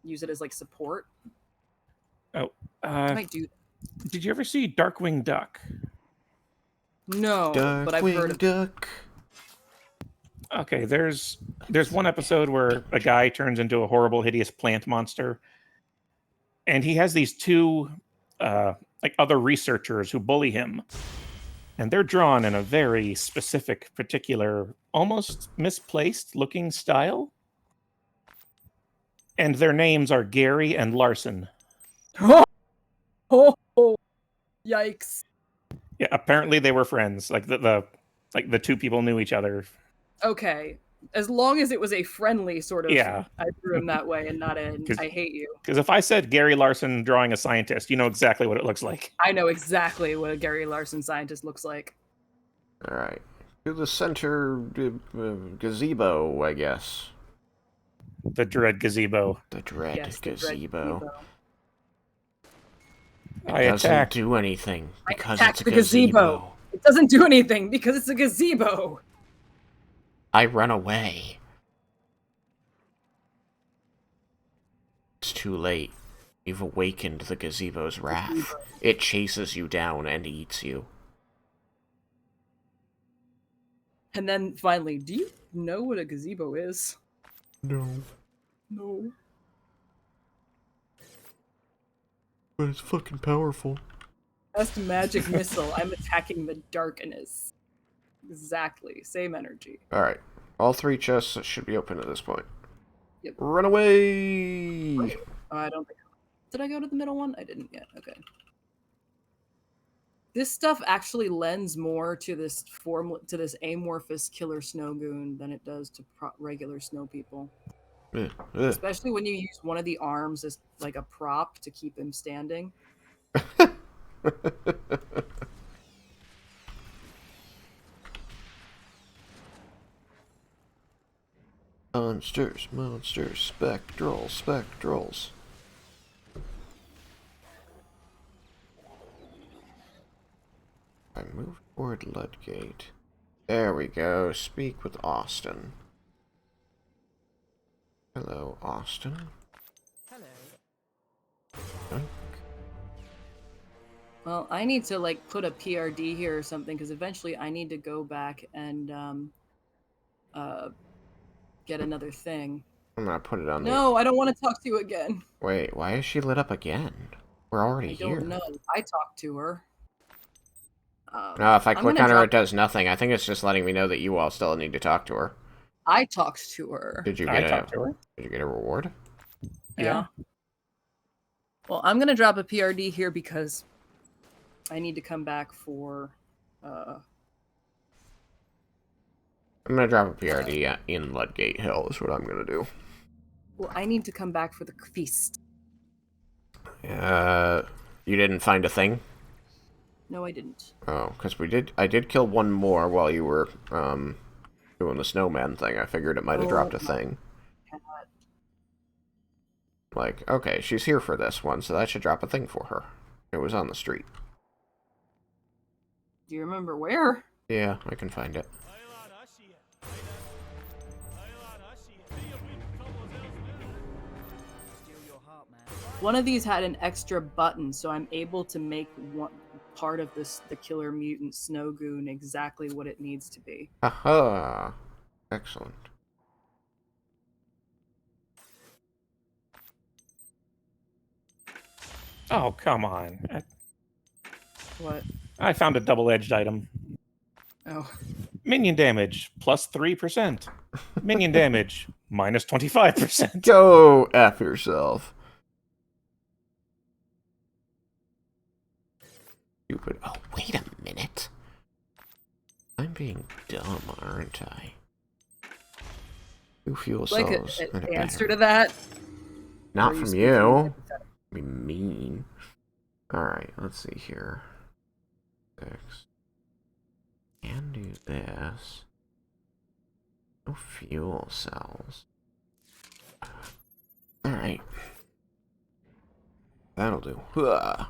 Use it as like support. Oh, I might do that. Did you ever see Darkwing Duck? No, but I've heard of it. Duck. Okay, there's one episode where a guy turns into a horrible, hideous plant monster, and he has these two like other researchers who bully him, and they're drawn in a very specific, particular, almost misplaced looking style, and their names are Gary and Larson. Oh, yikes! Yeah, apparently they were friends. Like the two people knew each other. Okay, as long as it was a friendly sort of, Yeah. I threw him that way and not in, I hate you. Because if I said Gary Larson drawing a scientist, you know exactly what it looks like. I know exactly what a Gary Larson scientist looks like. All right. To the center gazebo, I guess. The dread gazebo. The dread Yes, the dread gazebo. I It doesn't attack. do anything because attack it's a the gazebo. gazebo. It doesn't do anything because it's a gazebo. I run away. It's too late. You've awakened the gazebo's wrath. It chases you down and eats you. And then finally, do you know what a gazebo is? No. No. But it's fucking powerful. Best magic missile. I'm attacking the darkness. Exactly. Same energy. Alright. All three chests should be open at this point. Yep. Run away! I don't think... Did I go to the middle one? I didn't yet. Okay. This stuff actually lends more to this amorphous killer snow goon than it does to regular snow people. Especially when you use one of the arms as like a prop to keep him standing. Monsters, monsters, spectrals, spectrals. I move toward Hellgate. There we go. Speak with Austin. Hello, Austin. Hello. Well, I need to like put a PRD here or something because eventually I need to go back and get another thing. I'm gonna put it on No, I don't want to talk to you again. Wait, why is she lit up again? We're already I here. don't know. I talked to her. No, if I I'm click gonna on her, drop- it does nothing. I think it's just letting me know that you all still need to talk to her. I talked to her. Did you I get talked a to her. Did you get a reward? Yeah. Well, I'm gonna drop a PRD here because I need to come back for. I'm gonna drop a PRD in Ludgate Hill. Is what I'm gonna do. Well, I need to come back for the feast. You didn't find a thing? No, I didn't. Oh, because I did kill one more while you were doing the snowman thing. I figured it might have dropped a thing. God. Like, okay, she's here for this one, so that should drop a thing for her. It was on the street. Do you remember where? Yeah, I can find it. Steal your heart, man. One of these had an extra button, so I'm able to make one part of the killer mutant snow goon exactly what it needs to be. Aha! Excellent. Oh, come on. What? I found a double-edged item. Oh. Minion damage, plus 3%. Minion damage, minus 25%. Go F yourself. Stupid. Oh, wait a minute. I'm being dumb, aren't I? 2 fuel Like cells an and a answer battery. to that? Or Not are from speaking you. hypothetically? Be mean. Alright, let's see here. 6. Can do this. No fuel cells. Alright. That'll do. Huh.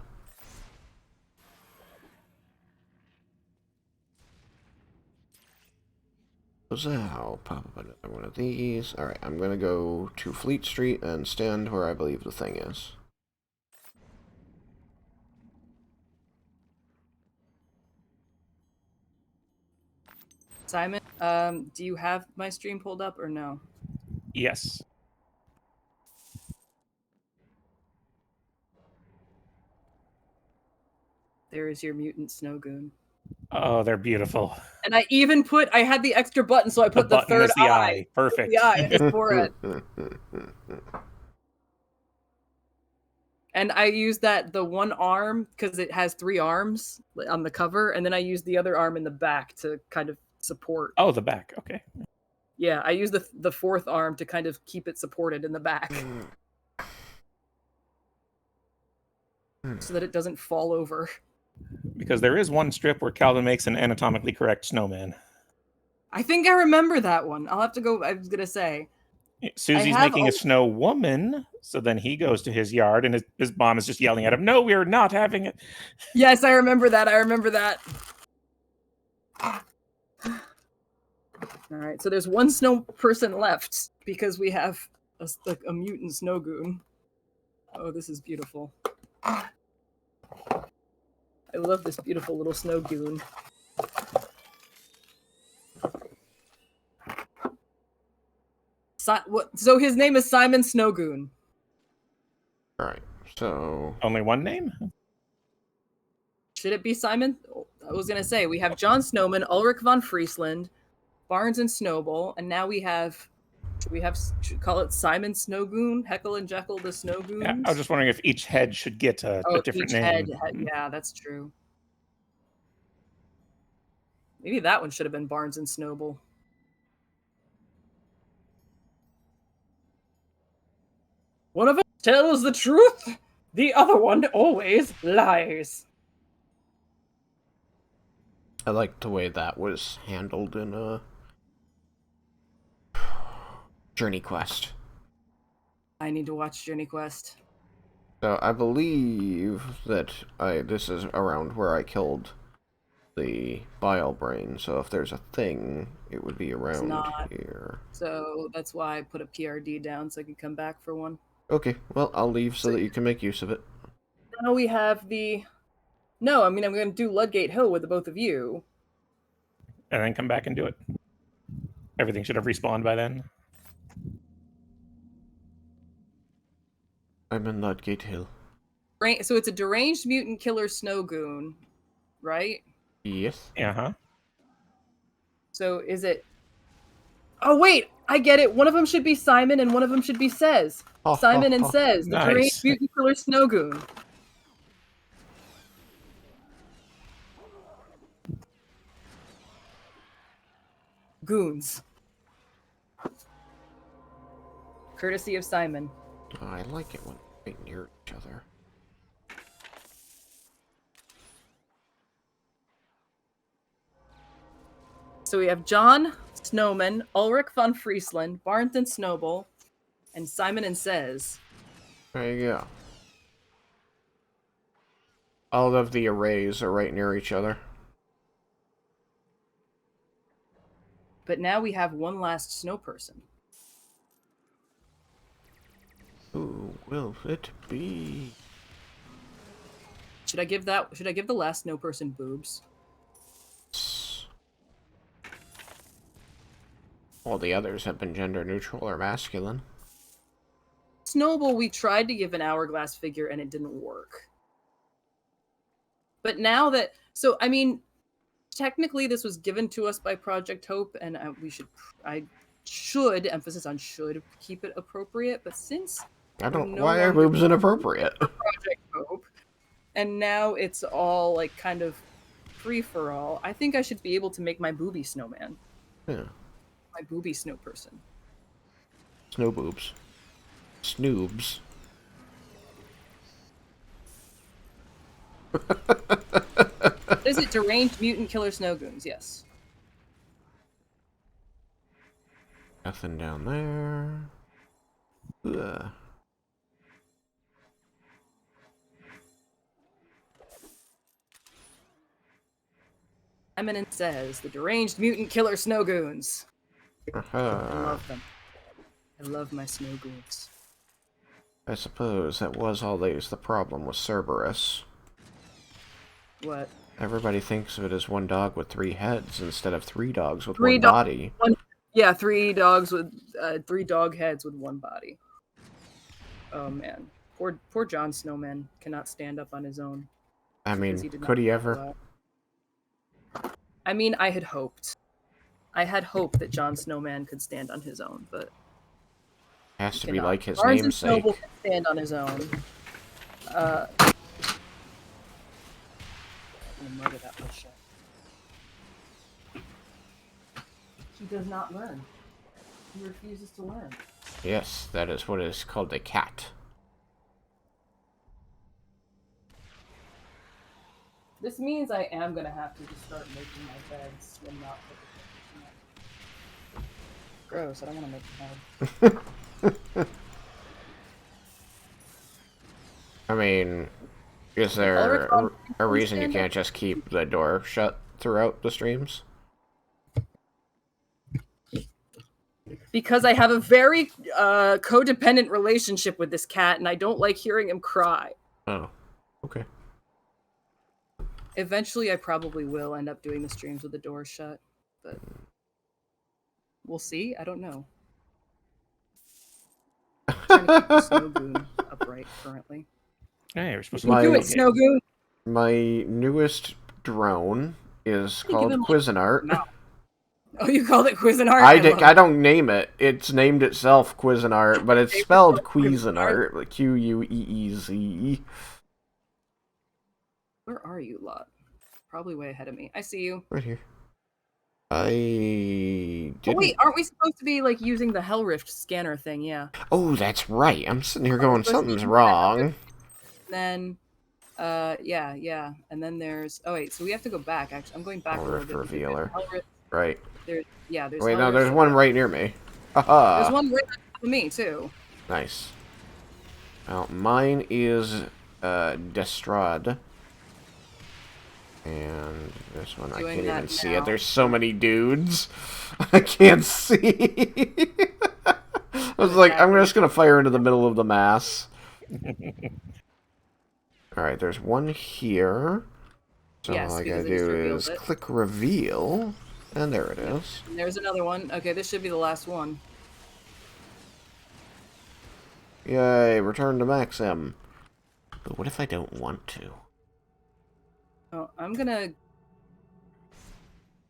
So I'll pop up another one of these. Alright, I'm gonna go to Fleet Street and stand where I believe the thing is. Simon, do you have my stream pulled up or no? Yes. There is your mutant snow goon. Oh, they're beautiful. And I had the extra button, so I put the button third is the eye. Perfect. The eye in his forehead. And I used the one arm because it has 3 arms on the cover, and then I used the other arm in the back to kind of support. Oh, the back. Okay. Yeah, I used the 4th arm to kind of keep it supported in the back. So that it doesn't fall over. Because there is one strip where Calvin makes an anatomically correct snowman. I think I remember that one. I'll have to go. I was going to say. Susie's making a snow woman, so then he goes to his yard, and his mom is just yelling at him, "No, we're not having it." Yes, I remember that. All right, so there's one snow person left because we have a mutant snow goon. Oh, this is beautiful. I love this beautiful little snow goon. So his name is Simon Snowgoon. Alright, so... Only one name? Should it be Simon? I was going to say, we have John Snowman, Ulrich von Friesland, Barnes and Snowball, and now we have... Should we call it Simon Snowgoon? Heckle and Jekyll the Snowgoons? Yeah, I was just wondering if each head should get a different name. Yeah, that's true. Maybe that one should have been Barnes and Snowball. One of us tells the truth, the other one always lies. I like the way that was handled in Journey Quest. I need to watch Journey Quest. So I believe that this is around where I killed the bile brain, so if there's a thing, it would be around here. So that's why I put a PRD down so I can come back for one. Okay, well, I'll leave so that you can make use of it. Now we have the... No, I mean, I'm going to do Ludgate Hill with the both of you. And then come back and do it. Everything should have respawned by then. I'm in Ludgate Hill. So it's a deranged mutant killer Snowgoon, right? Yes. Uh-huh. So is it... Oh wait, I get it. One of them should be Simon, and one of them should be Says. Simon and Says, the deranged Nice. mutant killer snow goon. Goons. Courtesy of Simon. Oh, I like it when they're right near each other. So we have John Snowman, Ulrich von Friesland, Barnton Snowball, and Simon and Says. There you go. All of the arrays are right near each other. But now we have one last snow person. Who will it be? Should I give the last snow person boobs? All the others have been gender neutral or masculine. Snowball, we tried to give an hourglass figure and it didn't work. But now that, so I mean, technically this was given to us by Project Hope, and I should, emphasis on should, keep it appropriate. But since I don't. no Why are longer boobs inappropriate? Project Hope, and now it's all like kind of free for all, I think I should be able to make my booby snowman, Yeah. my booby snow person. Snow boobs. Snoobs. Is it deranged mutant killer snow goons? Yes. Nothing down there. Ugh. Eminent Says, the deranged mutant killer snow goons. I Uh-huh. love them. I love my snow goons. I suppose that was always the problem with Cerberus. What? Everybody thinks of it as one dog with 3 heads instead of 3 dogs with Three one dog- body. Yeah, 3 dogs with 3 dog heads with 1 body. Oh man, poor Jon Snowman cannot stand up on his own. I mean, because he did not could he do ever? well. I mean, I had hoped. I had hoped that Jon Snowman could stand on his own, but Has to be cannot. like his Barnes and namesake. Noble can stand on his own. I'm gonna murder that little shit. He does not learn. He refuses to learn. Yes, that is what is called a cat. This means I am gonna have to just start making my beds and not put the gross. I don't want to make a bed. I mean, is there a reason you can't just keep the door shut throughout the streams? Because I have a very codependent relationship with this cat, and I don't like hearing him cry. Oh, okay. Eventually, I probably will end up doing the streams with the door shut, but we'll see. I don't know. I'm trying to keep the snow goon upright currently. Hey, you're supposed My- to Do it, snow goon. My newest drone is You give called him, like, Cuisinart. mouth. Oh, you called it Cuisinart? I don't name it. It's named itself Cuisinart, but it's spelled Cuisinart, like Queeze. Where are you, lot? Probably way ahead of me. I see you. Right here. I didn't. Oh, wait, aren't we supposed to be, like, using the Hellrift scanner thing? Yeah. Oh, that's right. I'm sitting here going, Let's something's use that. wrong. Then, yeah. And then there's... Oh, wait, so we have to go back, actually. I'm going back a little Hellrift bit. because revealer. Hellrift, Right. there's Wait, no, Hellrift. there's one right near me. Haha. There's one right next to me, too. Nice. Well, mine is Destrade. And this one, Doing I can't that even see now. it. There's so many dudes. I can't see. I was like, I'm just going to fire into the middle of the mass. Alright, there's one here. So Yes, all I because gotta I just do revealed is it. click reveal. And there it is. And there's another one. Okay, this should be the last one. Yay, return to Maxim. But what if I don't want to? Oh, I'm gonna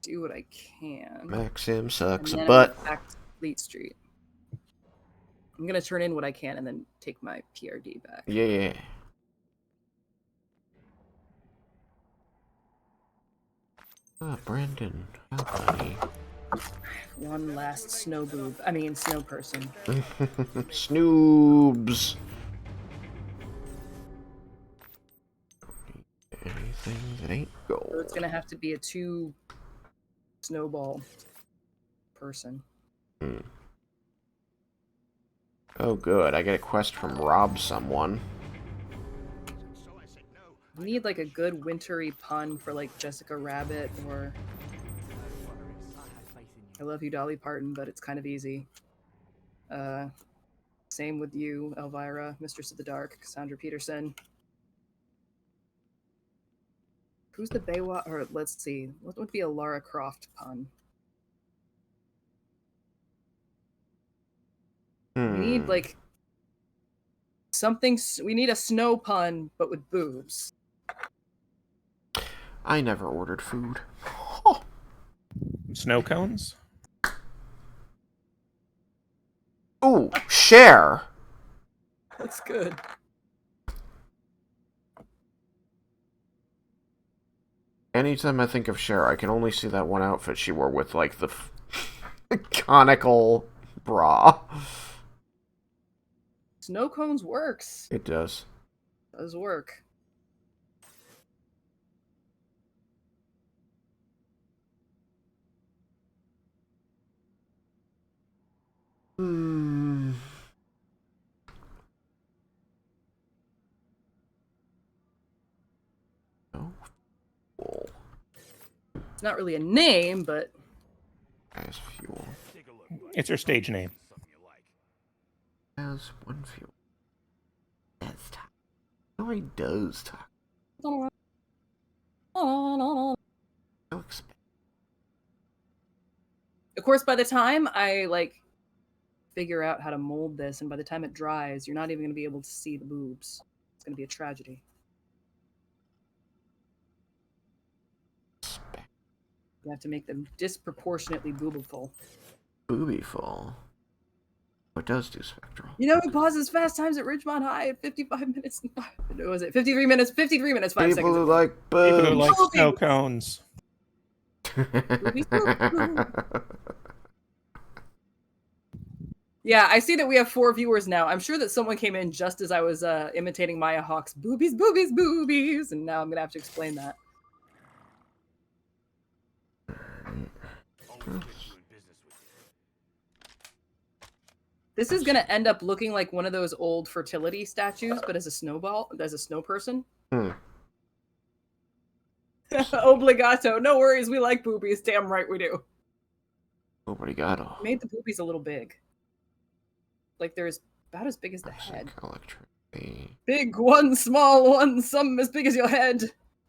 do what I can. Maxim sucks And a then butt. I'm back to Fleet Street. I'm gonna turn in what I can and then take my PRD back. Yeah. Ah, Brandon. How funny. One last snow boob. I mean, snow person. Snoobs. Anything that ain't gold. So it's gonna have to be a 2 snowball person. Oh, good. I get a quest from Rob someone. We need like a good wintry pun for like Jessica Rabbit or I love you, Dolly Parton, but it's kind of easy. Same with you, Elvira, Mistress of the Dark, Cassandra Peterson. Who's the Baywatch? Or let's see, what would be a Lara Croft pun? We need like something. We need a snow pun, but with boobs. I never ordered food. Snow cones? Ooh, share. That's good. Anytime I think of Cher, I can only see that one outfit she wore with, like, the conical bra. Snow cones works. It does. Does work. Hmm. Oh. Cool. It's not really a name, but As fuel. It's her stage name. As one fuel. Does talk. No, he does talk. So expensive. of course, by the time I like figure out how to mold this, and by the time it dries, you're not even going to be able to see the boobs. It's going to be a tragedy. You have to make them disproportionately boobiful. Boobyful. What does do spectral? You know who pauses fast times at Ridgemont High at 55 minutes and 5... What was it? 53 minutes, 5 People seconds. who like People who boobs. like Oh, snow baby. cones. Yeah, I see that we have 4 viewers now. I'm sure that someone came in just as I was imitating Maya Hawke's boobies, boobies, boobies, and now I'm going to have to explain that. This is going to end up looking like one of those old fertility statues, but as a snowball, as a snow person. Obligato. No worries, we like boobies. Damn right we do. Nobody got them. Made the boobies a little big. Like they're about as big as the head. Electricity. Big one, small one, some as big as your head.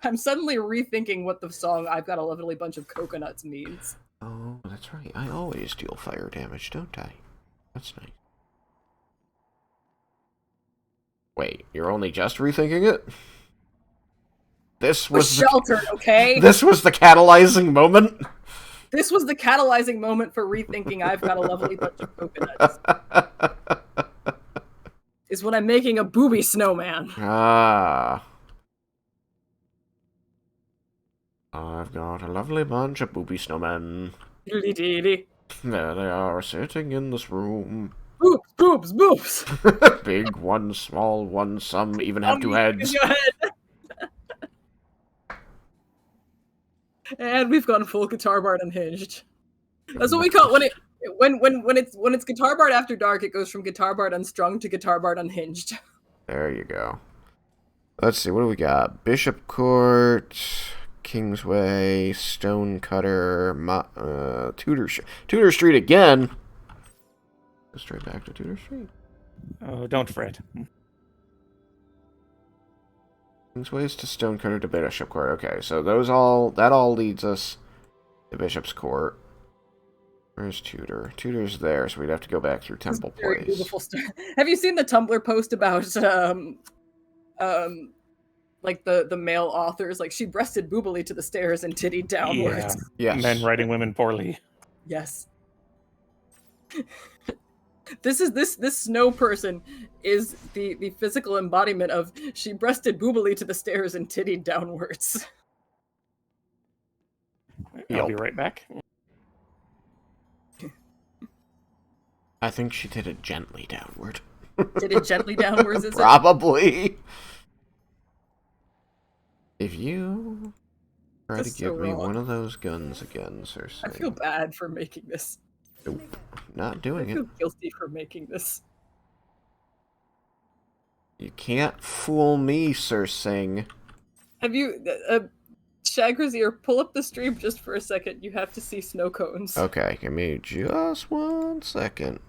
I'm suddenly rethinking what the song I've Got a Lovely Bunch of Coconuts means. Oh, that's right. I always deal fire damage, don't I? That's nice. Wait, you're only just rethinking it? This We're was sheltered, okay? This was the catalyzing moment? This was the catalyzing moment for rethinking I've Got a Lovely Bunch of Coconuts. Is when I'm making a booby snowman. Ah. I've got a lovely bunch of booby snowmen. Dilly-dilly. There they are, sitting in this room. Boobs, boobs, boobs. Big one, small one, some even have 2 In heads. your head. And we've gone full guitar bard unhinged. That's what we call it when it's guitar bard after dark. It goes from guitar bard unstrung to guitar bard unhinged. There you go. Let's see, what do we got? Bishop Court, Kingsway, Stonecutter, Tudor Street again. Go straight back to Tudor Street. Oh, don't fret. Kingsways to Stonecutter to Bishop Court. Okay, so that all leads us to Bishop's Court. Where's Tudor? Tudor's there, so we'd have to go back through Temple Very Place. beautiful story. Have you seen the Tumblr post about like the male authors? Like she breasted boobily to the stairs and tittied downwards. Yeah. Yes. Men writing women poorly. Yes. This snow person is the physical embodiment of she breasted boobily to the stairs and tittied downwards. I'll be Yelp. right back. I think she did it gently downward. Did it gently downwards, is it? Probably. If you try That's to give so me wrong. one of those guns again, Cersei. I feel bad for making this. Nope. Not I doing feel it. guilty for making this. You can't fool me, Cersei. Have you, Shagrazier, pull up the stream just for a second. You have to see snow cones. Okay, give me just 1 second.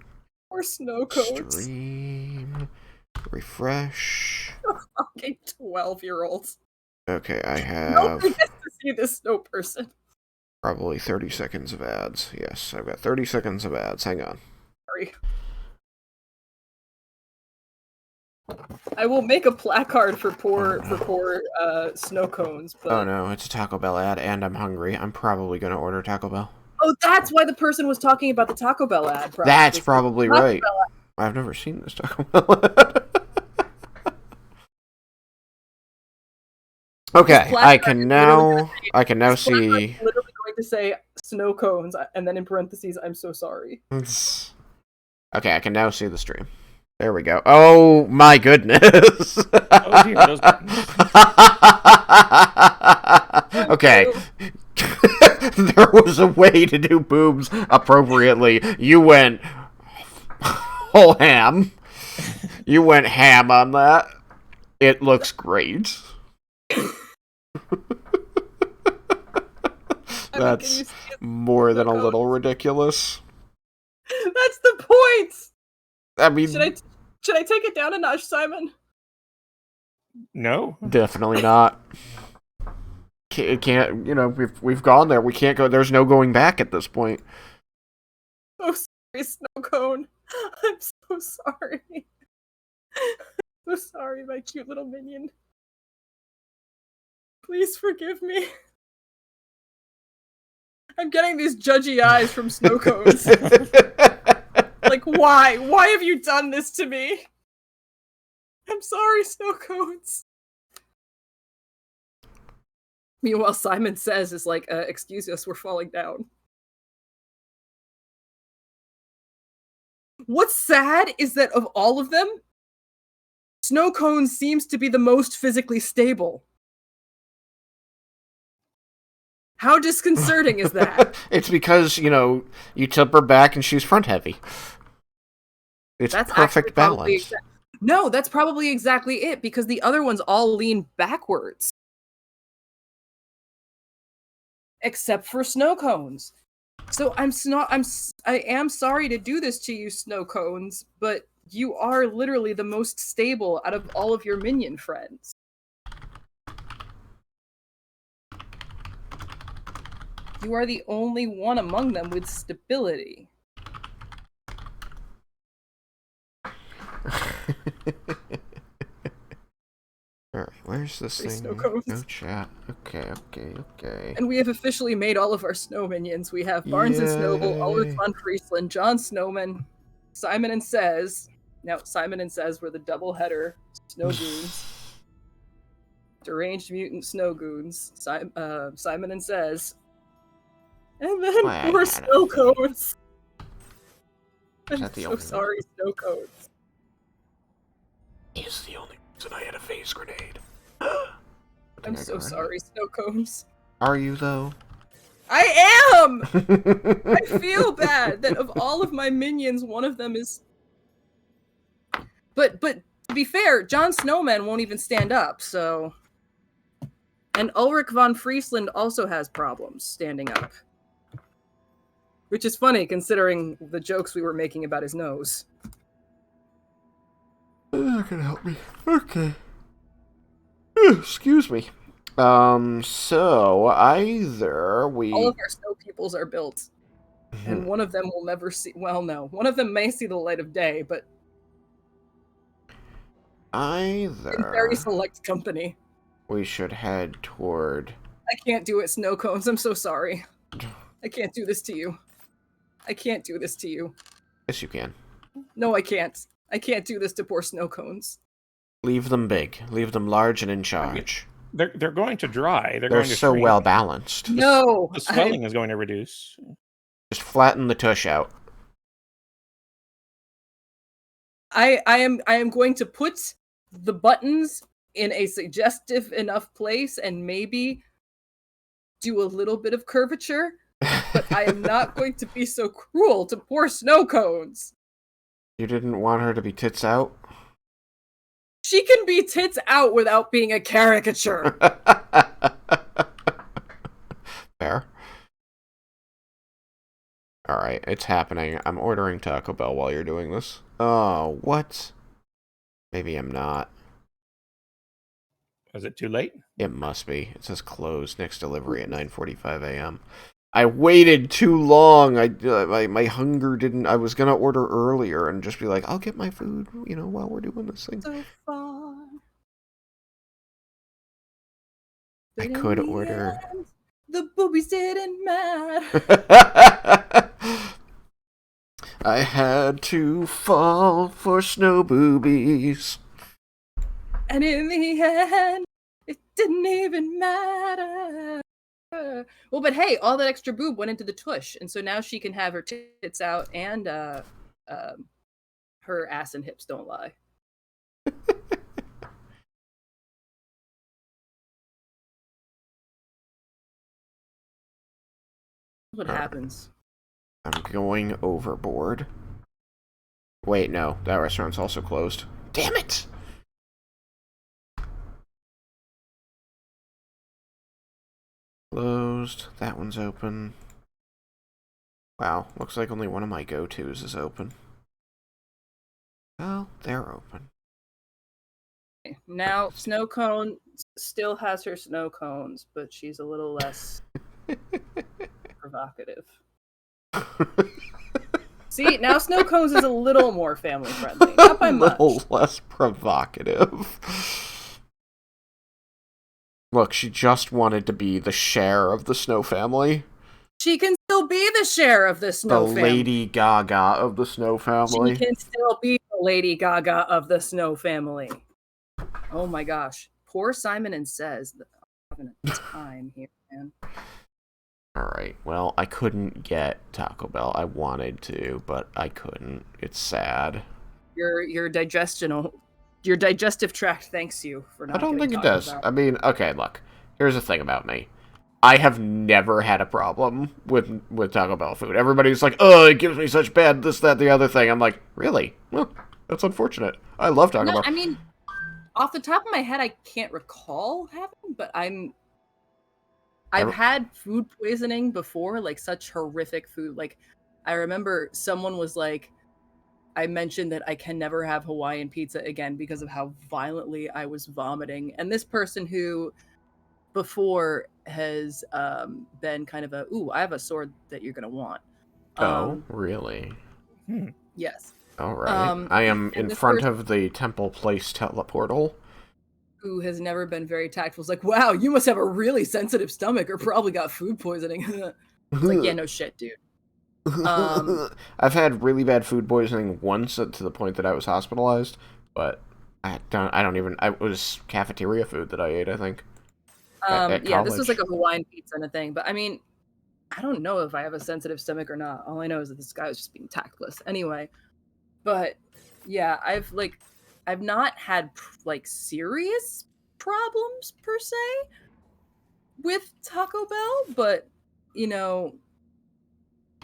Or snow cones. Stream. Refresh. Fucking 12-year-olds. Okay, I Nobody have gets to see this snow person. probably 30 seconds of ads. Yes, I've got 30 seconds of ads. Hang on. Sorry. I will make a placard for poor snow cones. But... Oh no, it's a Taco Bell ad, and I'm hungry. I'm probably gonna order Taco Bell. Oh, that's why the person was talking about the Taco Bell ad. Probably. That's probably Taco right. Bell ad. I've never seen this Taco Bell ad. Okay, I can now see. Literally going to say snow cones, and then in parentheses, I'm so sorry. Okay, I can now see the stream. There we go. Oh my goodness. Oh dear, those buttons. Okay. There was a way to do boobs appropriately. You went whole ham. You went ham on that. It looks great. That's more than a little ridiculous. That's the point. I mean, Should I take it down a notch, Simon? No. definitely not. It can't. You know, we've gone there. We can't go. There's no going back at this point. So sorry, snow cone. I'm so sorry. So sorry, my cute little minion. Please forgive me. I'm getting these judgy eyes from snow cones. Like, why? Why have you done this to me? I'm sorry, snow cones. Meanwhile, Simon Says is like, excuse us, we're falling down. What's sad is that of all of them, Snow Cone seems to be the most physically stable. How disconcerting is that? It's because, you know, you tip her back and she's front heavy. It's That's perfect balance. No, that's probably exactly it, because the other ones all lean backwards. Except for Snow Cones. So I am sorry to do this to you, Snow Cones, but you are literally the most stable out of all of your minion friends. You are the only one among them with stability. Alright, where's this Three thing? snow cones. No chat. Okay. And we have officially made all of our snow minions. We have Barnes and Snowball, Ulrich von Friesland, John Snowman, Simon and Says. Now, Simon and Says were the double-header snow goons. Deranged mutant snow goons. Simon and Says. And then Wow. poor snow cones. I'm that the so only sorry, snow cones. Is the only reason I had a phase grenade. I'm so sorry, snow cones. Are you, though? I am! I feel bad that of all of my minions, one of them is... But to be fair, John Snowman won't even stand up, so... And Ulrich von Friesland also has problems standing up. Which is funny, considering the jokes we were making about his nose. That can help me. Okay. Excuse me. So either we... All of our snow peoples are built. And one of them will never see... Well, no. One of them may see the light of day, but... Either... in very select company. we should head toward... I can't do it, Snow Cones. I'm so sorry. I can't do this to you. I can't do this to you. Yes, you can. No, I can't. I can't do this to poor snow cones. Leave them big. Leave them large and in I mean, charge. they're going to dry. They're They're going to so shrink. well balanced. No, The swelling is going to reduce. Just flatten the tush out. I am going to put the buttons in a suggestive enough place and maybe do a little bit of curvature, but I am not going to be so cruel to poor snow cones. You didn't want her to be tits out? She can be tits out without being a caricature. Fair. Alright, it's happening. I'm ordering Taco Bell while you're doing this. Oh, what? Maybe I'm not. Is it too late? It must be. It says closed. Next delivery at 9:45 a.m. I waited too long. My hunger didn't... I was gonna order earlier and just be like, I'll get my food, you know, while we're doing this thing. So far. I But in could the order... end, the boobies didn't matter. I had to fall for snow boobies. And in the end, it didn't even matter. Well, but hey, all that extra boob went into the tush, and so now she can have her tits out and her ass and hips don't lie. What happens? I'm going overboard. Wait, no. That restaurant's also closed. Damn it! Closed. That one's open. Wow, looks like only one of my go-tos is open. Well, they're open. Now, Snow Cone still has her snow cones, but she's a little less provocative. See, now Snow Cones is a little more family friendly. Not by much. A little less provocative. Look, she just wanted to be the Cher of the Snow family. She can still be the Cher of the Snow family. The Lady Gaga of the Snow family. She can still be the Lady Gaga of the Snow family. Oh my gosh. Poor Simon and Says. Having a time here, man. Alright, well, I couldn't get Taco Bell. I wanted to, but I couldn't. It's sad. Your digestive tract thanks you for not. I don't think it Taco does. Bell. I mean, okay, look. Here's the thing about me. I have never had a problem with Taco Bell food. Everybody's like, oh, it gives me such bad this, that, the other thing. I'm like, really? Well, that's unfortunate. I love Taco Bell. I mean, off the top of my head, I can't recall having, but I've had food poisoning before, like such horrific food. Like, I remember someone was like, I mentioned that I can never have Hawaiian pizza again because of how violently I was vomiting. And this person who before has been kind of a, ooh, I have a sword that you're going to want. Oh, really? Yes. All right. I am in front of the Temple Place teleportal. Who has never been very tactful is like, wow, you must have a really sensitive stomach or probably got food poisoning. It's like, yeah, no shit, dude. I've had really bad food poisoning once to the point that I was hospitalized, but it was cafeteria food that I ate, I think. Yeah, this was like a Hawaiian pizza and a thing, but I mean, I don't know if I have a sensitive stomach or not. All I know is that this guy was just being tactless. Anyway, but yeah, I've not had like serious problems per se with Taco Bell, but you know,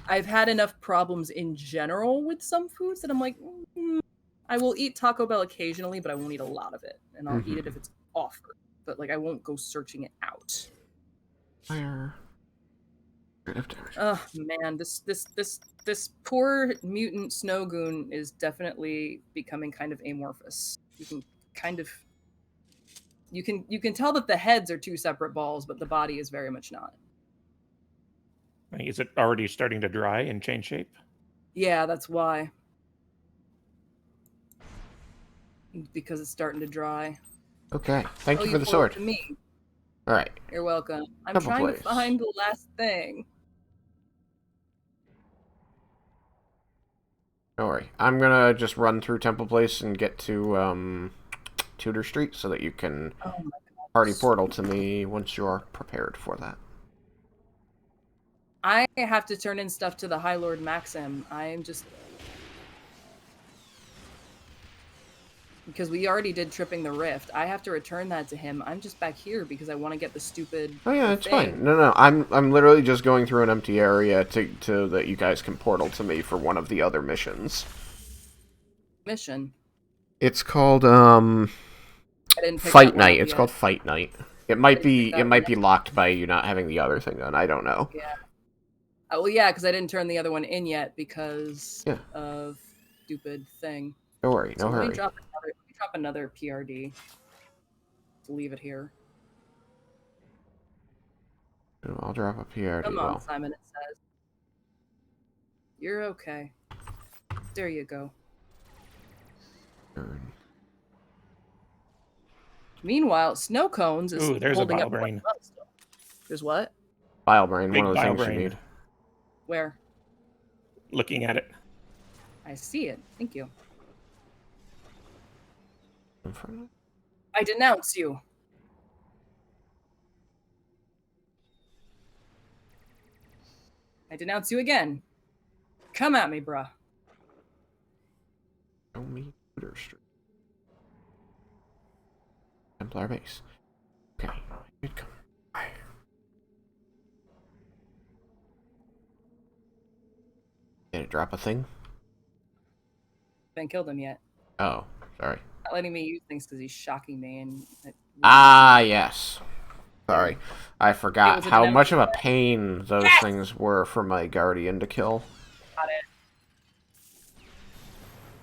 I've had enough problems in general with some foods that I'm like, I will eat Taco Bell occasionally, but I won't eat a lot of it, and I'll eat it if it's offered. But like, I won't go searching it out. Fire. Oh man, this poor mutant snow goon is definitely becoming kind of amorphous. You can tell that the heads are two separate balls, but the body is very much not. Is it already starting to dry and change shape? Yeah, that's why. Because it's starting to dry. Okay, thank you for the forward sword. to me. All right. You're welcome. I'm Temple trying Place. to find the last thing. Don't worry. I'm gonna just run through Temple Place and get to Tudor Street so that you can Oh my party god. portal to me once you're prepared for that. I have to turn in stuff to the High Lord Maxim. I am just... Because we already did Tripping the Rift. I have to return that to him. I'm just back here because I want to get the stupid Oh yeah, the it's thing. fine. No, I'm literally just going through an empty area to that you guys can portal to me for one of the other missions. Mission. It's called I didn't pick that Fight one Night. up It's yet. called Fight Night. It I might didn't pick be that one up. locked by you not having the other thing done. I don't know. Yeah. Well, yeah, because I didn't turn the other one in yet because Yeah. of stupid thing. Don't worry, So no let me hurry. drop another PRD. Leave it here. I'll drop a PRD. Come on, Well, Simon, it says. You're okay. There you go. turn. Meanwhile, Snow Cones is Ooh, there's a holding bile up brain. quite well still. There's what? Bile Brain, one Big of the bile things you brain. need. Where? Looking at it. I see it. Thank you. In front of it? I denounce you. I denounce you again. Come at me, bruh. Show me Tudor Street. Templar base. Okay, good come. Did it drop a thing? Haven't killed him yet. Oh, sorry. Not letting me use things because he's shocking me and... Ah, yes. Sorry. I It forgot was a how denounce. much of a pain those Yes! things were for my Guardian to kill. Got it.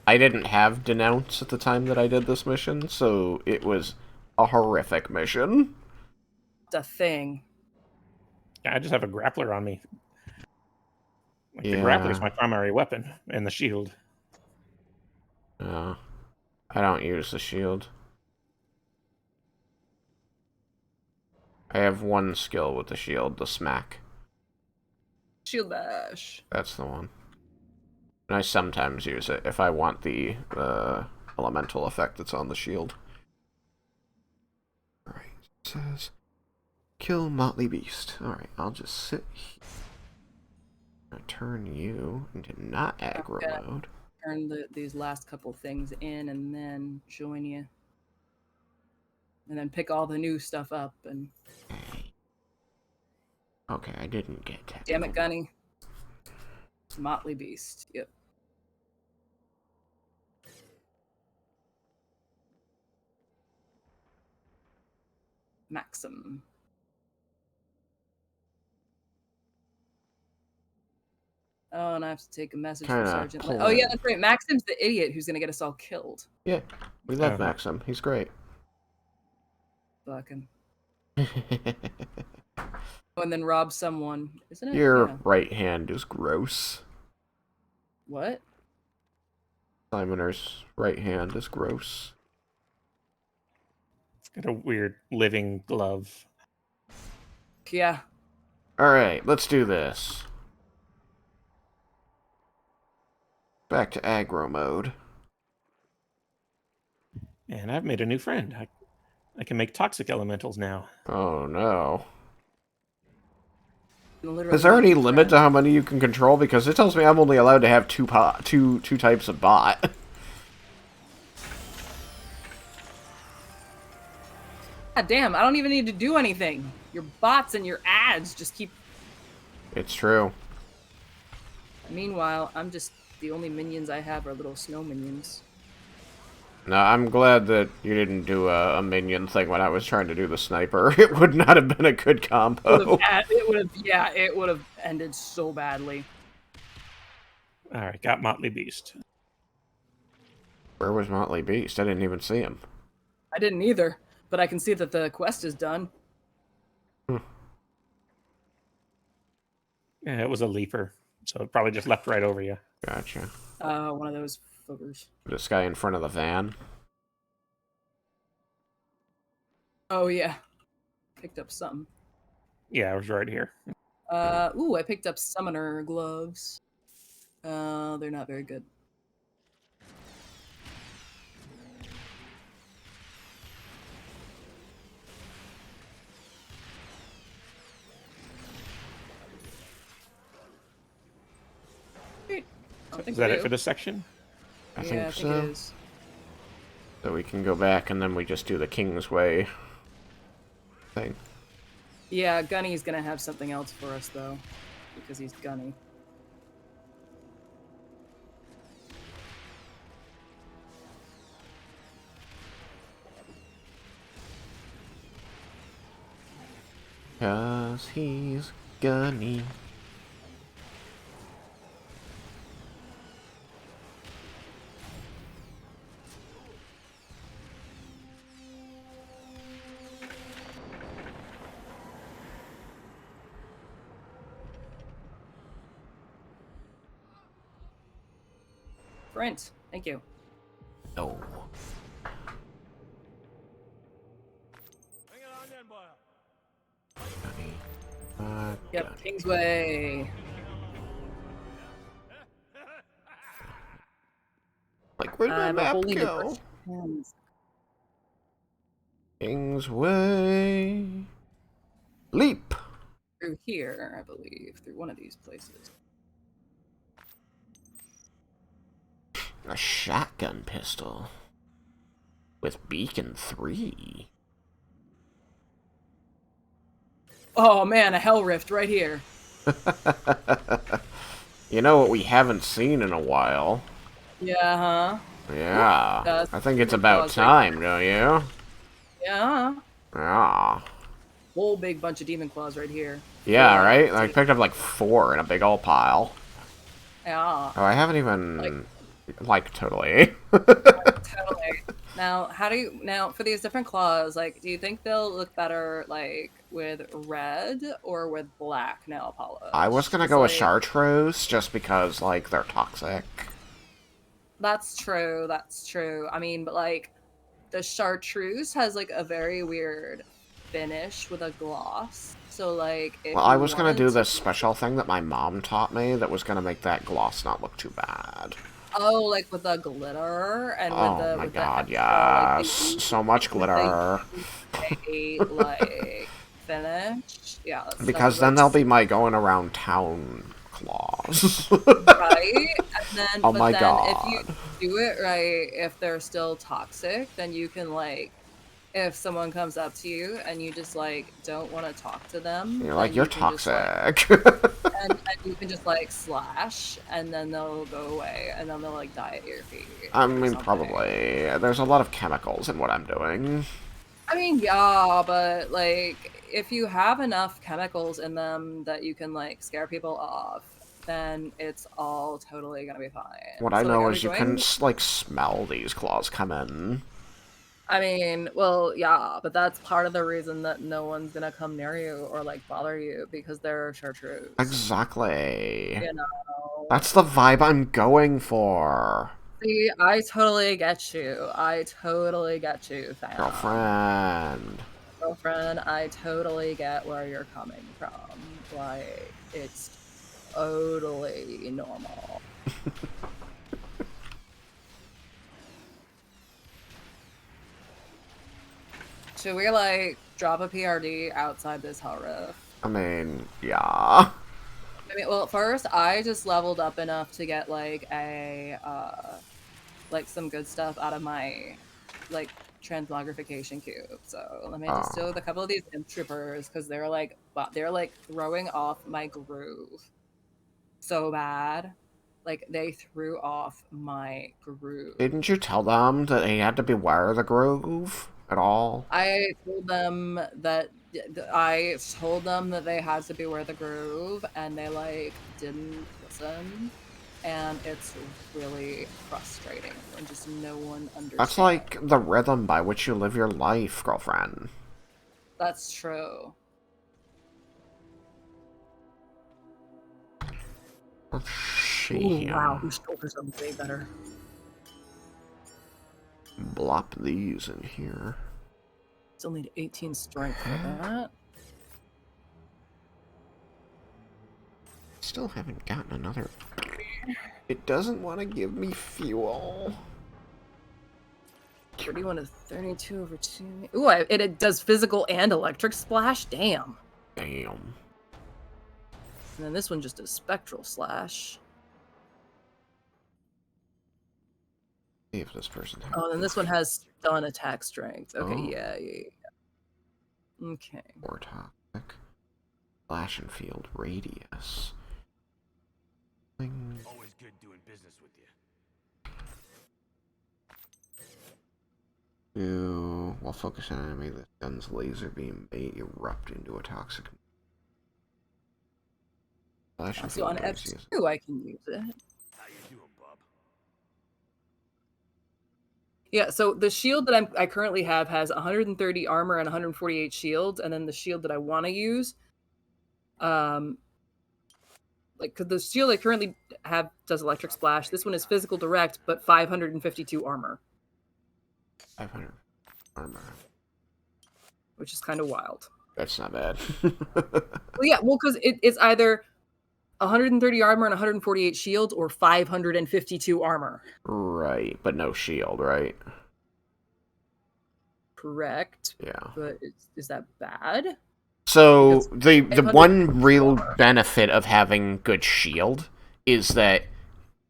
I didn't have Denounce at the time that I did this mission, so it was a horrific mission. It's a thing. Yeah, I just have a grappler on me. Like, the Yeah. grappler's my primary weapon, and the shield. I don't use the shield. I have one skill with the shield, the smack. Shield bash. That's the one. And I sometimes use it if I want the elemental effect that's on the shield. Alright, it says kill Motley Beast. Alright, I'll just sit here. I'll turn you into not aggro mode. Turn these last couple things in and then join you. And then pick all the new stuff up and... Okay, I didn't get that. Damn it, Gunny. Motley Beast. Yep. Maxim. Oh, and I have to take a message from Kinda Sergeant. pull Oh, yeah, in. that's right. Maxim's the idiot who's gonna get us all killed. Yeah, we love Uh-huh. Maxim. He's great. Fuck him. Oh, and then rob someone, isn't it? Your Yeah. right hand is gross. What? Simoner's right hand is gross. It's got a weird living glove. Yeah. Alright, let's do this. Back to aggro mode. And I've made a new friend. I can make toxic elementals now. Oh no. Literally Is there any make limit friends. to how many you can control? Because it tells me I'm only allowed to have two types of bot. God damn, I don't even need to do anything. Your bots and your ads just keep... It's true. Meanwhile, I'm just... The only minions I have are little snow minions. No, I'm glad that you didn't do a minion thing when I was trying to do the sniper. It would not have been a good combo. It would have ended so badly. Alright, got Motley Beast. Where was Motley Beast? I didn't even see him. I didn't either, but I can see that the quest is done. Yeah, it was a leaper, so it probably just left right over you. Gotcha. One of those fuckers. This guy in front of the van. Oh, yeah. Picked up something. Yeah, it was right here. Ooh, I picked up summoner gloves. They're not very good. think Is that we it do. for this section? I Yeah, think I think so. it is. So we can go back and then we just do the Kingsway thing. Yeah, Gunny's gonna have something else for us though, because he's Gunny. Cause he's gunny. Brent, thank you. No. Bring it on then, boy. Gunny. Yep, Gunny. Kingsway. Like, where'd I my have a map wholly new go? person. Kingsway. Leap. Through here, I believe, through one of these places. A shotgun pistol. With beacon 3. Oh man, a hell rift right here. You know what we haven't seen in a while? Yeah, huh? Yeah. That's I think it's super about claws right time, don't you? Yeah. Yeah. Whole big bunch of demon claws right here. Yeah, Full right? ass I picked up like 4 in a big old pile. Yeah. Oh, I haven't even... Like- totally. Totally. Now, now for these different claws, like, do you think they'll look better like with red or with black nail polish? I was gonna 'Cause, go with like, chartreuse, just because, like, they're toxic. That's true. That's true. I mean, but like, the chartreuse has like a very weird finish with a gloss. So like, if Well, I you was gonna wanted do to, this special thing that my mom taught me that was gonna make that gloss not look too bad. oh, like with the glitter and Oh my with the god, extra like yes. So much with the glitter. UA, like finish, yeah, that would Because then look they'll be my going around town claws. right. And then, Oh but my then if you god. do it right, if they're still toxic, then you can like, if someone comes up to you and you just like don't want to talk to them, You're like, then you're you can just like toxic. and you can just like slash and then they'll go away and then they'll like die at your feet I or mean, something. probably. There's a lot of chemicals in what I'm doing. I mean, yeah, but like if you have enough chemicals in them that you can like scare people off, then it's all totally gonna be fine. What I So like, know are we is you can, going? like, smell these claws come in. I mean, well, yeah, but that's part of the reason that no one's gonna come near you or like bother you because they're chartreuse. Exactly. You know. That's the vibe I'm going for. See, I totally get you. I totally get you, fam. Girlfriend. Girlfriend, I totally get where you're coming from. Like, it's totally normal. Should we, like, drop a PRD outside this hell rift? I mean, yeah. I mean, well, first, I just leveled up enough to get, like, like, some good stuff out of my, like, transmogrification cube. So let me just deal with a couple of these imp troopers, because they're, like, throwing off my groove so bad. Like, they threw off my groove. Didn't you tell them that they had to beware the groove at all? I told them that they had to beware the groove, and they like didn't listen, and it's really frustrating when just no one understands. That's like the rhythm by which you live your life, girlfriend. That's true. Let's see Ooh, wow, whose shoulders are way better. Blop these in here. Still need 18 strength for that. Still haven't gotten another. It doesn't want to give me fuel. 31 to 32 over 2. Ooh, it does physical and electric splash? Damn. Damn. And then this one just does spectral slash. See if this person has. Oh, then this one has stun attack strength. Okay, Oh. yeah. Okay. More toxic. Flash and field radius. Always good doing business with you. While focusing on an enemy, the gun's laser beam may erupt into a toxic. Flash and So on field radius. F2, I can use it. How you doing, bub? Yeah, so the shield that I currently have has 130 armor and 148 shield, and then the shield that I want to use, like, cause the shield I currently have does electric splash. This one is physical direct, but 552 armor, 500 armor. which is kind of wild. That's not bad. Well, yeah, because it's either 130 armor and 148 shield, or 552 armor. Right, but no shield, right? Correct. Yeah. But is that bad? So Because the 500 one real benefit of having good shield is that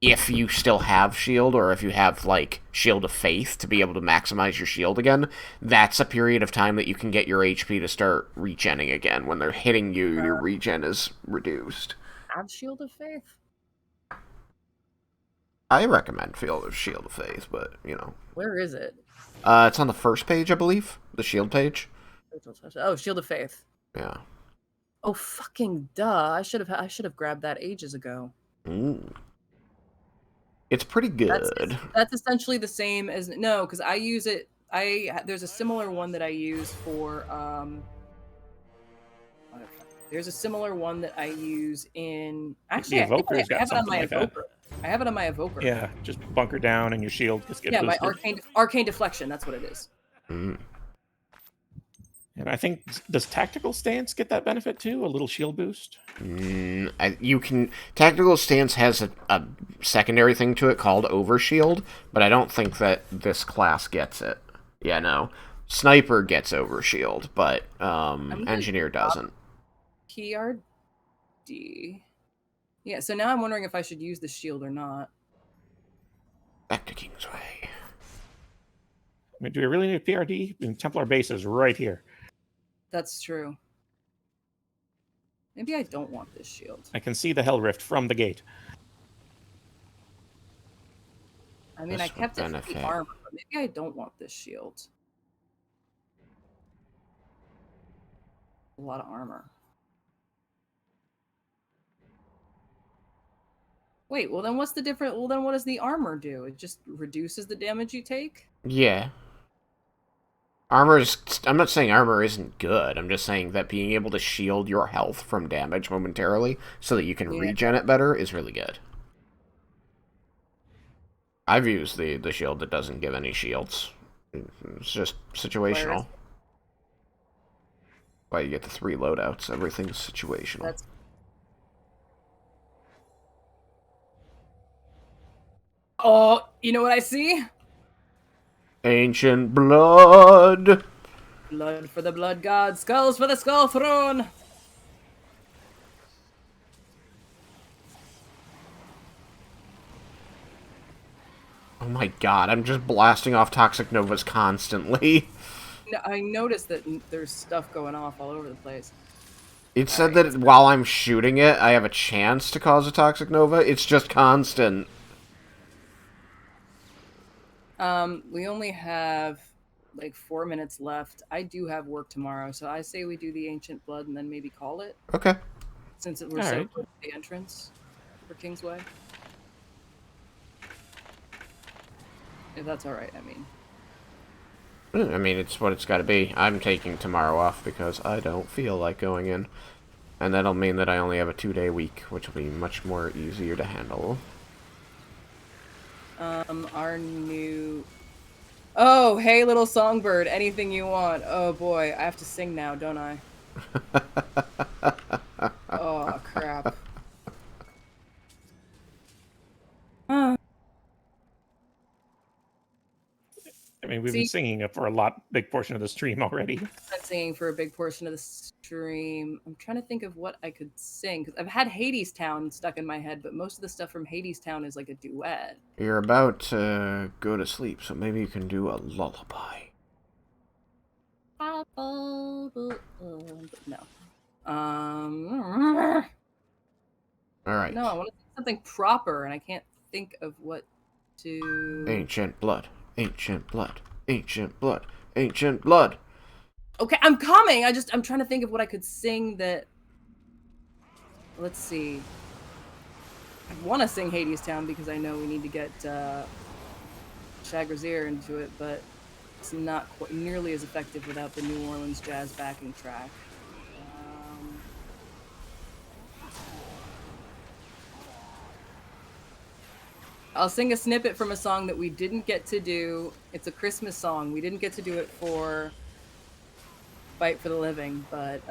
if you still have shield, or if you have like Shield of Faith to be able to maximize your shield again, that's a period of time that you can get your HP to start regenning again. When they're hitting you, your regen is reduced. Have Shield of Faith? I recommend Shield of Faith, but you know. Where is it? It's on the first page, I believe. The shield page. Oh, Shield of Faith. Yeah. Oh, fucking duh! I should have grabbed that ages ago. It's pretty good. That's essentially the same as because I use it. There's a similar one that I use for There's a similar one that I use in. Actually, The I think I Evoker's got have it on something my like that. Evoker. I have it on my Evoker. Yeah, just bunker down and your shield just gets my boosted. arcane deflection. That's what it is. And I think, does Tactical Stance get that benefit too? A little shield boost? You can. Tactical Stance has a secondary thing to it called Overshield, but I don't think that this class gets it. Yeah, no. Sniper gets Overshield, but Engineer doesn't. PRD. Yeah, so now I'm wondering if I should use the shield or not. Back to Kingsway. I mean, do we really need a PRD? I mean, Templar base is right here. That's true. Maybe I don't want this shield. I can see the Hell Rift from the gate. I mean, I kept it for the armor, but maybe I don't want this shield. A lot of armor. Wait, well then what's the difference? Well then what does the armor do? It just reduces the damage you take? Yeah. I'm not saying armor isn't good. I'm just saying that being able to shield your health from damage momentarily so that you can regen it better is really good. I've used the shield that doesn't give any shields. It's just situational. Why you get the 3 loadouts. Everything's situational. Oh, you know what I see? Ancient blood! Blood for the blood god, skulls for the skull throne! Oh my god, I'm just blasting off Toxic Novas constantly. I noticed that there's stuff going off all over the place. It said that while I'm shooting it, I have a chance to cause a Toxic Nova. It's just constant. We only have like 4 minutes left. I do have work tomorrow, so I say we do the Ancient Blood and then maybe call it. Okay. Since we're so close to the entrance for Kingsway. If that's alright, I mean. I mean, it's what it's got to be. I'm taking tomorrow off because I don't feel like going in. And that'll mean that I only have a 2-day week, which will be much more easier to handle. Our new... Oh, hey, little songbird, anything you want. Oh, boy, I have to sing now, don't I? Oh, crap. I mean, we've been singing it for big portion of the stream already. I'm singing for a big portion of the stream. I'm trying to think of what I could sing because I've had Hades Town stuck in my head, but most of the stuff from Hades Town is like a duet. You're about to go to sleep, so maybe you can do a lullaby. No. All right. No, I want to sing something proper, and I can't think of what to. Ancient blood, ancient blood, ancient blood, ancient blood. Okay, I'm coming. I'm trying to think of what I could sing that. Let's see. I want to sing Hades Town because I know we need to get Chagrazier into it, but it's not quite nearly as effective without the New Orleans jazz backing track. I'll sing a snippet from a song that we didn't get to do. It's a Christmas song. We didn't get to do it for Fight for the Living, but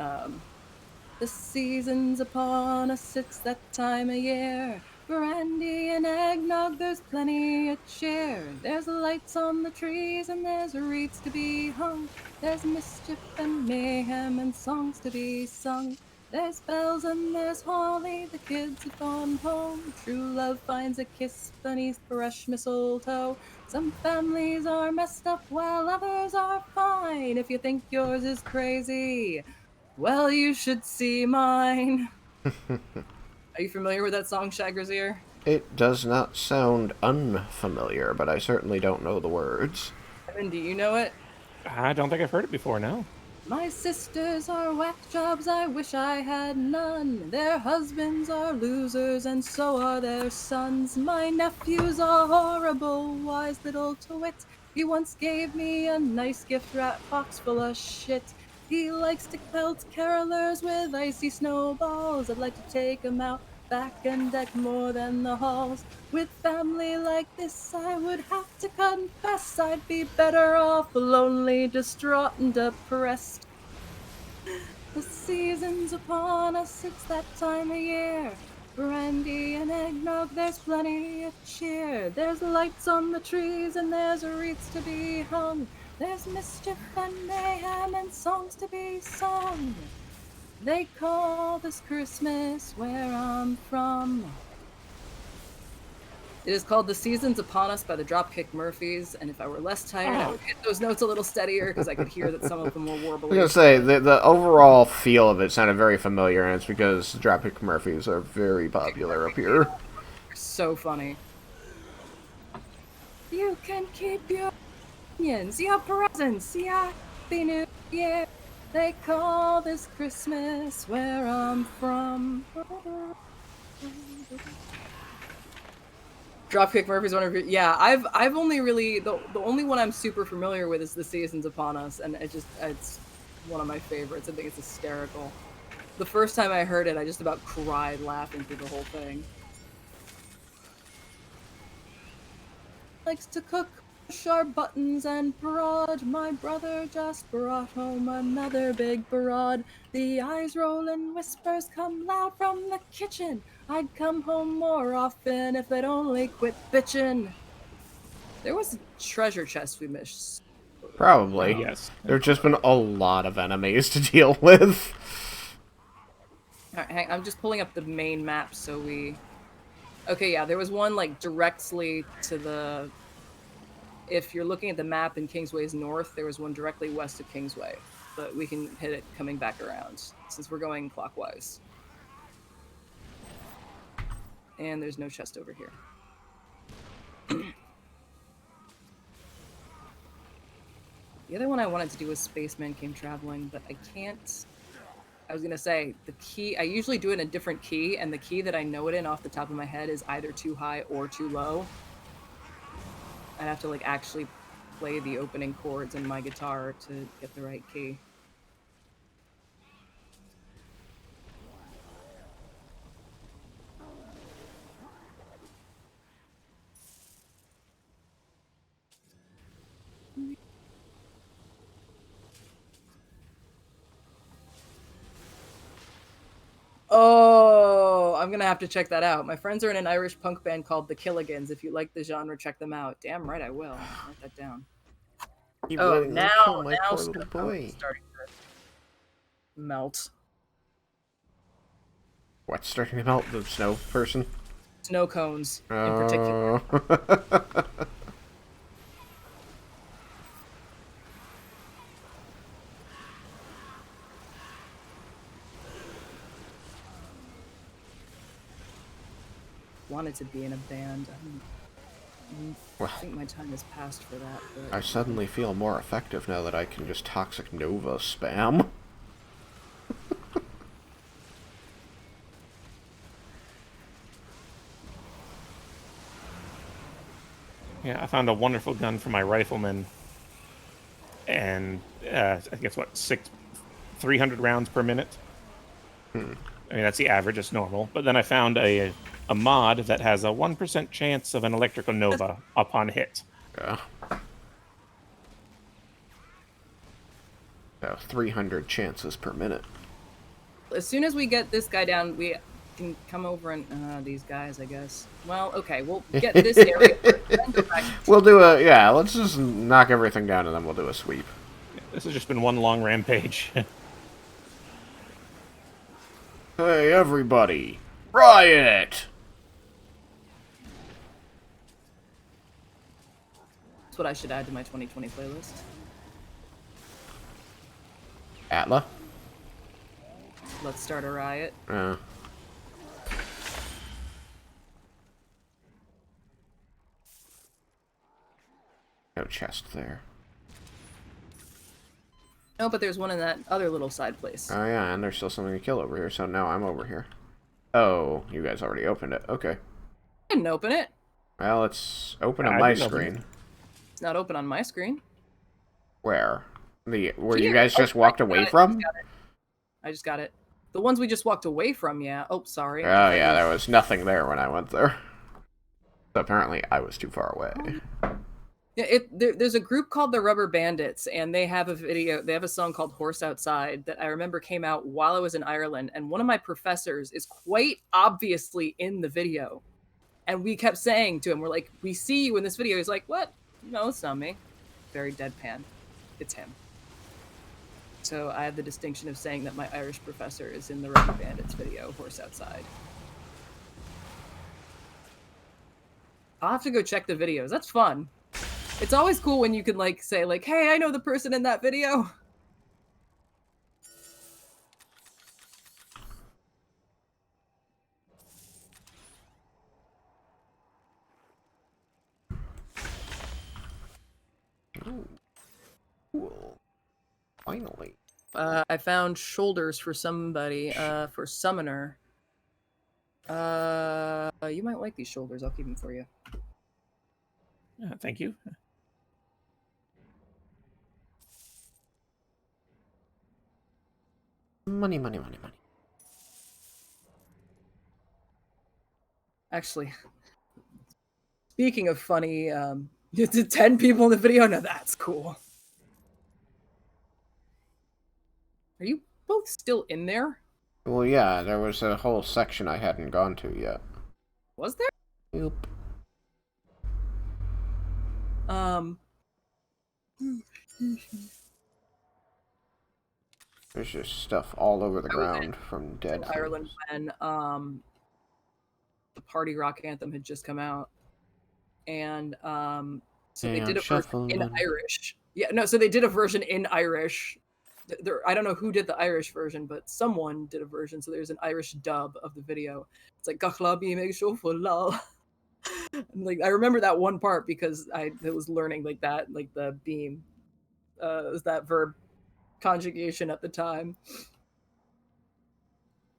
the season's upon us, it's that time of year. Brandy and eggnog, there's plenty of cheer. There's lights on the trees and there's wreaths to be hung. There's mischief and mayhem and songs to be sung. There's bells and there's holly, the kids have gone home. True love finds a kiss beneath fresh mistletoe. Some families are messed up while others are fine. If you think yours is crazy, well, you should see mine. Are you familiar with that song, Chagrazier? It does not sound unfamiliar, but I certainly don't know the words. Evan, do you know it? I don't think I've heard it before, no. My sisters are whack jobs, I wish I had none. Their husbands are losers, and so are their sons. My nephew's a horrible, wise little twit. He once gave me a nice gift wrap box full of shit. He likes to pelt carolers with icy snowballs. I'd like to take him out back and deck more than the halls. With family like this, I would have to confess I'd be better off lonely, distraught, and depressed. The season's upon us, it's that time of year. Brandy and eggnog, there's plenty of cheer. There's lights on the trees and there's wreaths to be hung. There's mischief and mayhem and songs to be sung. They call this Christmas where I'm from. It is called The Season's Upon Us by the Dropkick Murphys, and if I were less tired, I would hit those notes a little steadier because I could hear that some of them were warbly. I was gonna say, the overall feel of it sounded very familiar, and it's because Dropkick Murphys are very popular up here. They're so funny. You can keep your opinions, your presents, your happy new year. They call this Christmas where I'm from. Dropkick Murphys, one of your, yeah. I've only really the only one I'm super familiar with is The Season's Upon Us, and it's one of my favorites. I think it's hysterical. The first time I heard it, I just about cried laughing through the whole thing. Likes to cook sharp buttons and broad. My brother just brought home another big barrade. The eyes roll and whispers come loud from the kitchen. I'd come home more often if they'd only quit bitchin'. There was a treasure chest we missed. Probably. Yes. There's just been a lot of enemies to deal with. Alright, hang, I'm just pulling up the main map so we... Okay, yeah, there was one like directly to the... If you're looking at the map in Kingsway's north, there was one directly west of Kingsway. But we can hit it coming back around, since we're going clockwise. And there's no chest over here. The other one I wanted to do was Spaceman Came Traveling, but I can't... I was gonna say, the key... I usually do it in a different key, and the key that I know it in off the top of my head is either too high or too low. I'd have to, like, actually play the opening chords in my guitar to get the right key. Oh, I'm gonna have to check that out. My friends are in an Irish punk band called the Killigans. If you like the genre, check them out. Damn right I will. I'll write that down. Keep Oh, letting them now kill my poor snow little cones boy. starting to melt. What's starting to melt? The snow person? Snow cones in particular. Oh. Wanted to be in a band. I Well, think my time has passed for that. But I suddenly feel more effective now that I can just Toxic Nova spam. Yeah, I found a wonderful gun for my rifleman, and I guess what 300 rounds per minute. I mean, that's the average. It's normal. But then I found a mod that has a 1% chance of an electrical nova upon hit. Yeah. So 300 chances per minute. as soon as we get this guy down, we can come over and these guys, I guess. Well, okay, we'll get this area first, then go back. We'll do a, yeah, let's just knock everything down and then we'll do a sweep. This has just been one long rampage. Hey, everybody! Riot! That's what I should add to my 2020 playlist. Atla? Let's start a riot. No chest there. No, but there's one in that other little side place. Oh yeah, and there's still something to kill over here, so now I'm over here. Oh, you guys already opened it. Okay. I didn't open it. Well, it's open on I my didn't open it. screen. It's not open on my screen. Where? Where you Here. guys just Oh, walked I away got it. from? I just got it. The ones we just walked away from, yeah. Oh, sorry. Oh yeah, there was nothing there when I went there. So apparently I was too far away. Yeah, there's a group called the Rubber Bandits, and they have a video. They have a song called "Horse Outside" that I remember came out while I was in Ireland, and one of my professors is quite obviously in the video, and we kept saying to him, "We're like, we see you in this video." He's like, "What? No, it's not me." Very deadpan. It's him. So I have the distinction of saying that my Irish professor is in the Rubber Bandits video, "Horse Outside." I'll have to go check the videos. That's fun. It's always cool when you can, like, say, like, hey, I know the person in that video. Ooh. Cool. Finally. I found shoulders for somebody, for Summoner. You might like these shoulders. I'll keep them for you. Thank you. Money, money, money, money. Actually, speaking of funny, it's 10 people in the video. Now that's cool. Are you both still in there? Well, yeah, there was a whole section I hadn't gone to yet. Was there? Yep. There's just stuff all over the ground from dead In Ireland things. when the Party Rock anthem had just come out, and so they did a version in Irish. Yeah, no, so they did a version in Irish. I don't know who did the Irish version, but someone did a version. So there's an Irish dub of the video. It's like "Gachlabi make shuffle lol." Like I remember that one part because I was learning like that, like the beam, was that verb conjugation at the time.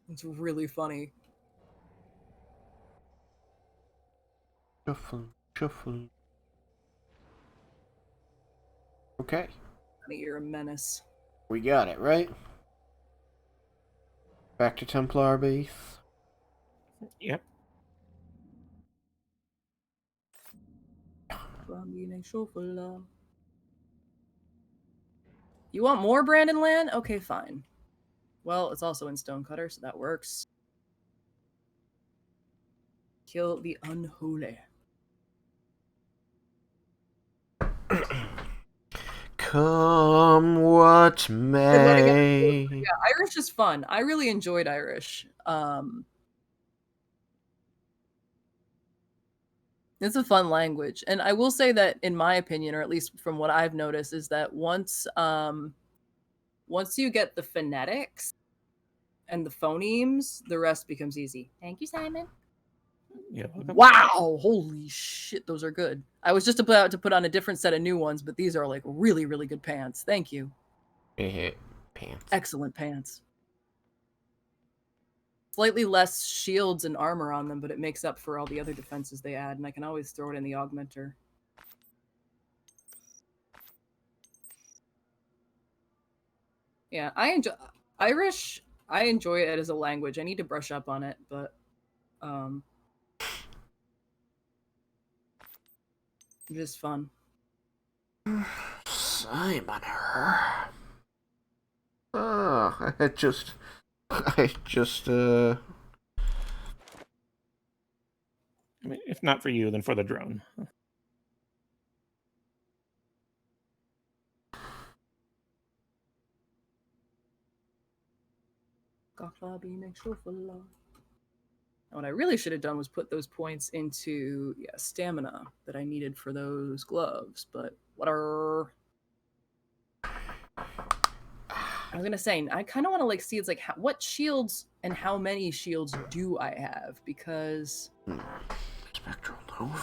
It's really funny. Shuffle, shuffle. Okay. Honey, you're a menace. We got it, right? Back to Templar base. Yep. You want more Brandon land? Okay, fine. Well, it's also in Stonecutter, so that works. Kill the unholy. Come what And then again, may. yeah, Irish is fun. I really enjoyed Irish. It's a fun language, and I will say that, in my opinion, or at least from what I've noticed, is that once you get the phonetics and the phonemes, the rest becomes easy. Thank you, Simon. Yeah. Wow, holy shit, those are good. I was just about to put on a different set of new ones, but these are like really, really good pants. Thank you. Pants. Excellent pants. Slightly less shields and armor on them, but it makes up for all the other defenses they add, and I can always throw it in the augmenter. Yeah, I enjoy Irish. I enjoy it as a language. I need to brush up on it, but it is fun. Simon her. Oh, I just I mean, if not for you, then for the drone. What I really should have done was put those points into stamina that I needed for those gloves, but whatever. I was gonna say, I kind of want to like see it's like what shields and how many shields do I have, because Spectral Nova.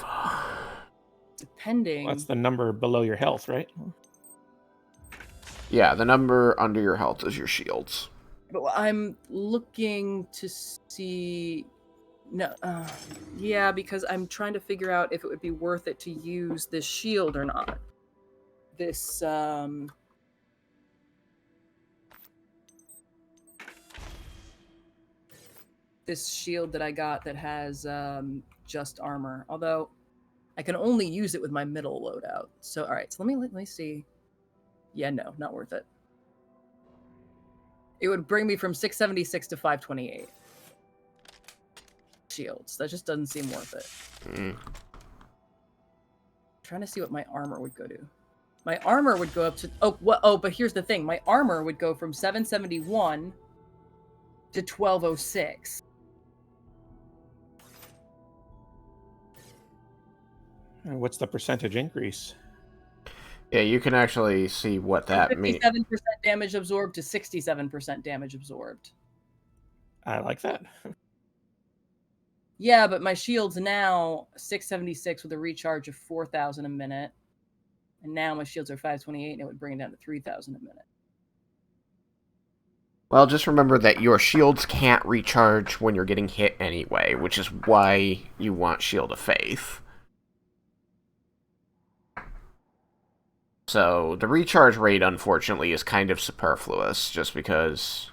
depending. Well, that's the number below your health, right? Yeah, the number under your health is your shields. But I'm looking to see. No, yeah, because I'm trying to figure out if it would be worth it to use this shield or not. This this shield that I got that has just armor. Although I can only use it with my middle loadout. So all right, so let me see. Yeah, no, not worth it. It would bring me from 676 to 528 shields. That just doesn't seem worth it. I'm trying to see what my armor would go to. My armor would go up to but here's the thing. My armor would go from 771 to 1206. What's the percentage increase? Yeah, you can actually see what that means. 57% damage absorbed to 67% damage absorbed. I like that. Yeah, but my shield's now 676 with a recharge of 4,000 a minute. And now my shields are 528 and it would bring it down to 3,000 a minute. Well, just remember that your shields can't recharge when you're getting hit anyway, which is why you want Shield of Faith. So, the recharge rate, unfortunately, is kind of superfluous, just because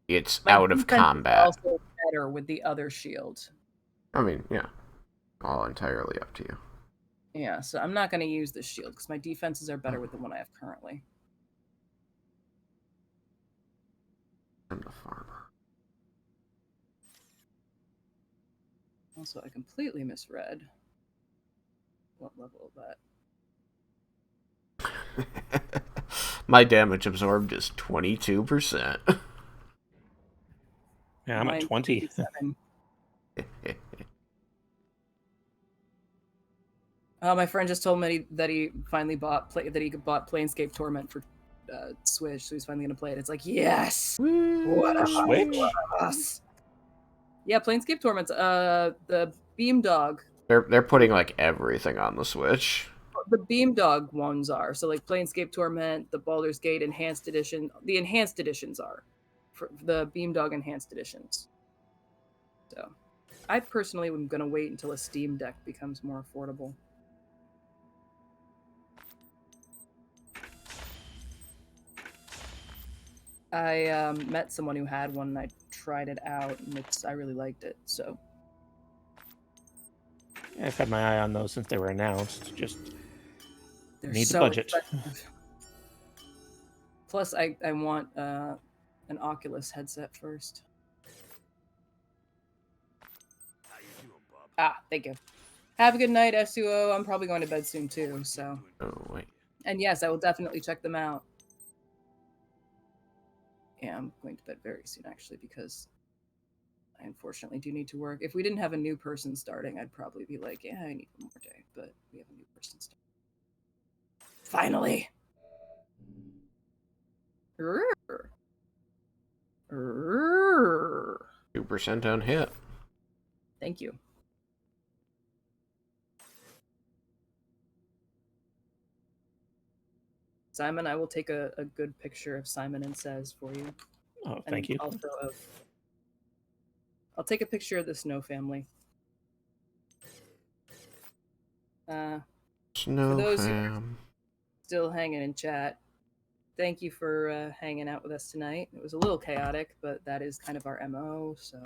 it's out of combat. Is also better with the other shield. I mean, yeah. All entirely up to you. Yeah, so I'm not going to use this shield, because my defenses are better with the one I have currently. I'm the farmer. Also, I completely misread what level of that. My damage absorbed is 22%. Yeah, I'm at 20. My friend just told me that he finally bought Planescape Torment for Switch, so he's finally gonna play it. It's like, yes, For Switch? Yeah, Planescape Torment's the Beam Dog. They're putting like everything on the Switch. The Beam Dog ones are so like Planescape Torment, the Baldur's Gate Enhanced Edition. The Enhanced Editions are for the Beam Dog Enhanced Editions. So, I personally am gonna wait until a Steam Deck becomes more affordable. I met someone who had one and I tried it out and I really liked it, so. Yeah, I've had my eye on those since they were announced. Just need so the budget. expensive. Plus, I want an Oculus headset first. How you doing, bub? Thank you. Have a good night, SUO. I'm probably going to bed soon too, so. Oh, wait. And yes, I will definitely check them out. Yeah, I'm going to bed very soon, actually, because I unfortunately do need to work. If we didn't have a new person starting, I'd probably be like, yeah, I need one more day. But we have a new person starting. Finally! 2% on hit. Thank you. Simon, I will take a good picture of Simon and Says for you. Oh, And thank you. also I'll take a picture of the Snow family. For Snow those who are fam. still hanging in chat, thank you for hanging out with us tonight. It was a little chaotic, but that is kind of our MO, so...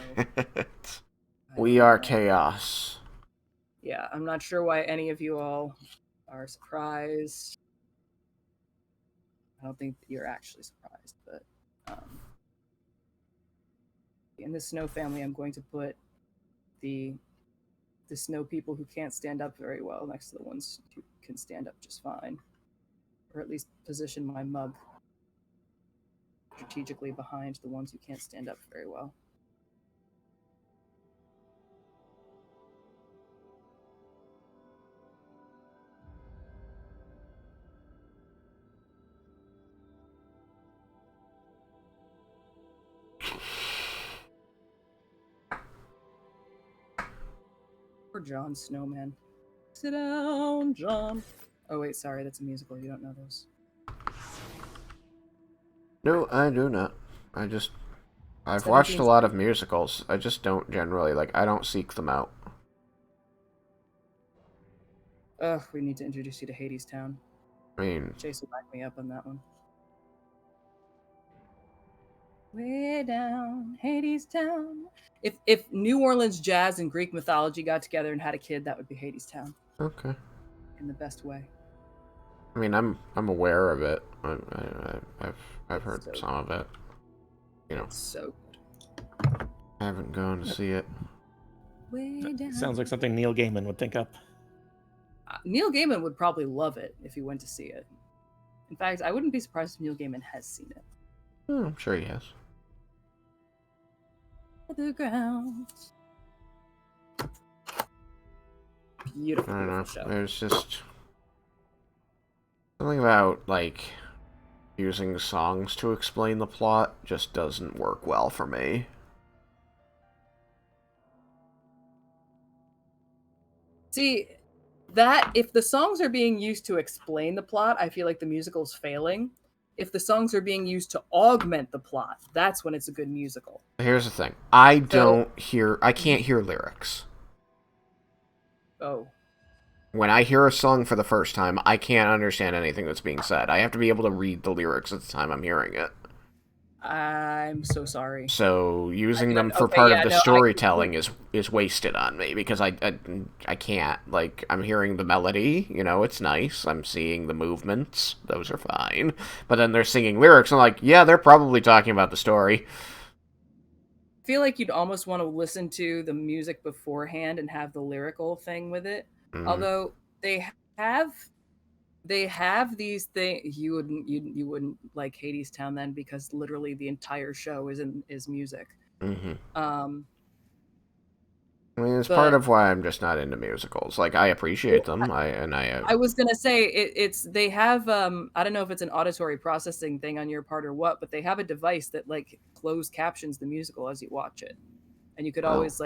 We are chaos. Yeah, I'm not sure why any of you all are surprised. I don't think that you're actually surprised, but in the Snow family, I'm going to put the Snow people who can't stand up very well next to the ones who can stand up just fine, or at least position my mug strategically behind the ones who can't stand up very well. Or John Snowman. Sit down, John. Oh wait, sorry, that's a musical. You don't know those. No, I do not. I've watched a 17 lot of musicals. I just don't generally, I don't seek them out. Ugh, we need to introduce you to Hades Town. I mean... Chase will back me up on that one. Way down Hades Town. If New Orleans jazz and Greek mythology got together and had a kid, that would be Hades Town. Okay. In the best way. I mean, I'm aware of it. I've heard So some of it. You know, it's so good. I haven't gone to see it. Way down. Sounds like something Neil Gaiman would think up. Neil Gaiman would probably love it if he went to see it. In fact, I wouldn't be surprised if Neil Gaiman has seen it. Oh, I'm sure he has. The ground. Beautiful, I don't know. beautiful show. There's just something about, using songs to explain the plot just doesn't work well for me. See, that if the songs are being used to explain the plot, I feel like the musical's failing. If the songs are being used to augment the plot, that's when it's a good musical. Here's the thing. I can't hear lyrics. Oh. When I hear a song for the first time, I can't understand anything that's being said. I have to be able to read the lyrics at the time I'm hearing it. I'm so sorry. So using them for part of the storytelling is wasted on me because I can't. I'm hearing the melody, it's nice. I'm seeing the movements, those are fine. But then they're singing lyrics, and I'm like, yeah, they're probably talking about the story. I feel like you'd almost want to listen to the music beforehand and have the lyrical thing with it. Mm-hmm. Although they have these things, you wouldn't like Hades Town then because literally the entire show is music. Mm-hmm. I mean, it's part of why I'm just not into musicals. I appreciate them. I was gonna say they have I don't know if it's an auditory processing thing on your part or what, but they have a device that closed captions the musical as you watch it, and you could always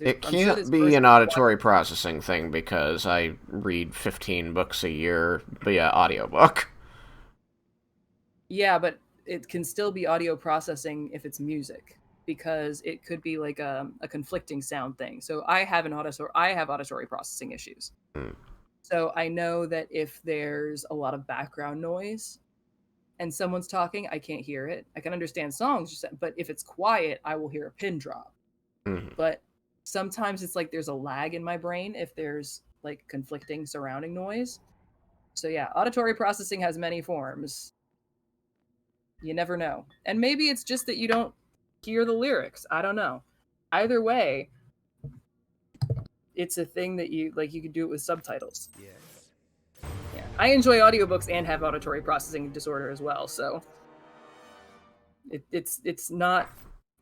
It can't be an auditory processing thing because I read 15 books a year via audiobook. Yeah, but it can still be audio processing if it's music because it could be a conflicting sound thing. So I have auditory processing issues. Mm. So I know that if there's a lot of background noise and someone's talking, I can't hear it. I can understand songs, but if it's quiet, I will hear a pin drop. Mm-hmm. But sometimes it's there's a lag in my brain if there's conflicting surrounding noise. So yeah, auditory processing has many forms. You never know. And maybe it's just that you don't hear the lyrics. I don't know. Either way, it's a thing that you could do it with subtitles. Yes. Yeah. I enjoy audiobooks and have auditory processing disorder as well, so it's not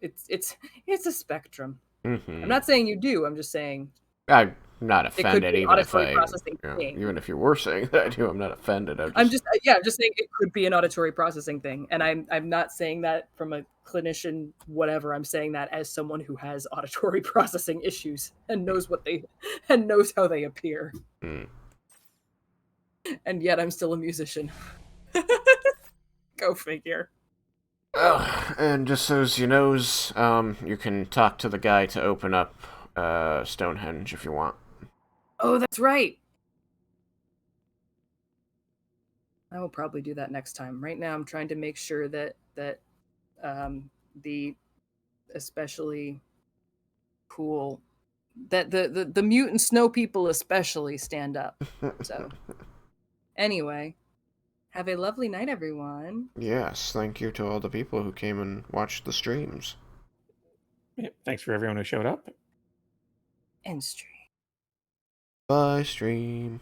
it's a spectrum. Mm-hmm. I'm not saying you do. I'm just saying I'm not it could offended, be an even if auditory I, processing you know, thing. even if you were saying that I do, I'm not offended. I'm just saying it could be an auditory processing thing, and I'm not saying that from a clinician whatever. I'm saying that as someone who has auditory processing issues and knows how they appear, Mm. and yet I'm still a musician. Go figure. Oh, and just so as you knows, you can talk to the guy to open up Stonehenge if you want. Oh, that's right. I will probably do that next time. Right now, I'm trying to make sure that the especially cool that the mutant snow people especially stand up. So anyway, have a lovely night, everyone. Yes, thank you to all the people who came and watched the streams. Yeah, thanks for everyone who showed up. End stream. Bye, stream.